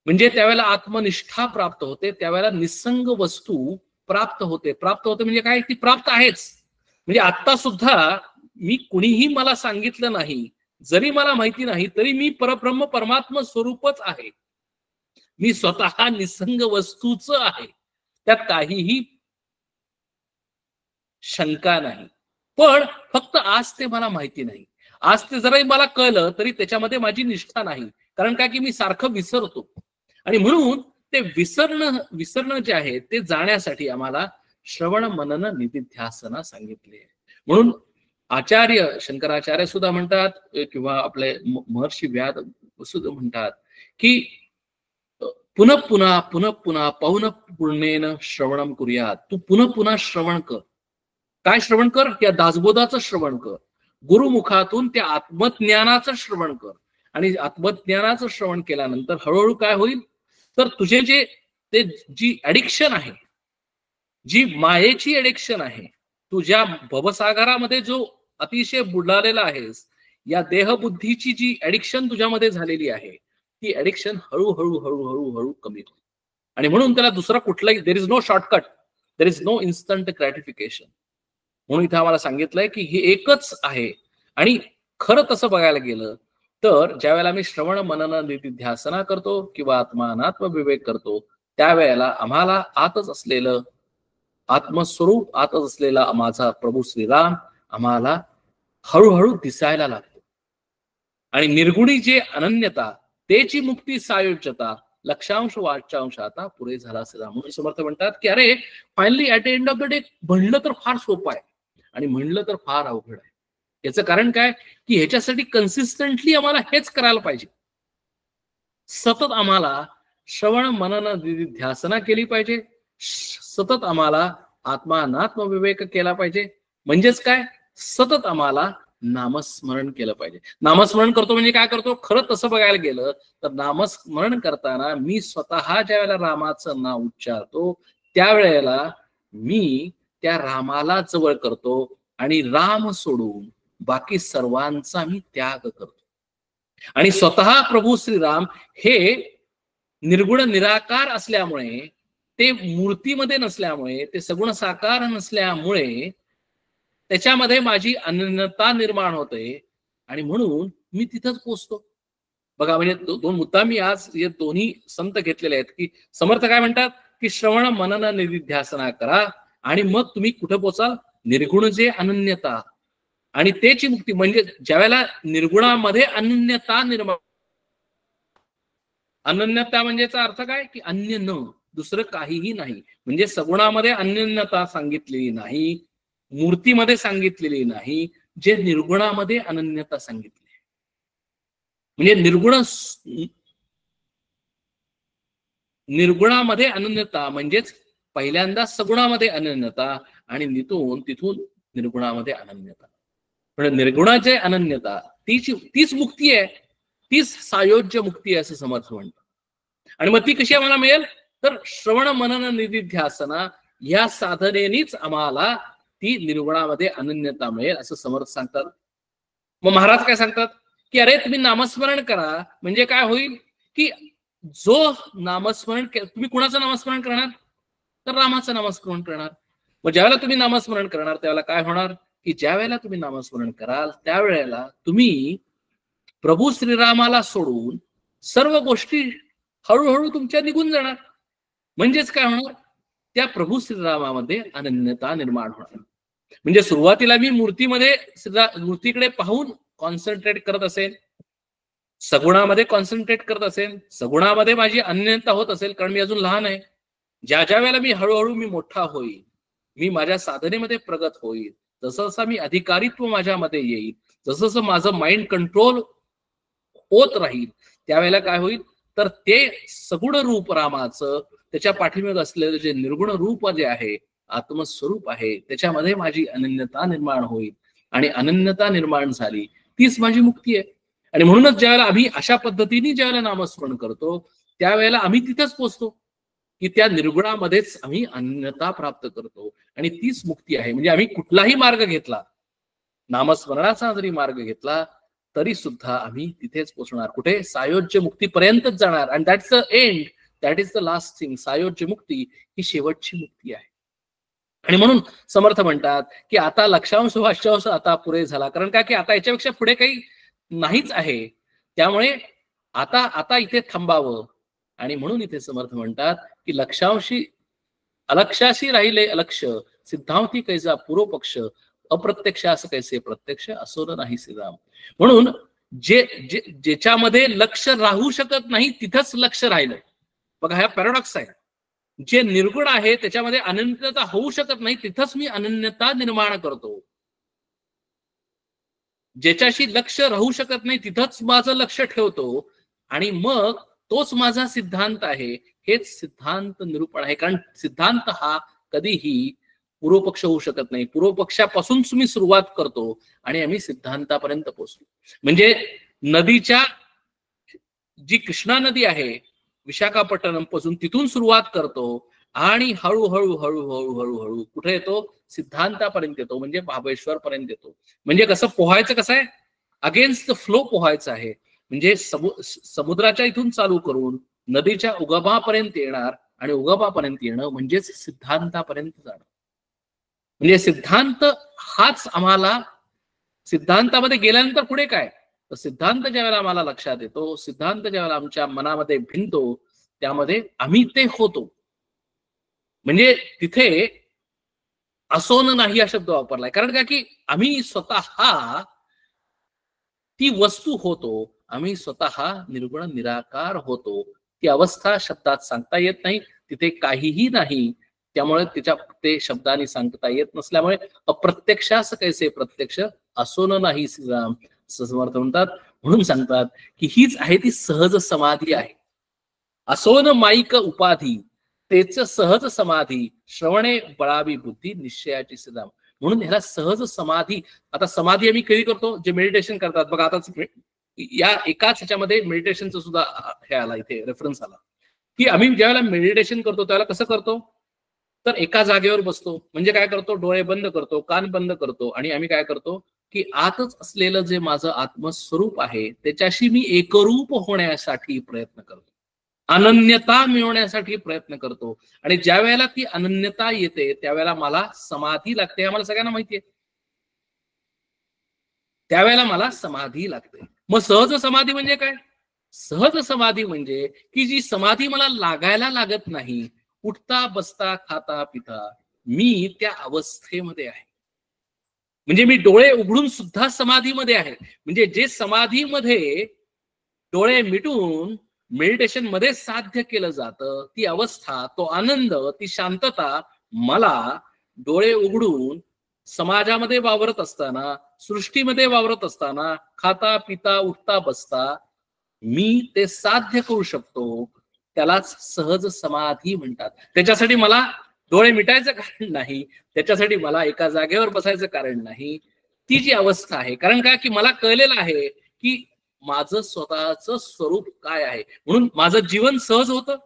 म्हणजे त्यावेळेला आत्मनिष्ठा प्राप्त होते, त्यावेळेला निसंग वस्तू प्राप्त होते. प्राप्त होते म्हणजे काय ती प्राप्त आहेच. म्हणजे आता सुद्धा मी कुणीही मला सांगितलं नाही, जरी मला माहिती नाही तरी मी परब्रह्म परमात्मा स्वरूपच आहे. मी स्वतः निसंग वस्तूच आहे, त्यात काहीही शंका नाही. पण फक्त आज ते मला माहिती नाही. आज ते जराही मला कळलं तरी त्याच्यामध्ये माझी निष्ठा नाही. कारण काय की मी सारखं विसरतो. आणि म्हणून ते विसरणं जे आहे ते जाण्यासाठी आम्हाला श्रवण मनन निधिध्यासना सांगितली आहे. म्हणून आचार्य शंकराचार्य सुद्धा म्हणतात, किंवा आपले महर्षी व्याद सुद्धा म्हणतात की पुनः पुन्हा पौन पुण्येन श्रवणम करूयात. तू पुन्हा पुन्हा श्रवण कर. काय श्रवण कर? या दासबोधाचं श्रवण कर. गुरुमुखातून त्या आत्मज्ञानाचं श्रवण कर. आणि आत्मज्ञानाचं श्रवण केल्यानंतर हळूहळू काय होईल, तर तुझे ते जी ऍडिक्शन आहे, जी मायेची ऍडिक्शन आहे, तू ज्या भवसागरामध्ये जो अतिशय बुडालेला आहेस, या देहबुद्धीची जी ऍडिक्शन तुझ्यामध्ये झालेली आहे, ती ऍडिक्शन हळूहळू हळूहळू हळू कमी होईल. आणि म्हणून त्याला दुसरा कुठलाही, there is no shortcut, there is no instant gratification. म्हणून इथे आम्हाला सांगितलंय की हे एकच आहे. आणि खरं तसं बघायला गेलं तर ज्या वेळेला मी श्रवण मनन निधिध्यासना करतो किंवा आत्मानात्म विवेक करतो, त्यावेळेला आम्हाला आतच असलेलं आत्मस्वरूप, आतच असलेला माझा प्रभू श्रीराम आम्हाला हळूहळू दिसायला लागतो. आणि निर्गुणी जे अनन्यता, त्याची मुक्ती सायोज्यता, लक्षांश वाचांश आता पुरे झाला असेल. म्हणून समर्थ म्हणतात की अरे finally at the end of the day म्हणलं तर फार सोपं आहे आणि म्हणलं तर फार अवघड आहे. याचं कारण काय की ह्याच्यासाठी कन्सिस्टंटली आम्हाला हेच करायला पाहिजे. सतत आम्हाला श्रवण मनन निधिध्यासना केली पाहिजे. सतत आम्हाला आत्मानात्म विवेक केला पाहिजे. म्हणजेच काय, सतत आम्हाला नामस्मरण केलं पाहिजे. नामस्मरण करतो म्हणजे काय करतो? खरं तसं बघायला गेलं तर नामस्मरण करताना मी स्वतः ज्या वेळेला रामाचं नाव उच्चारतो, त्यावेळेला मी त्या रामाला जवळ करतो आणि राम सोडून बाकी सर्वांचा मी त्याग करतो. आणि स्वतः प्रभू श्रीराम हे निर्गुण निराकार असल्यामुळे, ते मूर्तीमध्ये नसल्यामुळे, ते सगुण साकार नसल्यामुळे त्याच्यामध्ये माझी अनन्यता निर्माण होते. आणि म्हणून मी तिथंच पोचतो. बघा, म्हणजे दोन मुद्दा मी आज हे दोन्ही संत घेतलेले आहेत. की समर्थ काय म्हणतात की श्रवण मनन निधिध्यासना करा आणि मग तुम्ही कुठे पोचाल? निर्गुण जे अनन्यता आणि त्याची मुक्ती. म्हणजे ज्यावेळेला निर्गुणामध्ये अनन्यता निर्माण, अनन्यता म्हणजेचा अर्थ काय की अन्य न, दुसरं काहीही नाही. म्हणजे सगुणामध्ये अनन्यता सांगितलेली नाही, मूर्तीमध्ये सांगितलेली नाही, जे निर्गुणामध्ये अनन्यता सांगितली. म्हणजे निर्गुणामध्ये अनन्यता म्हणजेच पहिल्यांदा सगुणामध्ये अनन्यता आणि तिथून निर्गुणामध्ये अनन्यता. म्हणजे निर्गुणाचे अनन्यता तीच मुक्ती आहे, तीच सायोज्य मुक्ती आहे असं समर्थ म्हणतात. आणि मग ती कशी आम्हाला मिळेल? तर श्रवण मनन निधिध्यासना या साधनेनीच आम्हाला ती निर्गुणामध्ये अनन्यता मिळेल असं समर्थ सांगतात. मग महाराज काय सांगतात की अरे तुम्ही नामस्मरण करा. म्हणजे काय होईल की जो नामस्मरण, तुम्ही कुणाचं नामस्मरण करणार? तर रामाचं नामस्मरण करणार. मग ज्यावेळेला तुम्ही नामस्मरण करणार त्यावेळेला काय होणार की ज्या वेळेला तुम्ही नामस्मरण कराल त्यावेळेला तुम्ही प्रभू श्रीरामाला सोडून सर्व गोष्टी हळूहळू तुमच्या निघून जाणार. म्हणजेच काय होणार? त्या प्रभू श्रीरामामध्ये अनन्यता निर्माण होणार. म्हणजे सुरुवातीला मी मूर्तीकडे पाहून कॉन्सन्ट्रेट करत असेल, सगुणामध्ये कॉन्सन्ट्रेट करत असेल, सगुणामध्ये माझी अनन्यता होत असेल कारण मी अजून लहान आहे. ज्या वेळेला मी हळूहळू मोठा होईल, मी माझ्या साधनेमध्ये प्रगत होईल, जसं जसं मी अधिकारित्व माझ्यामध्ये येईल, जसं जसं माझं माइंड कंट्रोल होत राहील, त्यावेळेला काय होईल तर ते सगुण रूप रामाचं, त्याच्या पाठीमागे असलेलं जे निर्गुण रूप जे आहे, आत्मस्वरूप आहे, त्याच्यामध्ये माझी अनन्यता निर्माण होईल. आणि अनन्यता निर्माण झाली तीच माझी मुक्ती आहे. आणि म्हणूनच ज्यावेळेला आम्ही अशा पद्धतीने ज्यावेळेला नामस्मरण करतो त्यावेळेला आम्ही तिथंच पोचतो की त्या निर्गुणामध्येच आम्ही अनन्यता प्राप्त करतो आणि तीच मुक्ती आहे. म्हणजे आम्ही कुठलाही मार्ग घेतला, नामस्मरणाचा जरी मार्ग घेतला तरी सुद्धा आम्ही तिथेच पोचणार. कुठे? सायोज्य मुक्तीपर्यंतच जाणार. And that's the end, that is the last thing. सायोज्य मुक्ती ही शेवटची मुक्ती आहे. आणि म्हणून समर्थ म्हणतात की आता लक्षांश वाचांश आता पुरे झाला. कारण काय की आता याच्यापेक्षा पुढे काही नाहीच आहे. त्यामुळे आता इथे थांबावं आणि म्हणून इथे समर्थ म्हणतात की लक्षांशी अलक्षाशी राहिले अलक्ष, सिद्धांती कैसा पूर्व पक्ष, अप्रत्यक्ष असं कैसे प्रत्यक्ष असो नाही श्रीराम. म्हणून ज्याच्यामध्ये लक्ष राहू शकत नाही तिथंच लक्ष राहिलं. बघा हा पॅराडॉक्स आहे. जे निर्गुण आहे त्याच्यामध्ये अनन्यता होऊ शकत नाही तिथंच मी अनन्यता निर्माण करतो. ज्याच्याशी लक्ष राहू शकत नाही तिथंच माझं लक्ष ठेवतो आणि मग तोच माझा सिद्धांत आहे. हेच सिद्धांत निरूपण आहे. कारण सिद्धांत हा कधीही पूर्वपक्ष होऊ शकत नाही. पूर्वपक्षापासून मी सुरुवात करतो आणि आम्ही सिद्धांतापर्यंत पोहोचतो. म्हणजे नदीच्या जी कृष्णा नदी आहे विशाखापट्टणम पासून तिथून सुरुवात करतो आणि हळूहळू हळूहळू हळूहळू कुठे येतो, सिद्धांतापर्यंत येतो, म्हणजे महाबळेश्वर पर्यंत येतो. म्हणजे कसं पोहायचं, कसं आहे, अगेन्स्ट द फ्लो पोहायचं आहे. म्हणजे समुद्राच्या इथून चालू करून नदीच्या उगमापर्यंत येणार आणि उगमापर्यंत येणं म्हणजेच सिद्धांतापर्यंत जाणं. म्हणजे सिद्धांत हाच आम्हाला, सिद्धांतामध्ये गेल्यानंतर पुढे काय, तर सिद्धांत ज्यावेळेला आम्हाला लक्षात येतो, सिद्धांत ज्यावेळेला आमच्या मनामध्ये भिनतो, त्यामध्ये आम्ही ते होतो. म्हणजे तिथे असोन नाही हा शब्द वापरलाय. कारण काय की आम्ही स्वतः ती वस्तू होतो, आम्ही स्वतः निर्गुण निराकार होतो. ती अवस्था शब्दात सांगता येत नाही, तिथे काहीही नाही. त्यामुळे तिच्या ते शब्दांनी सांगता येत नसल्यामुळे अप्रत्यक्षास कैसे प्रत्यक्ष असोन नाही श्रीराम समर्थ म्हणतात. म्हणून सांगतात की हीच आहे ती सहज समाधी आहे. असोन माईक उपाधी तेच सहज समाधी, श्रवणे बळावी बुद्धी निश्चयाची श्रीराम. म्हणून ह्याला सहज समाधी. आता समाधी आम्ही कधी करतो, जे मेडिटेशन करतात बघा. आताच या एकाच ह्याच्यामध्ये मेडिटेशनचं सुद्धा हे आला, इथे रेफरन्स आला की आम्ही ज्यावेळेला मेडिटेशन करतो त्यावेळेला कसं करतो, तर एका जागेवर बसतो. म्हणजे काय करतो, डोळे बंद करतो, कान बंद करतो आणि आम्ही काय करतो की आतच असलेलं जे माझं आत्मस्वरूप आहे त्याच्याशी मी एकरूप होण्यासाठी प्रयत्न करतो, अनन्यता मिळवण्यासाठी प्रयत्न करतो. आणि ज्या वेळेला ती अनन्यता येते त्यावेळेला मला समाधी लागते. आम्हाला सगळ्यांना माहितीये, त्यावेळेला मला समाधी लागते. मग सहज समाधी म्हणजे काय, सहज समाधी म्हणजे की जी समाधी मला लागायला लागत नाही. उठता बसता खाता पिता मी त्या अवस्थेमध्ये आहे. म्हणजे मी डोळे उघडून सुद्धा समाधीमध्ये आहे. म्हणजे जे समाधीमध्ये डोळे मिटून मेडिटेशन मध्ये साध्य केलं जातं, ती अवस्था, तो आनंद, ती शांतता मला डोळे उघडून समाजामध्ये वावरत असताना, सृष्टीमध्ये वावरत असताना, खाता पिता उठता बसता मी ते साध्य करू शकतो. त्यालाच सहज समाधी म्हणतात. त्याच्यासाठी मला डोळे मिटायचं कारण नाही, त्याच्यासाठी मला एका जागेवर बसायचं कारण नाही. ती जी अवस्था आहे, कारण काय की मला कळलेलं आहे की माझं स्वतःचं स्वरूप काय आहे. म्हणून माझं जीवन सहज होतं,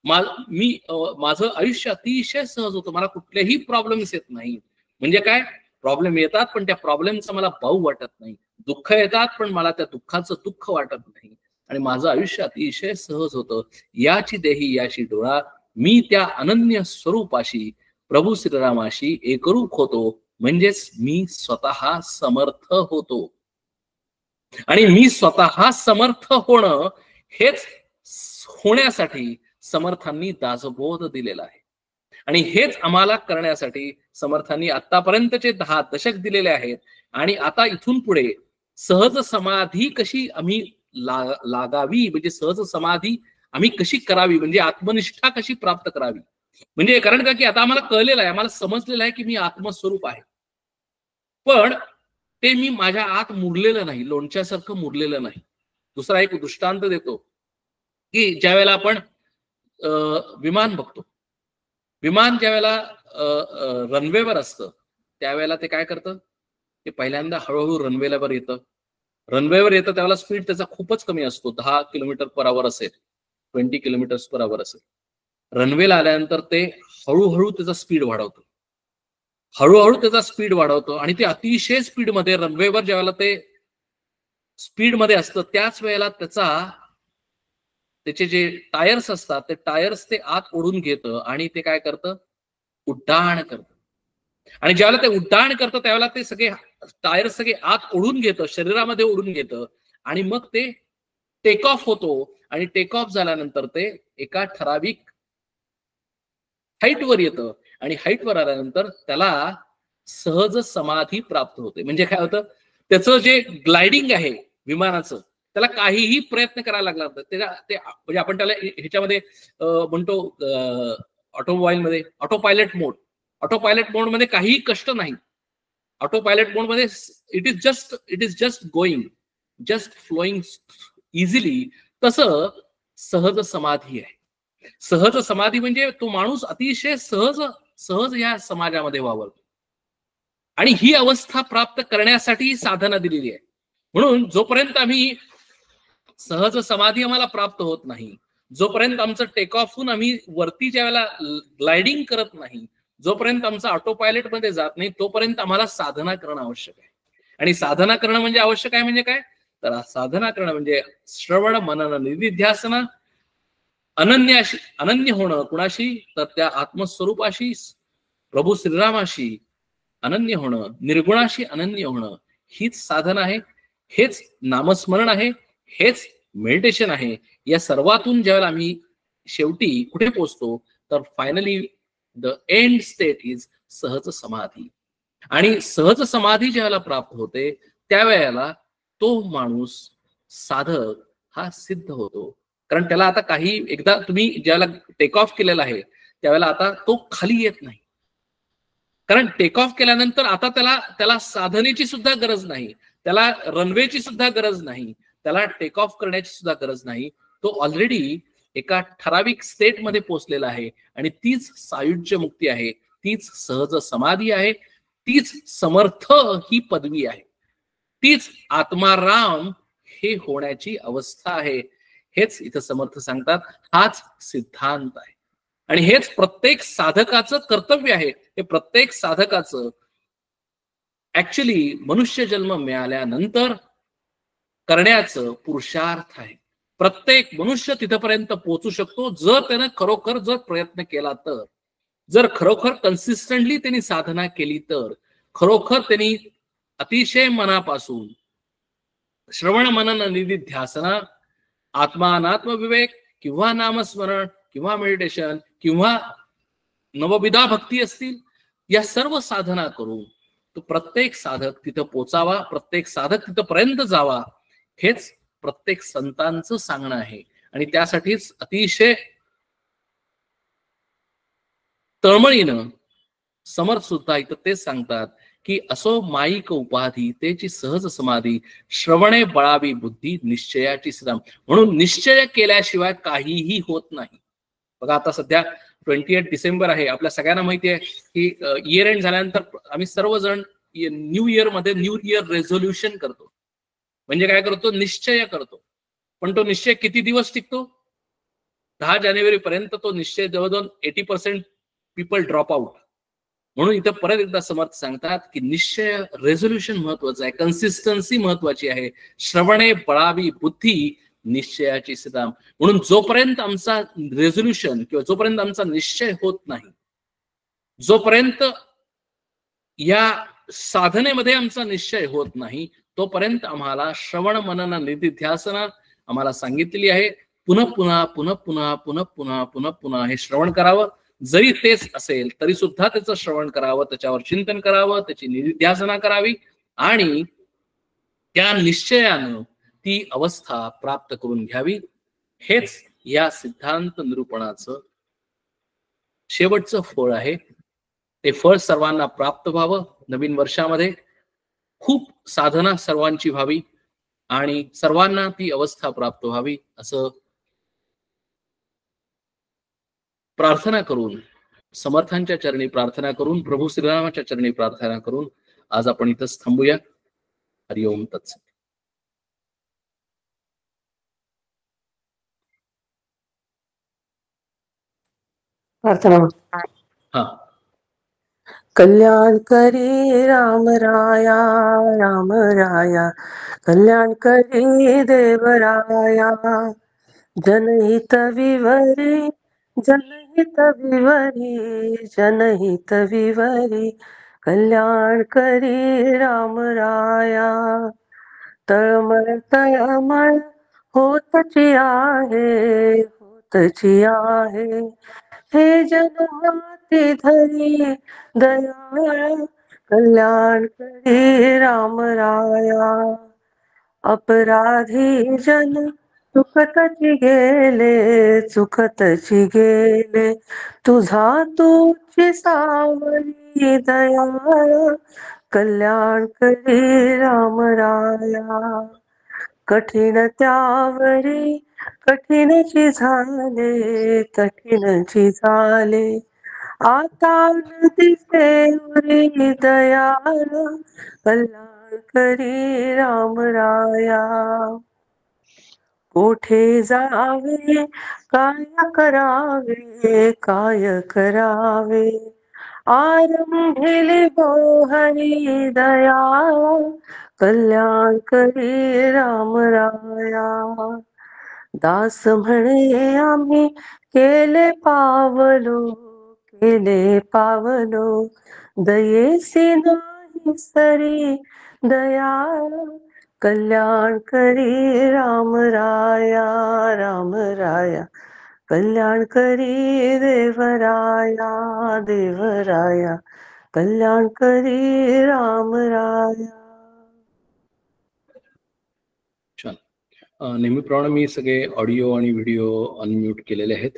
माझं आयुष्य अतिशय सहज होतं. मला कुठलेही प्रॉब्लेम्स येत नाही. म्हणजे काय, प्रॉब्लेम येतात पण त्या प्रॉब्लेमचा मला भाऊ वाटत नाही. दुःख येतात पण मला त्या दुःखाचं दुःख वाटत नाही. आणि माझं आयुष्य अतिशय सहज होतं. याची देही याशी डोळा, मी त्या अनन्य स्वरूपाशी प्रभू श्रीरामाशी एकरूप होतो. म्हणजेच मी स्वतः समर्थ होतो. आणि मी स्वतः समर्थ होणं हेच होण्यासाठी समर्थांनी दासबोध दिलेला आहे. आणि हेच आम्हाला करण्यासाठी समर्थांनी आतापर्यंतचे 10 दशक दिलेले आहेत. आणि आता इथून पुढे सहज समाधी कशी आम्ही लागावी, म्हणजे सहज समाधी आम्ही कशी करावी, म्हणजे आत्मनिष्ठा कशी प्राप्त करावी. म्हणजे कारण का की आता आम्हाला कळलेलं आहे, आम्हाला समजलेलं आहे की मी आत्मस्वरूप आहे. पण ते मी माझ्या आत मुरलेलं नाही, लोणच्यासारखं मुरलेलं नाही. दुसरा एक दृष्टांत देतो की ज्या वेळेला आपण विमान बघतो, विमान ज्या वेळेला रनवेवर असतं त्यावेळेला ते काय करतं, ते पहिल्यांदा हळूहळू रनवेवर येतं. रनवेवर येतं त्यावेळेला स्पीड त्याचा खूपच कमी असतो, 10 किलोमीटर पर आवर असेल, 20 किलोमीटर्स पर आवर असेल. रनवेला आल्यानंतर ते हळूहळू त्याचा स्पीड वाढवतो, हळूहळू त्याचा स्पीड वाढवतो आणि ते अतिशय स्पीडमध्ये रनवेवर ज्यावेळेला ते स्पीडमध्ये असतं त्याच वेळेला त्याचे जे टायर्स असतात ते टायर्स ते आत ओढून घेतं आणि ते काय करतं, उड्डाण करतं. आणि ज्यावेळेला ते उड्डाण करतं त्यावेळेला ते सगळे टायर्स सगळे आत ओढून घेतं, शरीरामध्ये ओढून घेतं आणि मग ते टेक ऑफ होतो आणि टेक ऑफ झाल्यानंतर ते एका ठराविक हाईटवर येतं आणि हाईटवर आल्यानंतर त्याला सहज समाधी प्राप्त होते. म्हणजे काय होतं, त्याचं जे ग्लायडिंग आहे विमानाचं, त्याला काहीही प्रयत्न करायला लागला तर म्हणजे आपण त्याला ह्याच्यामध्ये म्हणतो ऑटोमोबाईल मध्ये ऑटो पायलट मोड मध्ये काहीही कष्ट नाही. ऑटो पायलट मोड मध्ये it is just going, just flowing easily. तसं सहज समाधी आहे. सहज समाधी म्हणजे तो माणूस अतिशय सहज या समाजामध्ये वावरतो. आणि ही अवस्था प्राप्त करण्यासाठी साधना दिलेली आहे. म्हणून जोपर्यंत आम्ही सहज समाधी आम्हाला प्राप्त होत नाही, जोपर्यंत आमचं टेक ऑफ होऊन आम्ही वरती ज्या वेळेला ग्लायडिंग करत नाही, जोपर्यंत आमचा ऑटो पायलट मध्ये जात नाही, तोपर्यंत आम्हाला साधना करणं आवश्यक आहे. आणि साधना करणं म्हणजे आवश्यक आहे म्हणजे काय, तर साधना करणं म्हणजे श्रवण मनन निधिध्यासन, अनन्य होणं कुणाशी, तर त्या आत्मस्वरूपाशी प्रभू श्रीरामाशी अनन्य होणं, निर्गुणाशी अनन्य होणं, हीच साधना आहे, हेच नामस्मरण आहे, हेच मेडिटेशन आहे. या सर्वातून ज्यावेळेला आम्ही शेवटी कुठे पोहोचतो, तर finally the end state is सहज समाधी. आणि सहज समाधी ज्यावेळेला प्राप्त होते, त्यावेळेला तो माणूस साधक हा सिद्ध होतो. कारण त्याला आता काही एकदा तुम्ही ज्यावेळेला टेक ऑफ केलेला आहे, त्यावेळेला आता तो खाली येत नाही. कारण टेक ऑफ केल्यानंतर आता त्याला साधनेची सुद्धा गरज नाही, त्याला रनवेची सुद्धा गरज नाही, त्याला टेक ऑफ करण्याची सुद्धा गरज नाही. तो ऑलरेडी एका ठराविक स्टेट मध्ये पोहोचलेला आहे. आणि तीच सायुज्य मुक्ती आहे, तीच सहज समाधी आहे, तीच समर्थ ही पदवी आहे, तीच आत्माराम हे होण्याची अवस्था आहे. हेच इथं समर्थ सांगतात, हाच सिद्धांत आहे. आणि हेच प्रत्येक साधकाचं कर्तव्य आहे. हे प्रत्येक साधकाचं ऍक्च्युली मनुष्य जन्म मिळाल्यानंतर करण्याचं पुरुषार्थ आहे. प्रत्येक मनुष्य तिथपर्यंत पोहोचू शकतो जर त्यानं खरोखर जर प्रयत्न केला तर, जर खरोखर कन्सिस्टंटली त्यांनी साधना केली तर, खरोखर त्यांनी अतिशय मनापासून श्रवण मनन निधिध्यासन, आत्मानात्म विवेक किंवा नामस्मरण किंवा मेडिटेशन किंवा नवविधा भक्ती असतील, या सर्व साधना करून तो प्रत्येक साधक तिथं पोचावा, प्रत्येक साधक तिथपर्यंत जावा, हेच प्रत्येक संतांचं सांगणं आहे. आणि त्यासाठीच अतिशय तळमळीनं समर्थ सुद्धा इथं तेच सांगतात की असो माईक उपाधी तेची सहज समाधी, श्रवणे बळावी बुद्धी निश्चयाची श्रम. म्हणून निश्चय केल्याशिवाय काहीही होत नाही. बघा आता सध्या 28 डिसेंबर आहे. आपल्या सगळ्यांना माहिती आहे की इयर एंड झाल्यानंतर आम्ही सर्वजण न्यू इयर मध्ये न्यू इयर रेझोल्युशन करतो. म्हणजे काय करतो, निश्चय करतो. पण तो निश्चय किती दिवस टिकतो? 10 जानेवारी पर्यंत तो निश्चय जवळजवळ 80% पीपल ड्रॉप आउट. म्हणून इथं परत एकदा समर्थ सांगतात की निश्चय रेझोल्युशन महत्वाचं आहे, कन्सिस्टन्सी महत्वाची आहे. श्रवणे बळावी बुद्धी निश्चयाची सिद्धाम. म्हणून जोपर्यंत आमचा रेझोल्युशन किंवा जोपर्यंत आमचा निश्चय होत नाही, जोपर्यंत या साधनेमध्ये आमचा निश्चय होत नाही, तोपर्यंत आम्हाला श्रवण मनन निधिध्यासन आम्हाला सांगितलेली आहे. पुन्हा पुन्हा पुन्हा पुन्हा पुन्हा पुन्हा पुन्हा पुन्हा हे श्रवण करावं. जरी तेच असेल तरी सुद्धा त्याचं श्रवण करावं, त्याच्यावर चिंतन करावं, त्याची निधिध्यासना करावी आणि त्या निश्चयानं ती अवस्था प्राप्त करून घ्यावी. हेच या सिद्धांत निरूपणाचं शेवटचं फळ आहे. ते फळ सर्वांना प्राप्त व्हावं. नवीन वर्षामध्ये खूप साधना सर्वांची व्हावी आणि सर्वांना ती अवस्था प्राप्त व्हावी असं प्रार्थना करून, समर्थांच्या चरणी प्रार्थना करून, प्रभू श्रीरामाच्या चरणी प्रार्थना करून आज आपण इथंच थांबूया. हरिओम तत्सत. प्रार्थना. हा. कल्याण करी राम राया, राम राया कल्याण करी देवराया, जनहित विवरी, जनहित विवरी, जनहित विवरी कल्याण करी राम राया. तळमळ तळमळ होतची आहे, होतची आहे. हे जन हाती धरी दयाळ कल्याण करी राम राया. अपराधी जन चुकतची गेले, चुकतची गेले. तुझा तूची सावली दयाळ कल्याण करी राम राया. कठीण त्यावरी कठीणची झाले, कठीणची झाले. आता न दिसे उरी दयाळ कल्याण करी राम राया. कोठे जावे काय करावे, काय करावे. आरंभिले हरी दयाळ कल्याण करी राम राया. दास म्हणे आम्ही केले पावलो, केले पावलो. दयेसी नाही सरी दयाळ कल्याण करी राम राया. राम राया कल्याण करी देवराया, देवराया कल्याण करी राम राया. छान. नेहमीप्रमाणे मी सगळे ऑडिओ आणि व्हिडिओ अनम्यूट केलेले आहेत.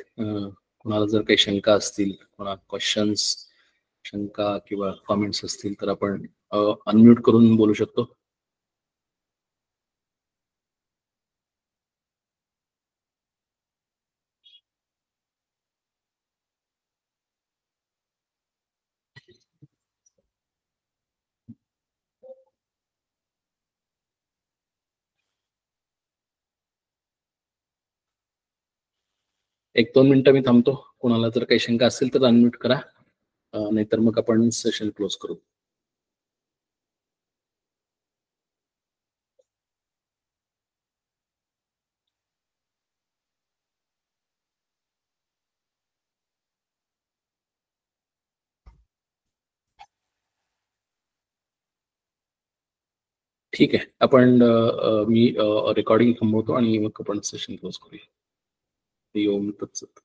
कोणाला जर काही शंका असतील, कोणा क्वेश्चन्स, शंका किंवा कॉमेंट्स असतील तर आपण अनम्यूट करून बोलू शकतो. एक 2 मिनिटं मी थांबतो. कोणाला जर काही शंका असेल तर अनम्यूट करा, नाहीतर मग आपण सेशन क्लोज करू. ठीक आहे, आपण मी रेकॉर्डिंग थांबवतो आणि मग आपण सेशन क्लोज करूया. ओम तत्सत.